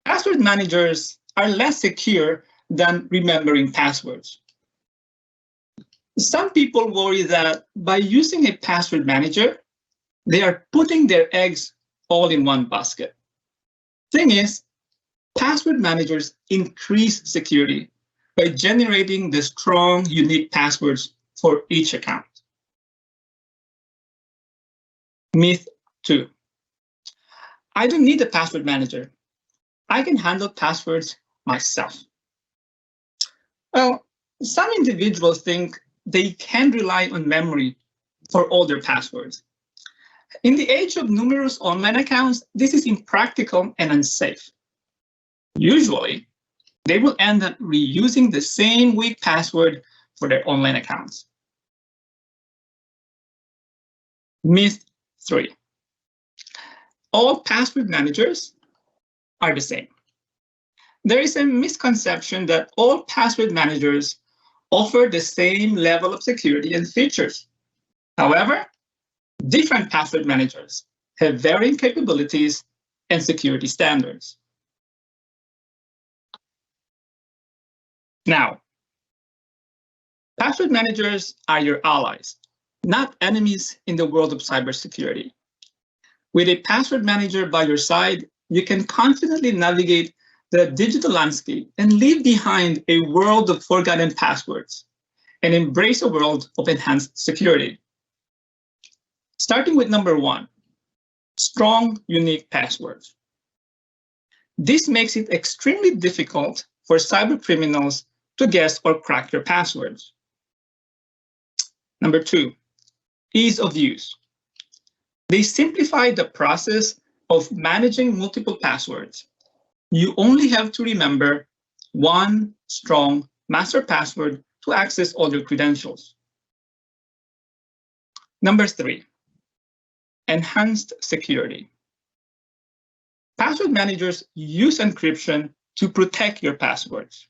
Password managers are less secure than remembering passwords. Some people worry that by using a password manager, they are putting their eggs all in one basket. Thing is, password managers increase security by generating the strong, unique passwords for each account. Myth 2. I don't need a password manager. I can handle passwords myself. Well, some individuals think they can rely on memory for all their passwords. In the age of numerous online accounts, this is impractical and unsafe. Usually, they will end up reusing the same weak password for their online accounts. Myth 3. All password managers are the same. There is a misconception that all password managers offer the same level of security and features. However, different password managers have varying capabilities and security standards. Now, password managers are your allies, not enemies in the world of cybersecurity. With a password manager by your side, you can confidently navigate the digital landscape and leave behind a world of forgotten passwords and embrace a world of enhanced security. Starting with number 1, strong, unique passwords. This makes it extremely difficult for cyber criminals to guess or crack your passwords. Number 2, ease of use. They simplify the process of managing multiple passwords. You only have to remember one strong master password to access all your credentials. Number 3, enhanced security. Password managers use encryption to protect your passwords.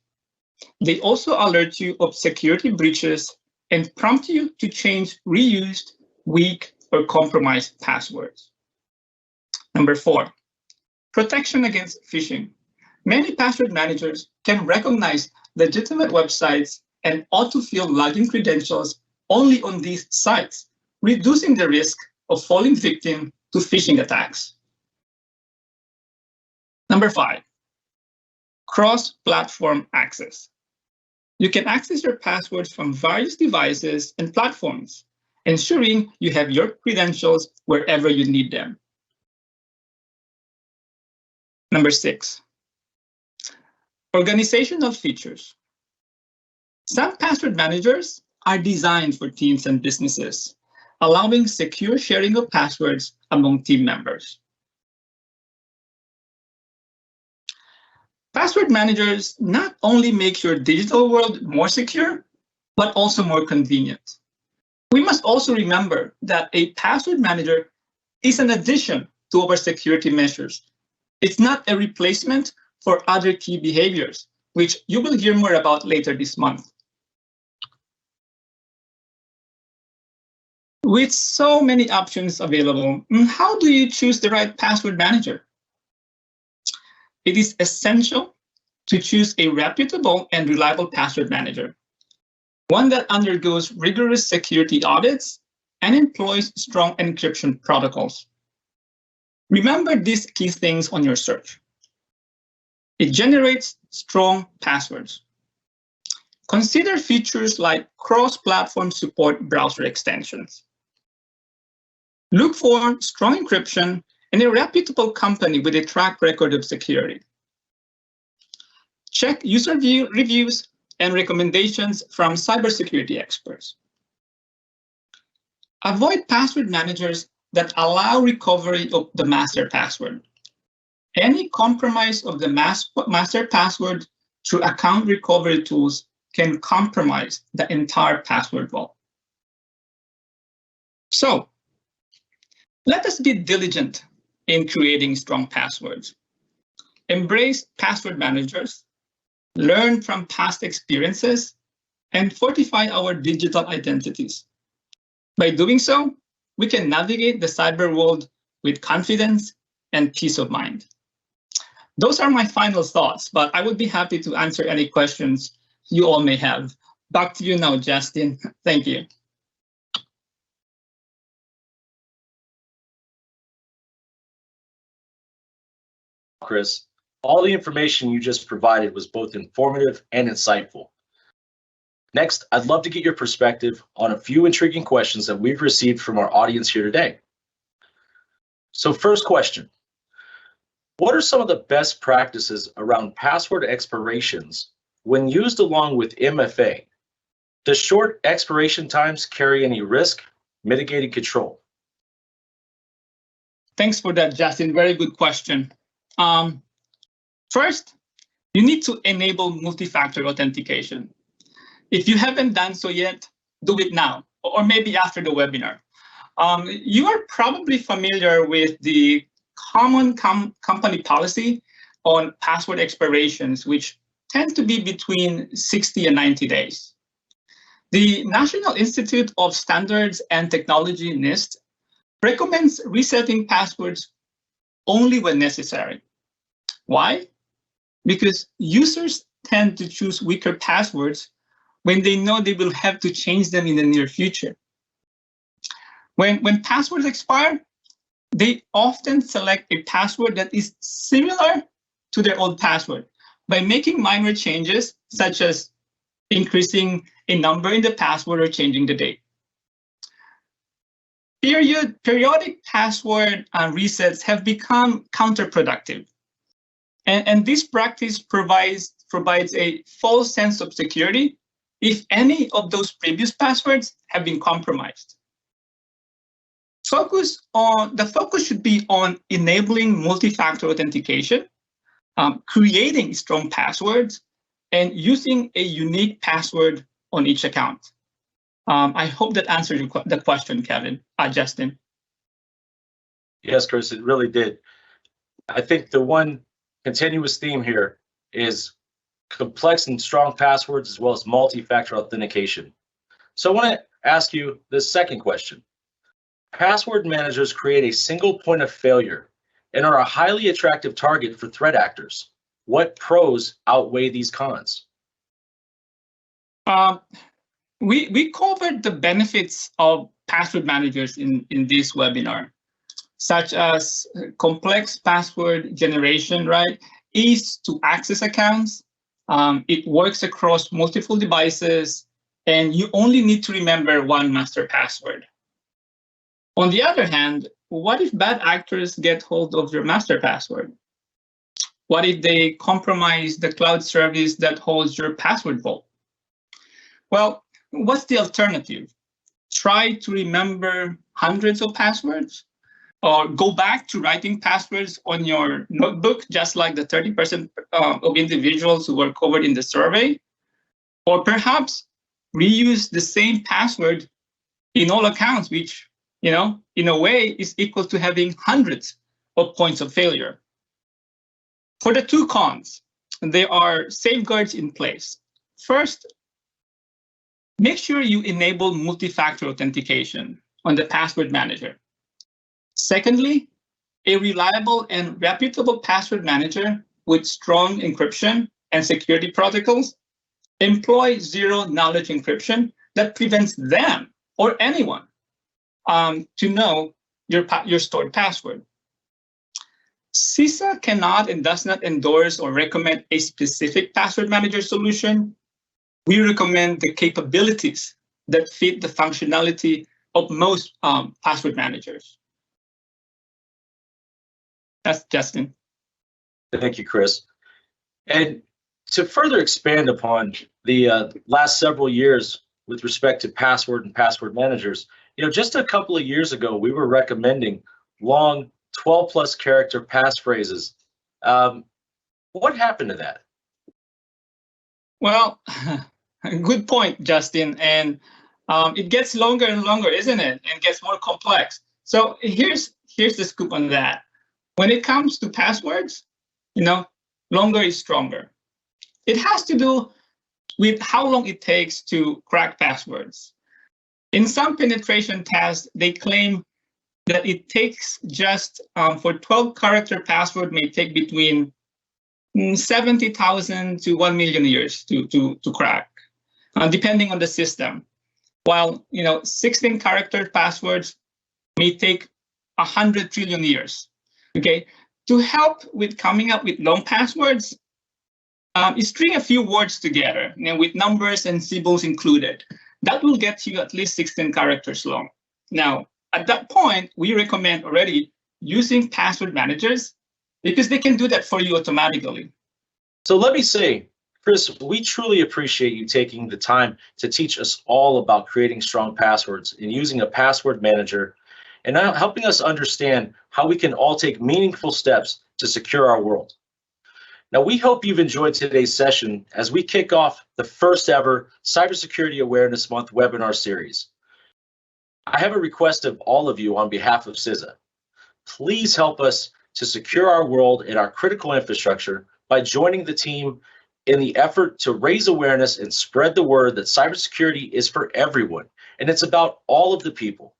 They also alert you of security breaches and prompt you to change reused, weak, or compromised passwords. Number 4, protection against phishing. Many password managers can recognize legitimate websites and autofill login credentials only on these sites, reducing the risk of falling victim to phishing attacks. Number 5, cross-platform access. You can access your passwords from various devices and platforms, ensuring you have your credentials wherever you need them. Number 6, organizational features. Some password managers are designed for teams and businesses, allowing secure sharing of passwords among team members. Password managers not only make your digital world more secure, but also more convenient. We must also remember that a password manager is an addition to our security measures. It's not a replacement for other key behaviors, which you will hear more about later this month. With so many options available, how do you choose the right password manager? It is essential to choose a reputable and reliable password manager, one that undergoes rigorous security audits and employs strong encryption protocols. Remember these key things on your search. It generates strong passwords. Consider features like cross-platform support browser extensions. Look for strong encryption and a reputable company with a track record of security. Check user reviews and recommendations from cybersecurity experts. Avoid password managers that allow recovery of the master password. Any compromise of the master password through account recovery tools can compromise the entire password vault. So, let us be diligent in creating strong passwords. Embrace password managers, learn from past experiences, and fortify our digital identities. By doing so, we can navigate the cyber world with confidence and peace of mind. Those are my final thoughts, but I would be happy to answer any questions you all may have. Back to you now, Justin. Thank you. Chris, all the information you just provided was both informative and insightful. Next, I'd love to get your perspective on a few intriguing questions that we've received from our audience here today. So first question, what are some of the best practices around password expirations when used along with MFA? Does short expiration times carry any risk, mitigating control? Thanks for that, Justin. Very good question. First, you need to enable multi-factor authentication. If you haven't done so yet, do it now, or maybe after the webinar. You are probably familiar with the common company policy on password expirations, which tend to be between 60 and 90 days. The National Institute of Standards and Technology, NIST, recommends resetting passwords only when necessary. Why? Because users tend to choose weaker passwords when they know they will have to change them in the near future. When passwords expire, they often select a password that is similar to their old password by making minor changes, such as increasing a number in the password or changing the date. Periodic password resets have become counterproductive. And this practice provides a false sense of security if any of those previous passwords have been compromised. The focus should be on enabling multi-factor authentication, creating strong passwords, and using a unique password on each account. I hope that answered the question, Justin. Yes, Chris, it really did. I think the one continuous theme here is complex and strong passwords as well as multi-factor authentication. So I want to ask you this second question. Password managers create a single point of failure and are a highly attractive target for threat actors. What pros outweigh these cons? We covered the benefits of password managers in this webinar, such as complex password generation, right? Ease to access accounts. It works across multiple devices, and you only need to remember one master password. On the other hand, what if bad actors get hold of your master password? What if they compromise the cloud service that holds your password vault? Well, what's the alternative? Try to remember hundreds of passwords, or go back to writing passwords on your notebook, just like the 30% of individuals who were covered in the survey, or perhaps reuse the same password in all accounts, which, in a way is equal to having hundreds of points of failure. For the two cons, there are safeguards in place. First, make sure you enable multi-factor authentication on the password manager. Secondly, a reliable and reputable password manager with strong encryption and security protocols employ zero-knowledge encryption that prevents them or anyone to know your stored password. CISA cannot and does not endorse or recommend a specific password manager solution. We recommend the capabilities that fit the functionality of most password managers. That's Justin. Thank you, Chris. And to further expand upon the last several years with respect to password and password managers, just a couple of years ago, we were recommending long 12+ character passphrases. What happened to that? Well, good point, Justin. And it gets longer and longer, isn't it? And gets more complex. So here's the scoop on that. When it comes to passwords, longer is stronger. It has to do with how long it takes to crack passwords. In some penetration tests, they claim that it takes just for 12-character password may take between 70,000 to 1 million years to crack, depending on the system. While 16-character passwords may take 100 trillion years. Okay, to help with coming up with long passwords, string a few words together, with numbers and symbols included. That will get you at least 16 characters long. Now, at that point, we recommend already using password managers because they can do that for you automatically. So let me say, Chris, we truly appreciate you taking the time to teach us all about creating strong passwords and using a password manager, and helping us understand how we can all take meaningful steps to secure our world. Now, we hope you've enjoyed today's session as we kick off the first ever Cybersecurity Awareness Month webinar series. I have a request of all of you on behalf of CISA. Please help us to secure our world and our critical infrastructure by joining the team in the effort to raise awareness and spread the word that cybersecurity is for everyone, and it's about all of the people.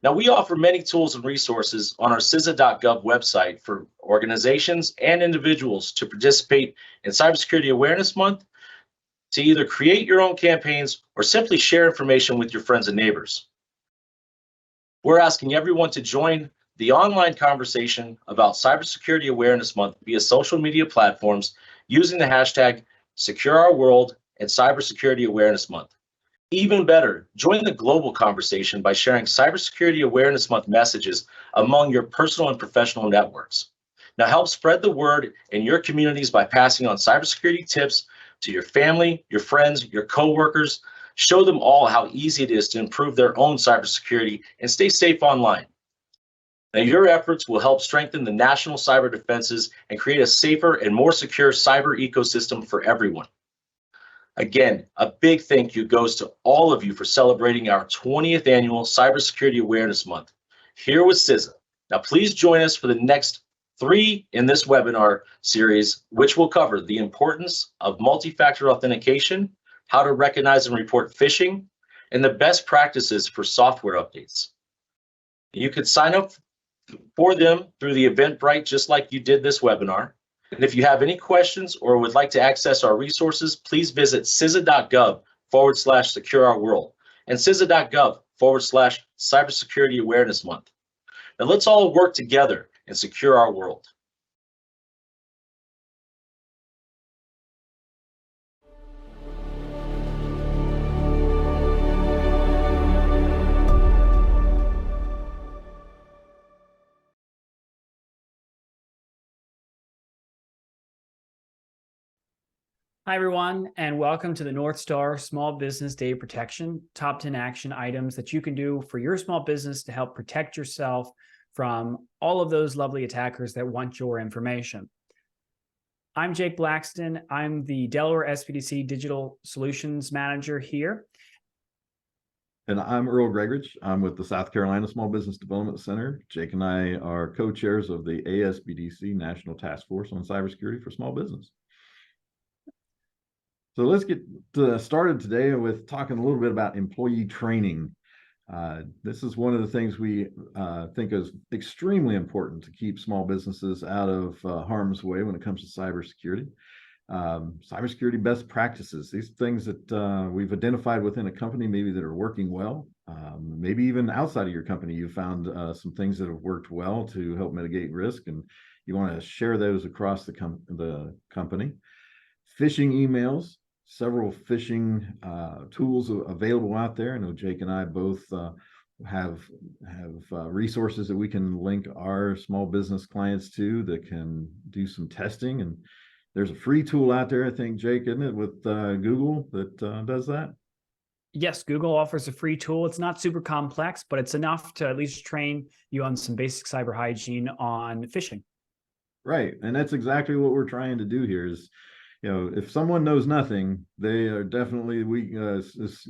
Now, we offer many tools and resources on our CISA.gov website for organizations and individuals to participate in Cybersecurity Awareness Month, to either create your own campaigns or simply share information with your friends and neighbors. We're asking everyone to join the online conversation about Cybersecurity Awareness Month via social media platforms using the hashtag #SecureOurWorld and Cybersecurity Awareness Month. Even better, join the global conversation by sharing Cybersecurity Awareness Month messages among your personal and professional networks. Now help spread the word in your communities by passing on cybersecurity tips to your family, your friends, your coworkers. Show them all how easy it is to improve their own cybersecurity and stay safe online. Now, your efforts will help strengthen the national cyber defenses and create a safer and more secure cyber ecosystem for everyone. Again, a big thank you goes to all of you for celebrating our 20th annual Cybersecurity Awareness Month here with CISA. Now, please join us for the next 3 in this webinar series, which will cover the importance of multi-factor authentication, how to recognize and report phishing, and the best practices for software updates. You could sign up for them through the Eventbrite, just like you did this webinar. And if you have any questions or would like to access our resources, please visit CISA.gov/Secure Our World and CISA.gov/Cybersecurity Awareness Month. Now let's all work together and secure our world. Hi, everyone, and welcome to the North Star Small Business Data Protection Top 10 Action Items that you can do for your small business to help protect yourself from all of those lovely attackers that want your information. I'm Jake Blackston. I'm the Delaware SBDC Digital Solutions Manager here. And I'm Earl Gregridge. I'm with the South Carolina Small Business Development Center. Jake and I are co-chairs of the ASBDC National Task Force on Cybersecurity for Small Business. So let's get started today with talking a little bit about employee training. This is one of the things we think is extremely important to keep small businesses out of harm's way when it comes to cybersecurity. Cybersecurity best practices, these things that we've identified within a company maybe that are working well, maybe even outside of your company you found some things that have worked well to help mitigate risk, and you want to share those across the company. Phishing emails. Several phishing tools available out there. I know Jake and I both have resources that we can link our small business clients to that can do some testing. And there's a free tool out there, I think, Jake, isn't it, with Google that does that? Yes, Google offers a free tool. It's not super complex, but it's enough to at least train you on some basic cyber hygiene on phishing. Right. And that's exactly what we're trying to do here is, you know, if someone knows nothing, they are definitely weak,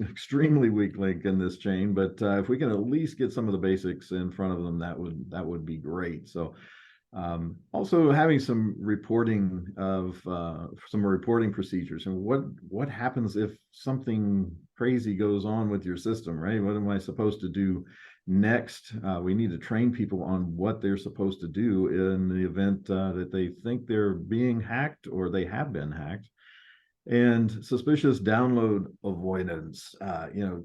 extremely weak link in this chain. But if we can at least get some of the basics in front of them, that would be great. So also having some reporting procedures and what happens if something crazy goes on with your system, right? What am I supposed to do next? We need to train people on what they're supposed to do in the event that they think they're being hacked or they have been hacked. And suspicious download avoidance. You know,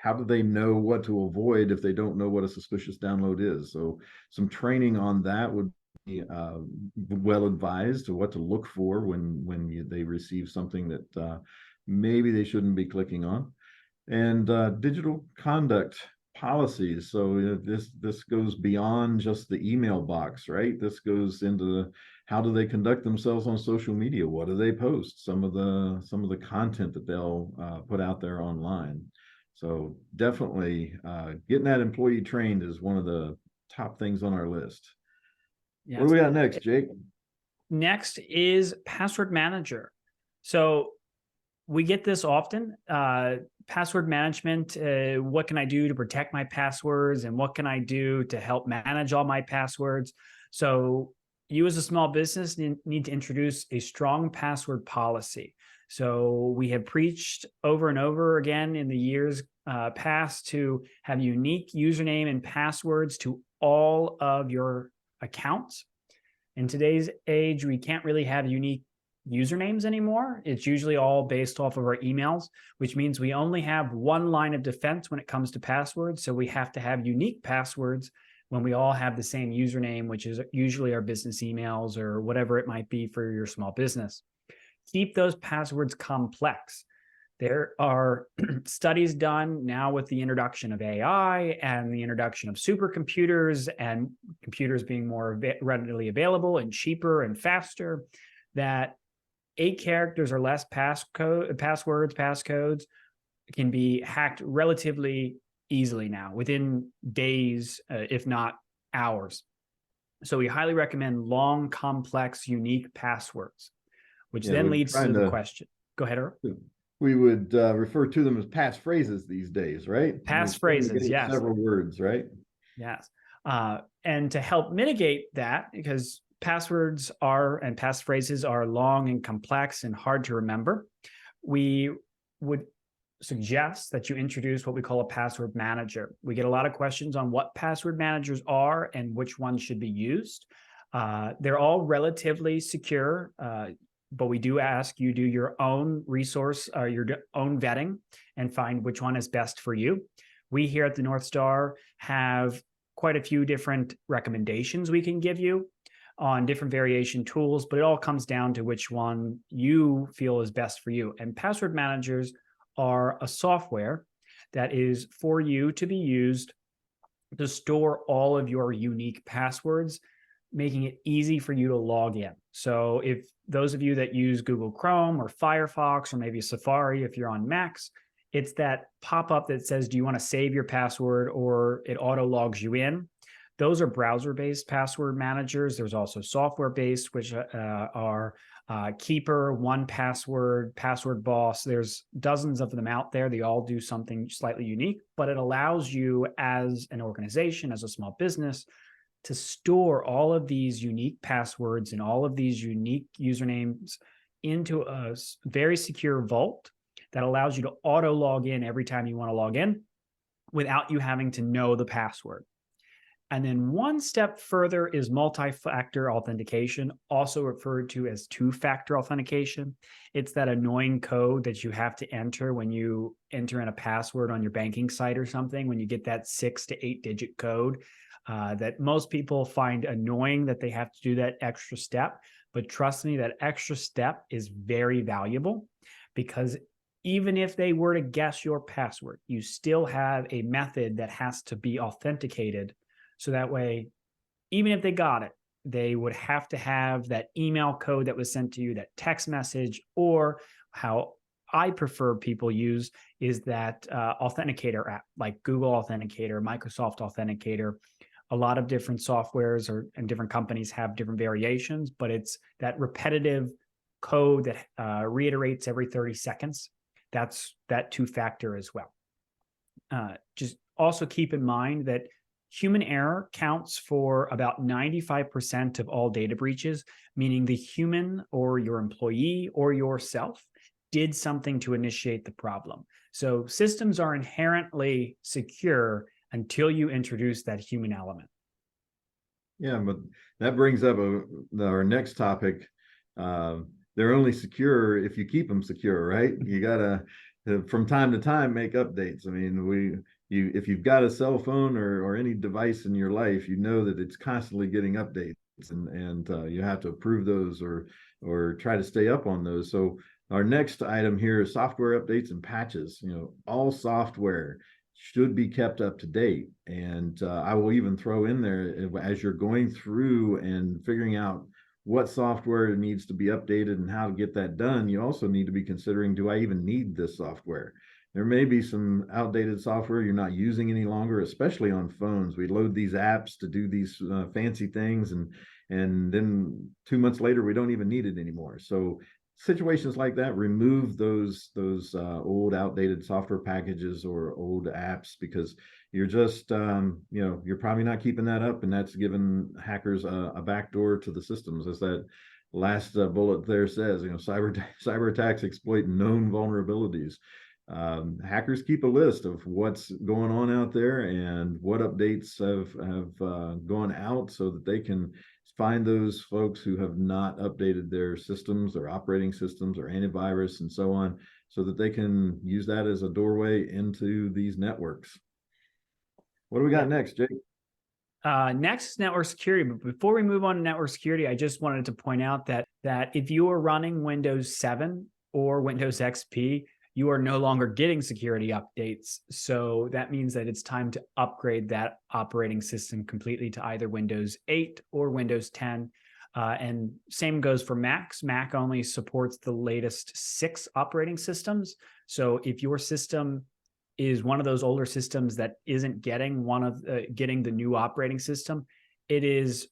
how do they know what to avoid if they don't know what a suspicious download is? So some training on that would be well advised to what to look for when they receive something that maybe they shouldn't be clicking on. And digital conduct policies. So this goes beyond just the email box, right? This goes into how do they conduct themselves on social media? What do they post? Some of the content that they'll put out there online. So definitely getting that employee trained is one of the top things on our list. Yes. What do we got next, Jake? Next is password manager. So we get this often. Password management, what can I do to protect my passwords and what can I do to help manage all my passwords? So you as a small business need to introduce a strong password policy. So we have preached over and over again in the years past to have unique username and passwords to all of your accounts. In today's age, we can't really have unique usernames anymore. It's usually all based off of our emails, which means we only have one line of defense when it comes to passwords. So we have to have unique passwords when we all have the same username, which is usually our business emails or whatever it might be for your small business. Keep those passwords complex. There are studies done now with the introduction of AI and the introduction of supercomputers and computers being more readily available and cheaper and faster, that 8 characters or less passcodes can be hacked relatively easily now, within days, if not hours. So we highly recommend long, complex, unique passwords, which then leads to the question. Go ahead, Earl. We would refer to them as passphrases these days, right? Passphrases, yes. Several words, right? Yes. And to help mitigate that, because passwords are and passphrases are long and complex and hard to remember, we would suggest that you introduce what we call a password manager. We get a lot of questions on what password managers are and which ones should be used. They're all relatively secure, but we do ask you do your own resource or your own vetting and find which one is best for you. We here at the North Star have quite a few different recommendations we can give you on different variation tools, but it all comes down to which one you feel is best for you. And password managers are a software that is for you to be used to store all of your unique passwords, making it easy for you to log in. So if those of you that use Google Chrome or Firefox or maybe Safari, if you're on Macs, it's that pop-up that says, do you want to save your password, or it auto logs you in. Those are browser-based password managers. There's also software-based, which are Keeper, 1Password, Password Boss. There's dozens of them out there. They all do something slightly unique, but it allows you as an organization, as a small business, to store all of these unique passwords and all of these unique usernames into a very secure vault that allows you to auto log in every time you want to log in without you having to know the password. And then one step further is multi-factor authentication, also referred to as two-factor authentication. It's that annoying code that you have to enter when you enter in a password on your banking site or something, when you get that 6 to 8 digit code that most people find annoying that they have to do that extra step. But trust me, that extra step is very valuable, because even if they were to guess your password, you still have a method that has to be authenticated. So that way, even if they got it, they would have to have that email code that was sent to you, that text message, or how I prefer people use is that authenticator app, like Google Authenticator, Microsoft Authenticator. A lot of different softwares and different companies have different variations, but it's that repetitive code that reiterates every 30 seconds. That's that two-factor as well. Just also keep in mind that human error counts for about 95% of all data breaches, meaning the human or your employee or yourself did something to initiate the problem. So systems are inherently secure until you introduce that human element. Yeah, but that brings up our next topic. They're only secure if you keep them secure, right? You gotta, from time to time, make updates. I mean, if you've got a cell phone or any device in your life, you know that it's constantly getting updates, and you have to approve those or try to stay up on those. So our next item here is software updates and patches. You know, all software should be kept up to date. And I will even throw in there, as you're going through and figuring out what software needs to be updated and how to get that done, you also need to be considering, do I even need this software? There may be some outdated software you're not using any longer, especially on phones. We load these apps to do these fancy things, and then 2 months later, we don't even need it anymore. So situations like that, remove those old outdated software packages or old apps, because you're just you're probably not keeping that up, and that's giving hackers a backdoor to the systems, as that last bullet there says. Cyber attacks exploit known vulnerabilities. Hackers keep a list of what's going on out there and what updates have gone out, so that they can find those folks who have not updated their systems, their operating systems, or antivirus and so on, so that they can use that as a doorway into these networks. What do we got next, Jake? Next is network security. But before we move on to network security, I just wanted to point out that if you are running Windows 7 or Windows XP, you are no longer getting security updates. So that means that it's time to upgrade that operating system completely to either Windows 8 or Windows 10. And same goes for Macs. Mac only supports the latest 6 operating systems. So if your system is one of those older systems that isn't getting getting the new operating system, it is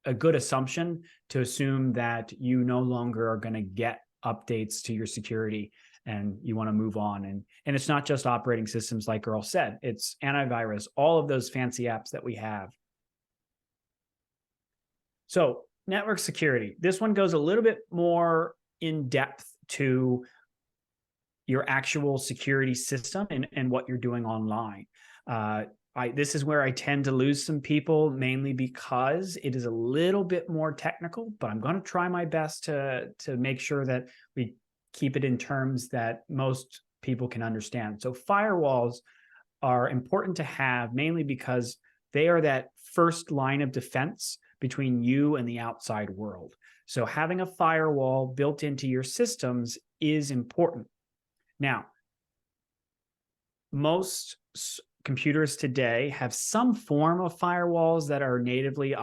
a good assumption to assume that you no longer are going to get updates to your security, and you want to move on. And it's not just operating systems, like Earl said, it's antivirus, all of those fancy apps that we have. So network security. This one goes a little bit more in depth to your actual security system and what you're doing online. This is where I tend to lose some people, mainly because it is a little bit more technical, but I'm going to try my best to make sure that we keep it in terms that most people can understand. So firewalls are important to have, mainly because they are that first line of defense between you and the outside world. So having a firewall built into your systems is important. Now, most computers today have some form of firewalls that are natively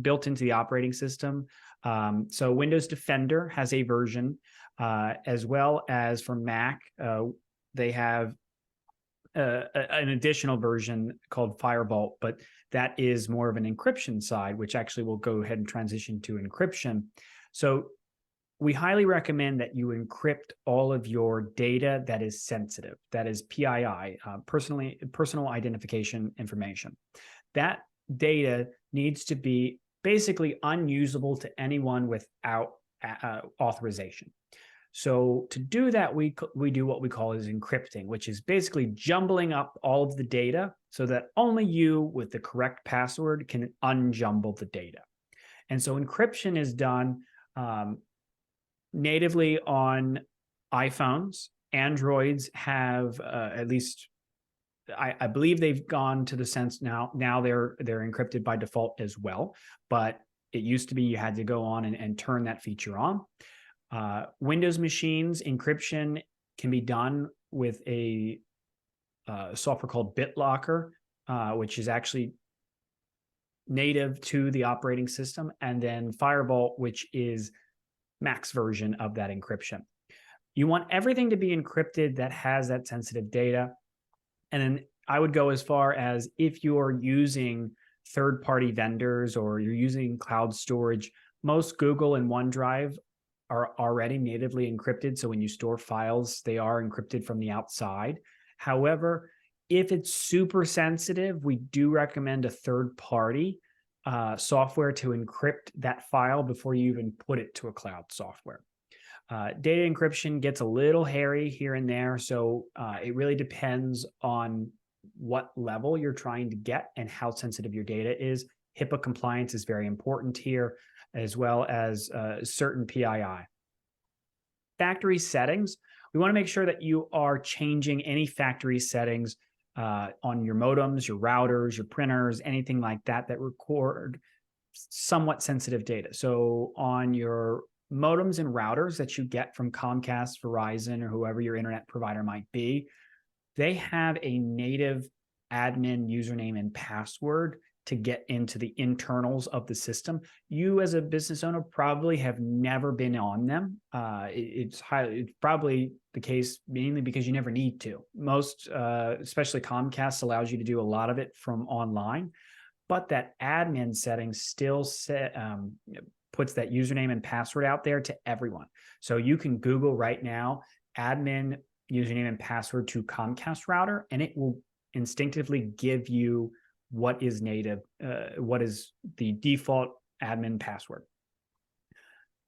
built into the operating system. So Windows Defender has a version, as well as for Mac, they have an additional version called Firebolt, but that is more of an encryption side, which actually will go ahead and transition to encryption. So we highly recommend that you encrypt all of your data that is sensitive, that is PII, personal identification information. That data needs to be basically unusable to anyone without authorization. So to do that, we do what we call is encrypting, which is basically jumbling up all of the data so that only you with the correct password can unjumble the data. And so encryption is done natively on iPhones. Androids have at least, I believe they've gone to the sense now they're encrypted by default as well, but it used to be you had to go on and turn that feature on. Windows machines, encryption can be done with a software called BitLocker, which is actually native to the operating system, and then Firebolt, which is Mac's version of that encryption. You want everything to be encrypted that has that sensitive data. And then I would go as far as if you're using third-party vendors or you're using cloud storage, most Google and OneDrive are already natively encrypted. So when you store files, they are encrypted from the outside. However, if it's super sensitive, we do recommend a third-party software to encrypt that file before you even put it to a cloud software. Data encryption gets a little hairy here and there, so it really depends on what level you're trying to get and how sensitive your data is. HIPAA compliance is very important here, as well as certain PII. Factory settings, we want to make sure that you are changing any factory settings on your modems, your routers, your printers, anything like that that record somewhat sensitive data. So on your modems and routers that you get from Comcast, Verizon, or whoever your internet provider might be, they have a native admin username and password to get into the internals of the system. You as a business owner probably have never been on them. It's probably the case mainly because you never need to. Most, especially Comcast, allows you to do a lot of it from online, but that admin setting still puts that username and password out there to everyone. So you can Google right now, admin username and password to Comcast router, and it will instinctively give you what is native, what is the default admin password.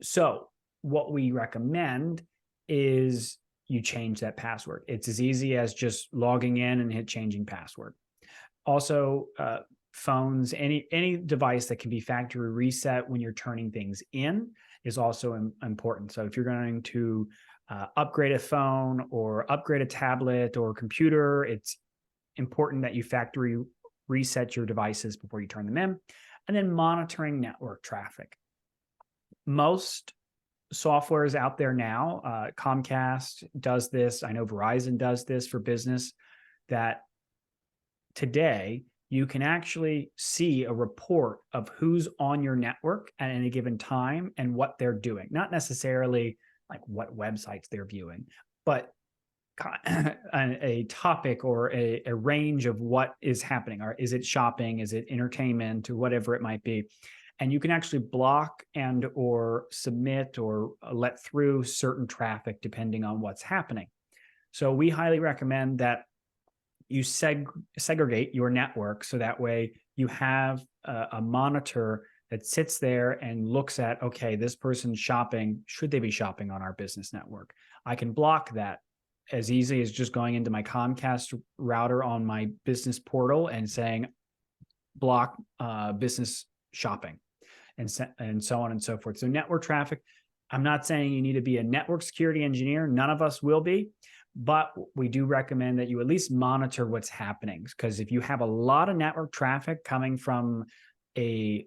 So what we recommend is you change that password. It's as easy as just logging in and hit changing password. Also, phones, any device that can be factory reset when you're turning things in is also important. So if you're going to upgrade a phone or upgrade a tablet or computer, it's important that you factory reset your devices before you turn them in. And then monitoring network traffic. Most softwares out there now, Comcast does this, I know Verizon does this for business, that today you can actually see a report of who's on your network at any given time and what they're doing. Not necessarily like what websites they're viewing, but a topic or a range of what is happening. Or is it shopping? Is it entertainment? Or whatever it might be. And you can actually block and or submit or let through certain traffic depending on what's happening. So we highly recommend that you segregate your network so that way you have a monitor that sits there and looks at, okay, this person's shopping, should they be shopping on our business network? I can block that as easy as just going into my Comcast router on my business portal and saying, block business shopping, and so on and so forth. So network traffic, I'm not saying you need to be a network security engineer. None of us will be, but we do recommend that you at least monitor what's happening. Because if you have a lot of network traffic coming from a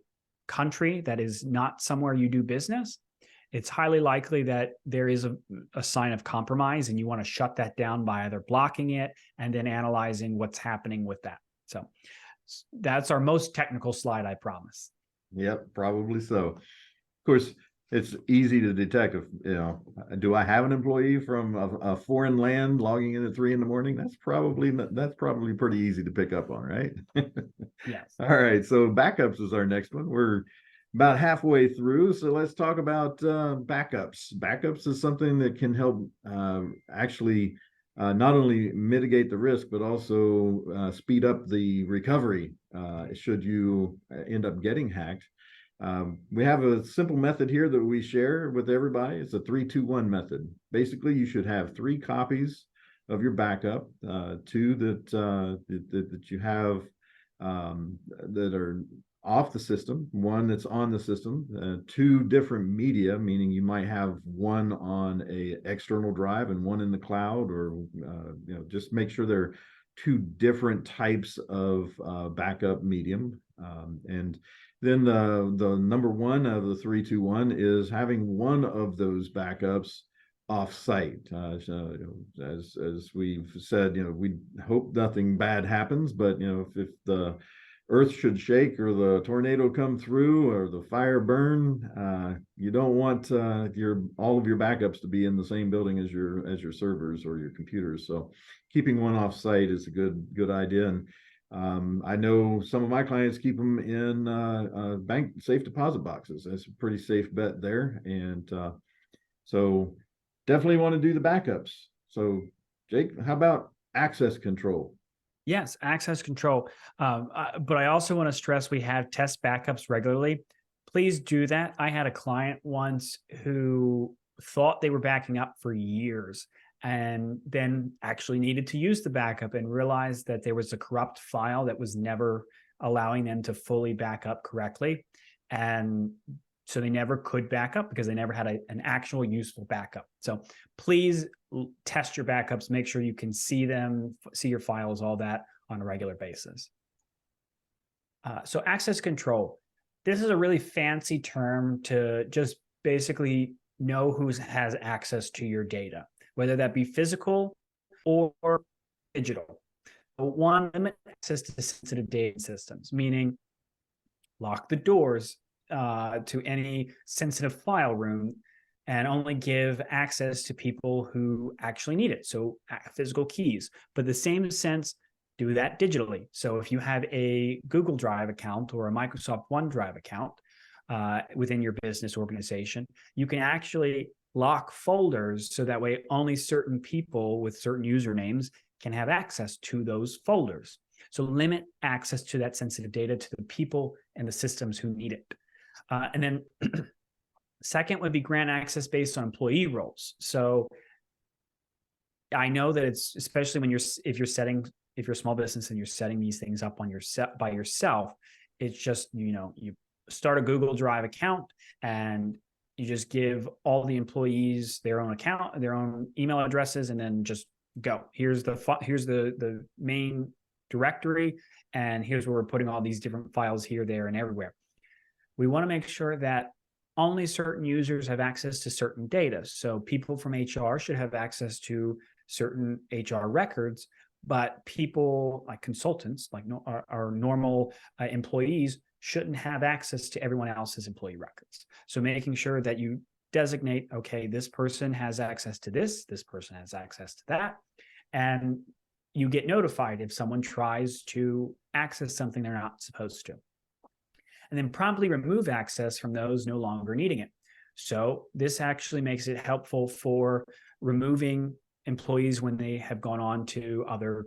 country that is not somewhere you do business, it's highly likely that there is a sign of compromise, and you want to shut that down by either blocking it and then analyzing what's happening with that. So that's our most technical slide, I promise. Yep, probably so. Of course, it's easy to detect if, do I have an employee from a foreign land logging in at 3 a.m? That's probably pretty easy to pick up on, right? Yes. All right, so backups is our next one. We're about halfway through, so let's talk about backups. Backups is something that can help actually not only mitigate the risk, but also speed up the recovery should you end up getting hacked. We have a simple method here that we share with everybody. It's a 3-2-1 method. Basically, you should have 3 copies of your backup, 2 that you have that are off the system, 1 that's on the system, 2 different media, meaning you might have 1 on a external drive and 1 in the cloud, or just make sure they're 2 different types of backup medium. And then the number 1 of the 3-2-1 is having 1 of those backups off-site. As we've said, we hope nothing bad happens, but if the earth should shake or the tornado come through or the fire burn, you don't want all of your backups to be in the same building as your servers or your computers. So keeping 1 off-site is a good idea. And I know some of my clients keep them in bank safe deposit boxes. That's a pretty safe bet there. And so definitely want to do the backups. So Jake, how about access control? Yes, access control. But I also want to stress we have test backups regularly. Please do that. I had a client once who thought they were backing up for years and then actually needed to use the backup and realized that there was a corrupt file that was never allowing them to fully back up correctly. And so they never could back up because they never had an actual useful backup. So please test your backups, make sure you can see them, see your files, all that on a regular basis. So access control. This is a really fancy term to just basically know who has access to your data, whether that be physical or digital. 1, limit access to sensitive data systems, meaning lock the doors to any sensitive file room and only give access to people who actually need it. So physical keys, but the same sense, do that digitally. So if you have a Google Drive account or a Microsoft OneDrive account within your business organization, you can actually lock folders so that way only certain people with certain usernames can have access to those folders. So limit access to that sensitive data to the people and the systems who need it. And then second would be grant access based on employee roles. So I know that it's, especially when if you're a small business and you're setting these things up on by yourself, it's just, you start a Google Drive account and you just give all the employees their own account, their own email addresses, and then just go. Here's the main directory, and here's where we're putting all these different files here, there, and everywhere. We want to make sure that only certain users have access to certain data. So people from HR should have access to certain HR records, but people like consultants, like our normal employees, shouldn't have access to everyone else's employee records. So making sure that you designate, okay, this person has access to this person has access to that, and you get notified if someone tries to access something they're not supposed to. And then promptly remove access from those no longer needing it. So this actually makes it helpful for removing employees when they have gone on to other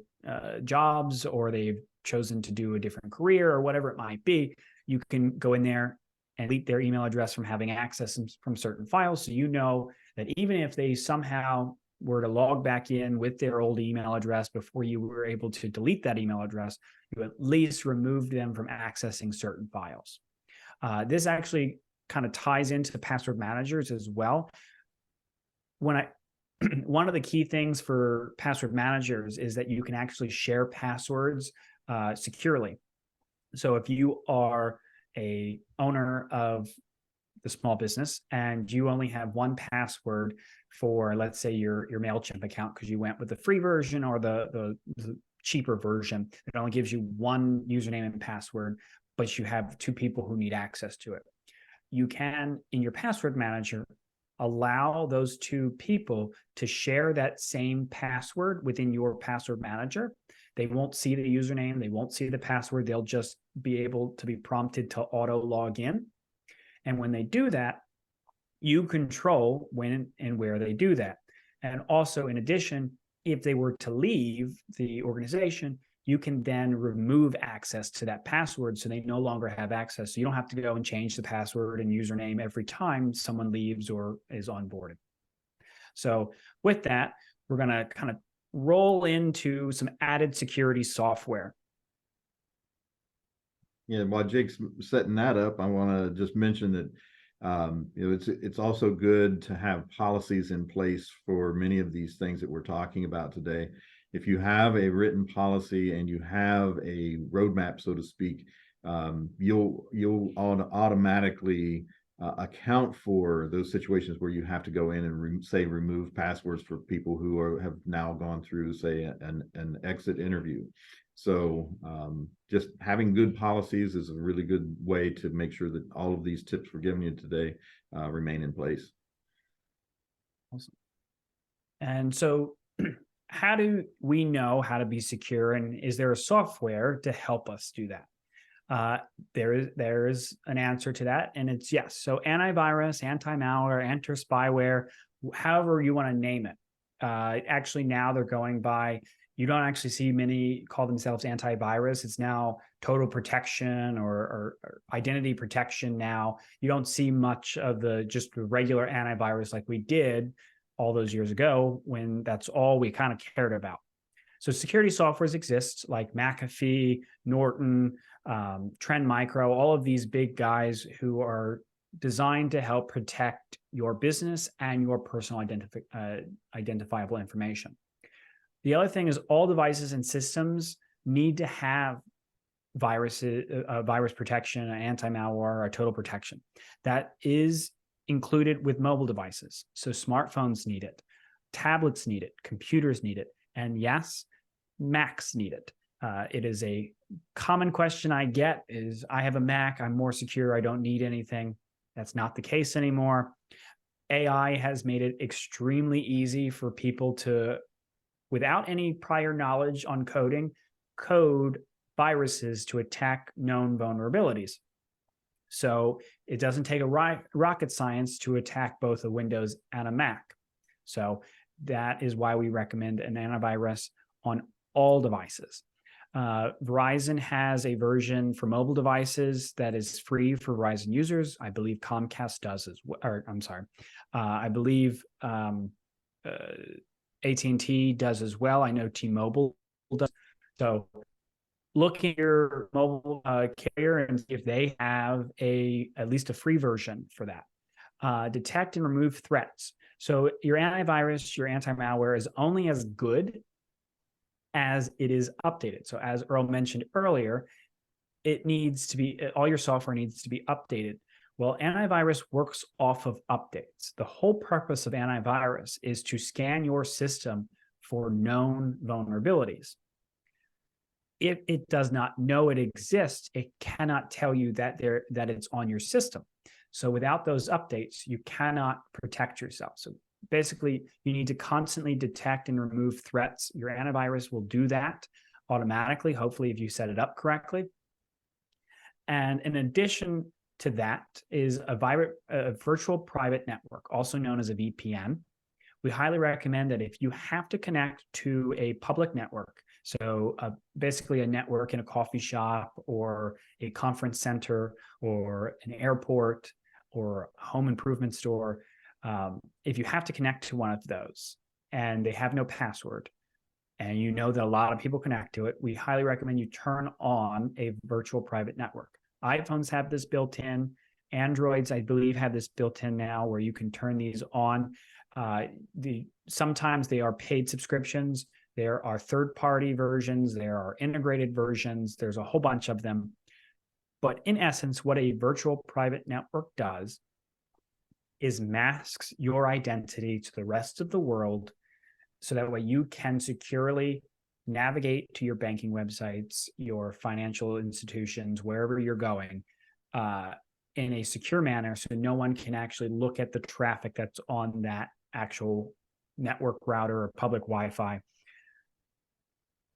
jobs, or they've chosen to do a different career or whatever it might be. You can go in there, and delete their email address from having access from certain files. So you know that even if they somehow were to log back in with their old email address before you were able to delete that email address, you at least removed them from accessing certain files. This actually kind of ties into password managers as well. One of the key things for password managers is that you can actually share passwords securely. So if you are a owner of the small business and you only have one password for, let's say, your MailChimp account because you went with the free version or the cheaper version, it only gives you one username and password, but you have two people who need access to it. You can, in your password manager, allow those two people to share that same password within your password manager. They won't see the username, they won't see the password, they'll just be able to be prompted to auto log in. And when they do that, you control when and where they do that. And also, in addition, if they were to leave the organization, you can then remove access to that password so they no longer have access. So you don't have to go and change the password and username every time someone leaves or is onboarded. So with that, we're going to kind of roll into some added security software. Yeah, while Jake's setting that up, I want to just mention that it's also good to have policies in place for many of these things that we're talking about today. If you have a written policy and you have a roadmap, so to speak, you'll automatically account for those situations where you have to go in and remove passwords for people who have now gone through, say, an exit interview. So just having good policies is a really good way to make sure that all of these tips we're giving you today remain in place. Awesome. And so how do we know how to be secure, and is there a software to help us do that? There is an answer to that, and it's yes. So antivirus, anti-malware, anti-spyware, however you want to name it. Actually, now they're going by, you don't actually see many call themselves antivirus. It's now total protection or identity protection now. You don't see much of just the regular antivirus like we did all those years ago when that's all we kind of cared about. So security softwares exist like McAfee, Norton, Trend Micro, all of these big guys who are designed to help protect your business and your personal identifiable information. The other thing is all devices and systems need to have virus protection, anti-malware, or total protection. That is included with mobile devices. So smartphones need it, tablets need it, computers need it, and yes, Macs need it. It is a common question I get is, I have a Mac, I'm more secure, I don't need anything. That's not the case anymore. AI has made it extremely easy for people to, without any prior knowledge on coding, code viruses to attack known vulnerabilities. So it doesn't take a rocket science to attack both a Windows and a Mac. So that is why we recommend an antivirus on all devices. Verizon has a version for mobile devices that is free for Verizon users. I believe Comcast does as well, or I'm sorry. I believe AT&T does as well. I know T-Mobile does. So look at your mobile carrier and see if they have at least a free version for that. Detect and remove threats. So your antivirus, your anti-malware is only as good as it is updated. So as Earl mentioned earlier, it needs to be, all your software needs to be updated. Well, antivirus works off of updates. The whole purpose of antivirus is to scan your system for known vulnerabilities. If it does not know it exists, it cannot tell you that it's on your system. So without those updates, you cannot protect yourself. So basically, you need to constantly detect and remove threats. Your antivirus will do that automatically, hopefully, if you set it up correctly. And in addition to that is a virtual private network, also known as a VPN. We highly recommend that if you have to connect to a public network, So basically a network in a coffee shop or a conference center or an airport or a home improvement store. If you have to connect to one of those and they have no password, and you know that a lot of people connect to it, we highly recommend you turn on a virtual private network. iPhones have this built in. Androids, I believe, have this built in now where you can turn these on. Sometimes they are paid subscriptions. There are third-party versions. There are integrated versions. There's a whole bunch of them. But in essence, what a virtual private network does is masks your identity to the rest of the world, so that way you can securely navigate to your banking websites, your financial institutions, wherever you're going, in a secure manner, so no one can actually look at the traffic that's on that actual network router or public Wi-Fi.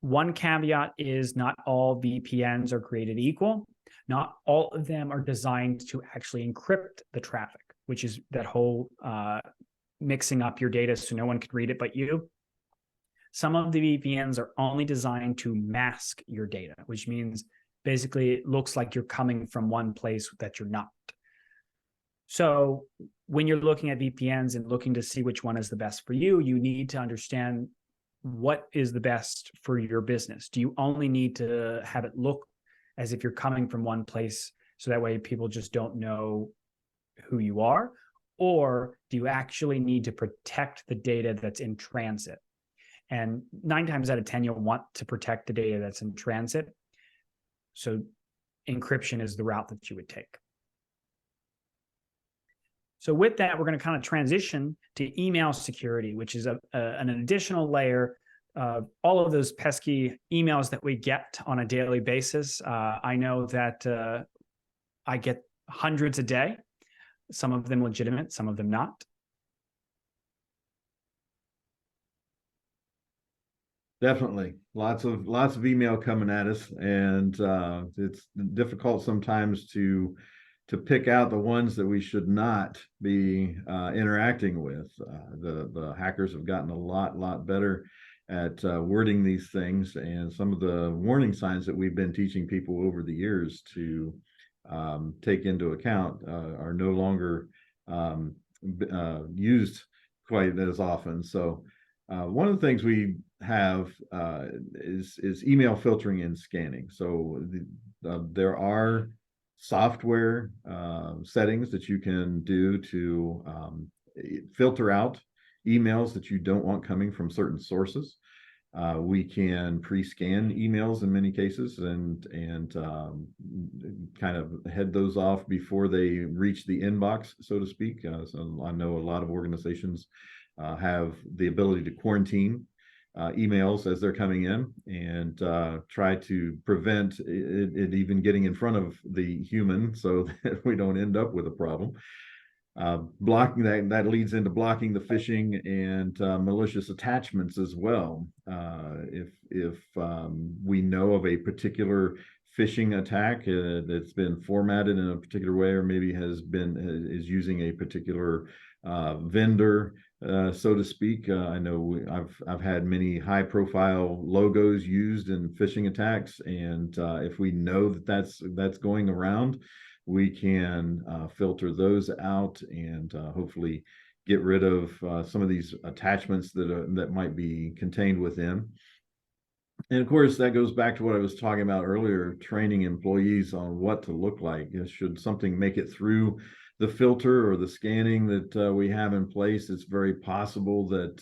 One caveat is not all VPNs are created equal. Not all of them are designed to actually encrypt the traffic, which is that whole mixing up your data so no one can read it but you. Some of the VPNs are only designed to mask your data, which means basically it looks like you're coming from one place that you're not. So when you're looking at VPNs and looking to see which one is the best for you, you need to understand what is the best for your business. Do you only need to have it look as if you're coming from one place so that way people just don't know who you are? Or do you actually need to protect the data that's in transit? And 9 times out of 10, you'll want to protect the data that's in transit. So encryption is the route that you would take. So with that, we're going to kind of transition to email security, which is an additional layer of all of those pesky emails that we get on a daily basis. I know that I get hundreds a day, some of them legitimate, some of them not. Definitely. Lots of email coming at us, and it's difficult sometimes to pick out the ones that we should not be interacting with. The hackers have gotten a lot better at wording these things, and some of the warning signs that we've been teaching people over the years to take into account are no longer used quite as often. So one of the things we have is email filtering and scanning. So there are software settings that you can do to filter out emails that you don't want coming from certain sources. We can pre-scan emails in many cases and kind of head those off before they reach the inbox, so to speak. So I know a lot of organizations have the ability to quarantine emails as they're coming in and try to prevent it even getting in front of the human so that we don't end up with a problem. Blocking that leads into blocking the phishing and malicious attachments as well. If we know of a particular phishing attack that's been formatted in a particular way, or maybe is using a particular vendor, so to speak. I know I've had many high-profile logos used in phishing attacks, and if we know that that's going around, we can filter those out and hopefully get rid of some of these attachments that might be contained within. And of course, that goes back to what I was talking about earlier, training employees on what to look like. Should something make it through the filter or the scanning that we have in place, it's very possible that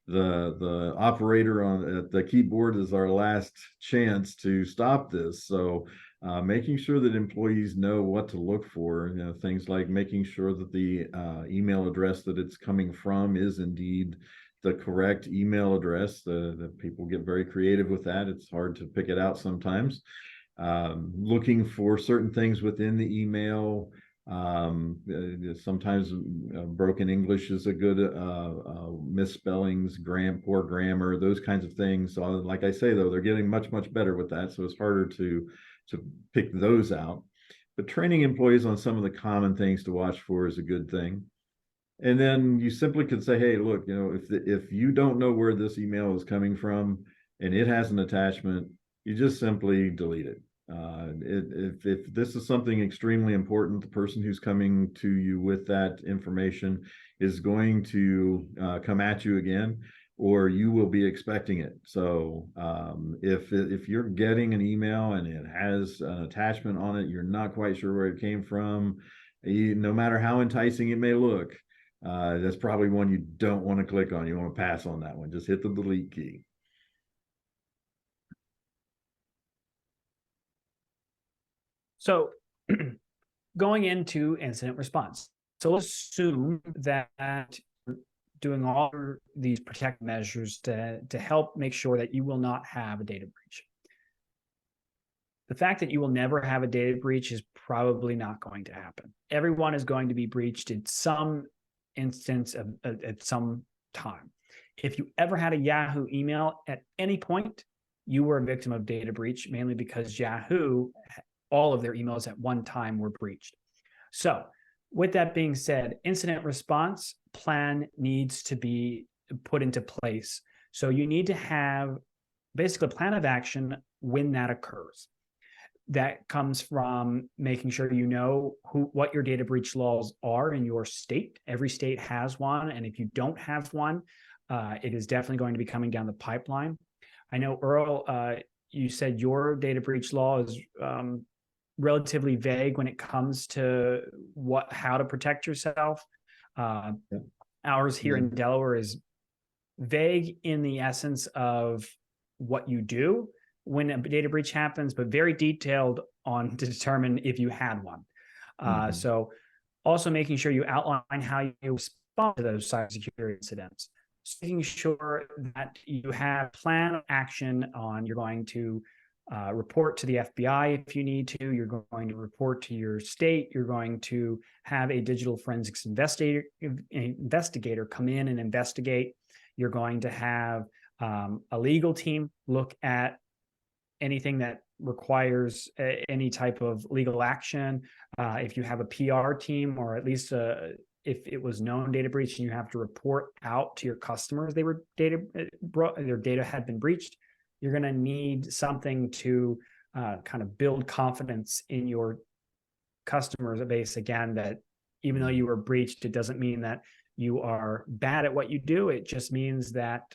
the operator at the keyboard is our last chance to stop this. So making sure that employees know what to look for, things like making sure that the email address that it's coming from is indeed the correct email address. That people get very creative with that. It's hard to pick it out sometimes. Looking for certain things within the email. Sometimes broken English is a good misspellings, poor grammar, those kinds of things. So like I say, though, they're getting much better with that. So it's harder to pick those out. But training employees on some of the common things to watch for is a good thing. And then you simply could say, hey, look, if you don't know where this email is coming from and it has an attachment, you just simply delete it. If this is something extremely important, the person who's coming to you with that information is going to come at you again, or you will be expecting it. So if you're getting an email and it has an attachment on it, you're not quite sure where it came from, no matter how enticing it may look, that's probably one you don't want to click on. You want to pass on that one. Just hit the delete key. So going into incident response. So let's assume that doing all these protect measures to help make sure that you will not have a data breach. The fact that you will never have a data breach is probably not going to happen. Everyone is going to be breached in some instance at some time. If you ever had a Yahoo email at any point, you were a victim of data breach, mainly because Yahoo, all of their emails at one time were breached. So with that being said, incident response plan needs to be put into place. So you need to have basically a plan of action when that occurs. That comes from making sure you know what your data breach laws are in your state. Every state has one, and if you don't have one, it is definitely going to be coming down the pipeline. I know, Earl, you said your data breach law is relatively vague when it comes to how to protect yourself. Ours here in Delaware is vague in the essence of what you do when a data breach happens, but very detailed on to determine if you had one. So also making sure you outline how you respond to those cybersecurity incidents. So making sure that you have plan of action on, you're going to report to the FBI if you need to, you're going to report to your state, you're going to have a digital forensics investigator come in and investigate, you're going to have a legal team look at anything that requires any type of legal action. If you have a PR team, or at least if it was known data breach and you have to report out to your customers their data had been breached, you're going to need something to kind of build confidence in your customer base again, that even though you were breached, it doesn't mean that you are bad at what you do. It just means that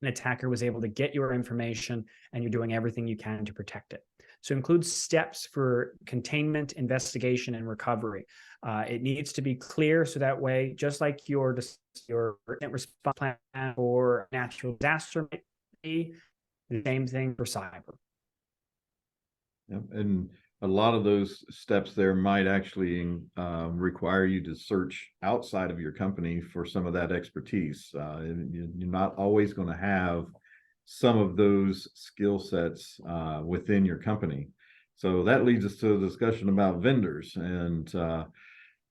an attacker was able to get your information and you're doing everything you can to protect it. So include steps for containment, investigation, and recovery. It needs to be clear, so that way, just like your response plan for natural disaster might be, the same thing for cyber. Yep. And a lot of those steps there might actually require you to search outside of your company for some of that expertise. You're not always going to have some of those skill sets within your company. So that leads us to a discussion about vendors and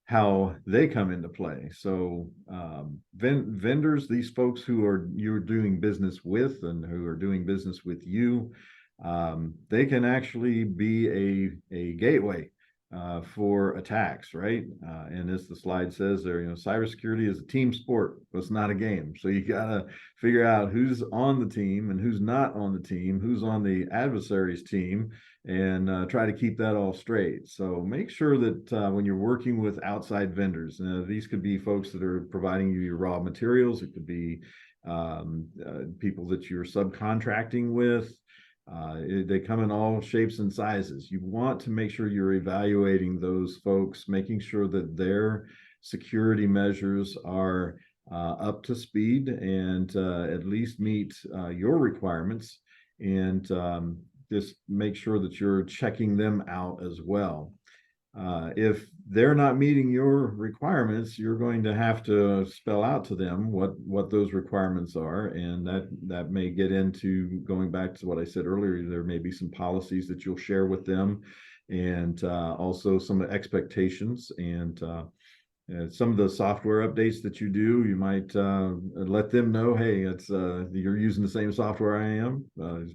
how they come into play. So vendors, these folks who you're doing business with and who are doing business with you, they can actually be a gateway for attacks, right? And as the slide says there, cybersecurity is a team sport, but it's not a game. So you gotta figure out who's on the team and who's not on the team, who's on the adversary's team, and try to keep that all straight. So make sure that when you're working with outside vendors, these could be folks that are providing you your raw materials. It could be people that you're subcontracting with. They come in all shapes and sizes. You want to make sure you're evaluating those folks, making sure that their security measures are up to speed and at least meet your requirements, and just make sure that you're checking them out as well. If they're not meeting your requirements, you're going to have to spell out to them what those requirements are, and that may get into going back to what I said earlier. There may be some policies that you'll share with them, and also some expectations, and some of the software updates that you do, you might let them know, hey, it's you're using the same software I am.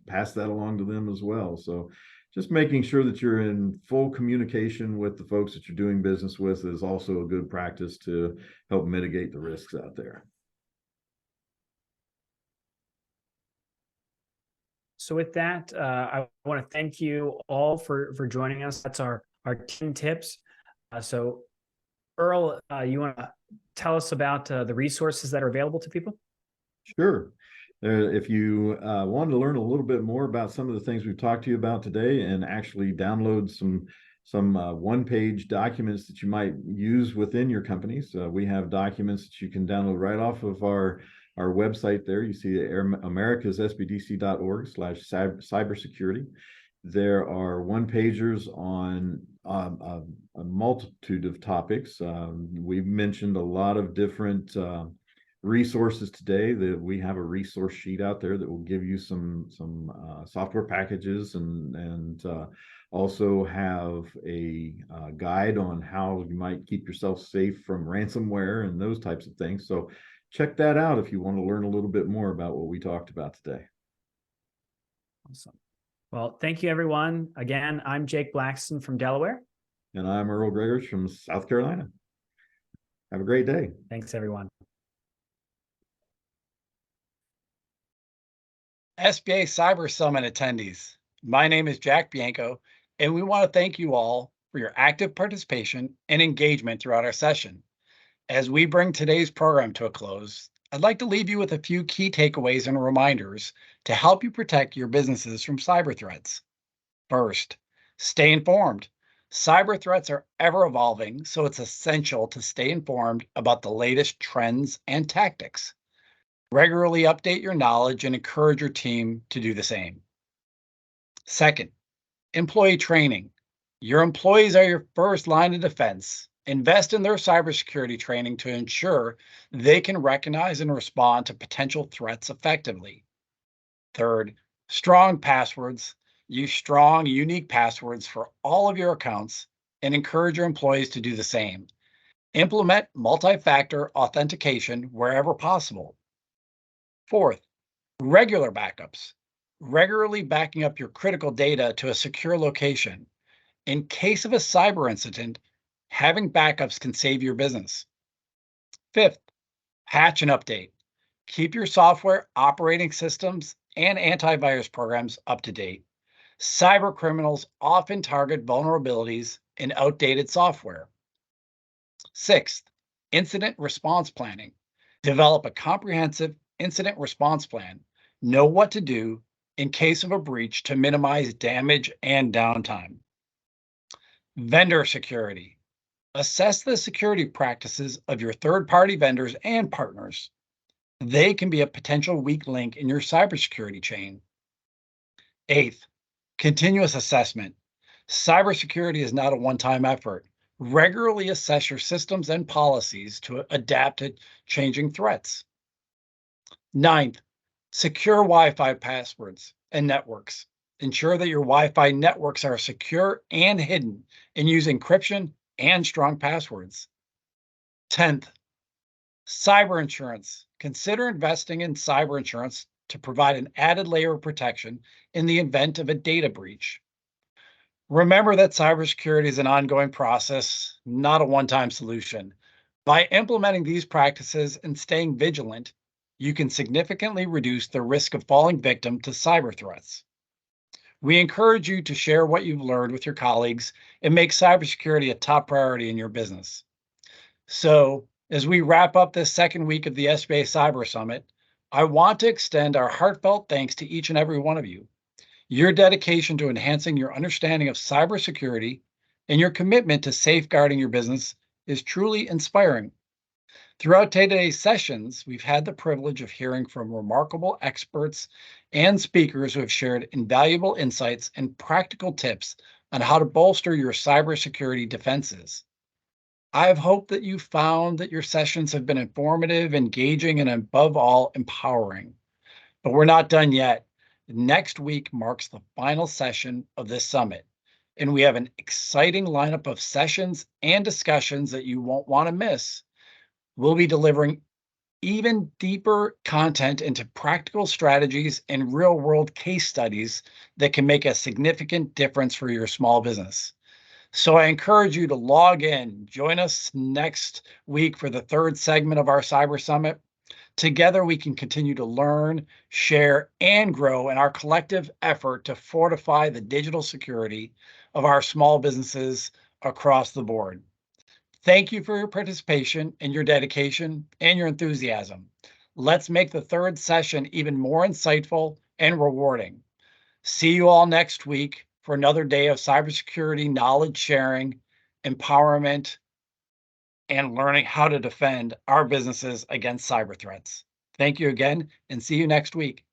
Pass that along to them as well. So just making sure that you're in full communication with the folks that you're doing business with is also a good practice to help mitigate the risks out there. So with that, I want to thank you all for joining us. That's our 10 tips. So Earl, you want to tell us about the resources that are available to people? Sure. If you want to learn a little bit more about some of the things we've talked to you about today and actually download some one-page documents that you might use within your companies, we have documents that you can download right off of our website there. You see americassbdc.org/cybersecurity. There are one-pagers on a multitude of topics. We've mentioned a lot of different resources today. That we have a resource sheet out there that will give you some software packages and also have a guide on how you might keep yourself safe from ransomware and those types of things. So check that out if you want to learn a little bit more about what we talked about today. Awesome. Well, thank you, everyone. Again, I'm Jake Blackston from Delaware. And I'm Earl Gregors from South Carolina. Have a great day. Thanks, everyone. SBA Cyber Summit attendees, my name is Jack Bianco, and we want to thank you all for your active participation and engagement throughout our session. As we bring today's program to a close, I'd like to leave you with a few key takeaways and reminders to help you protect your businesses from cyber threats. First, stay informed. Cyber threats are ever evolving, so it's essential to stay informed about the latest trends and tactics. Regularly update your knowledge and encourage your team to do the same. Second, employee training. Your employees are your first line of defense. Invest in their cybersecurity training to ensure they can recognize and respond to potential threats effectively. Third, strong passwords. Use strong, unique passwords for all of your accounts and encourage your employees to do the same. Implement multi-factor authentication wherever possible. Fourth, regular backups. Regularly backing up your critical data to a secure location. In case of a cyber incident, having backups can save your business. Fifth, patch and update. Keep your software, operating systems, and antivirus programs up to date. Cyber criminals often target vulnerabilities in outdated software. Sixth, incident response planning. Develop a comprehensive incident response plan. Know what to do in case of a breach to minimize damage and downtime. Vendor security. Assess the security practices of your third-party vendors and partners. They can be a potential weak link in your cybersecurity chain. Eighth, continuous assessment. Cybersecurity is not a one-time effort. Regularly assess your systems and policies to adapt to changing threats. Ninth, secure Wi-Fi passwords and networks. Ensure that your Wi-Fi networks are secure and hidden and use encryption and strong passwords. 10th, cyber insurance. Consider investing in cyber insurance to provide an added layer of protection in the event of a data breach. Remember that cybersecurity is an ongoing process, not a one-time solution. By implementing these practices and staying vigilant, you can significantly reduce the risk of falling victim to cyber threats. We encourage you to share what you've learned with your colleagues and make cybersecurity a top priority in your business. So, as we wrap up this second week of the SBA Cyber Summit, I want to extend our heartfelt thanks to each and every one of you. Your dedication to enhancing your understanding of cybersecurity and your commitment to safeguarding your business is truly inspiring. Throughout today's sessions, we've had the privilege of hearing from remarkable experts and speakers who have shared invaluable insights and practical tips on how to bolster your cybersecurity defenses. I have hoped that you found that your sessions have been informative, engaging, and above all, empowering. But we're not done yet. Next week marks the final session of this summit, and we have an exciting lineup of sessions and discussions that you won't want to miss. We'll be delivering even deeper content into practical strategies and real-world case studies that can make a significant difference for your small business. So I encourage you to log in. Join us next week for the third segment of our Cyber Summit. Together, we can continue to learn, share, and grow in our collective effort to fortify the digital security of our small businesses across the board. Thank you for your participation and your dedication and your enthusiasm. Let's make the third session even more insightful and rewarding. See you all next week for another day of cybersecurity knowledge sharing, empowerment, and learning how to defend our businesses against cyber threats. Thank you again, and see you next week.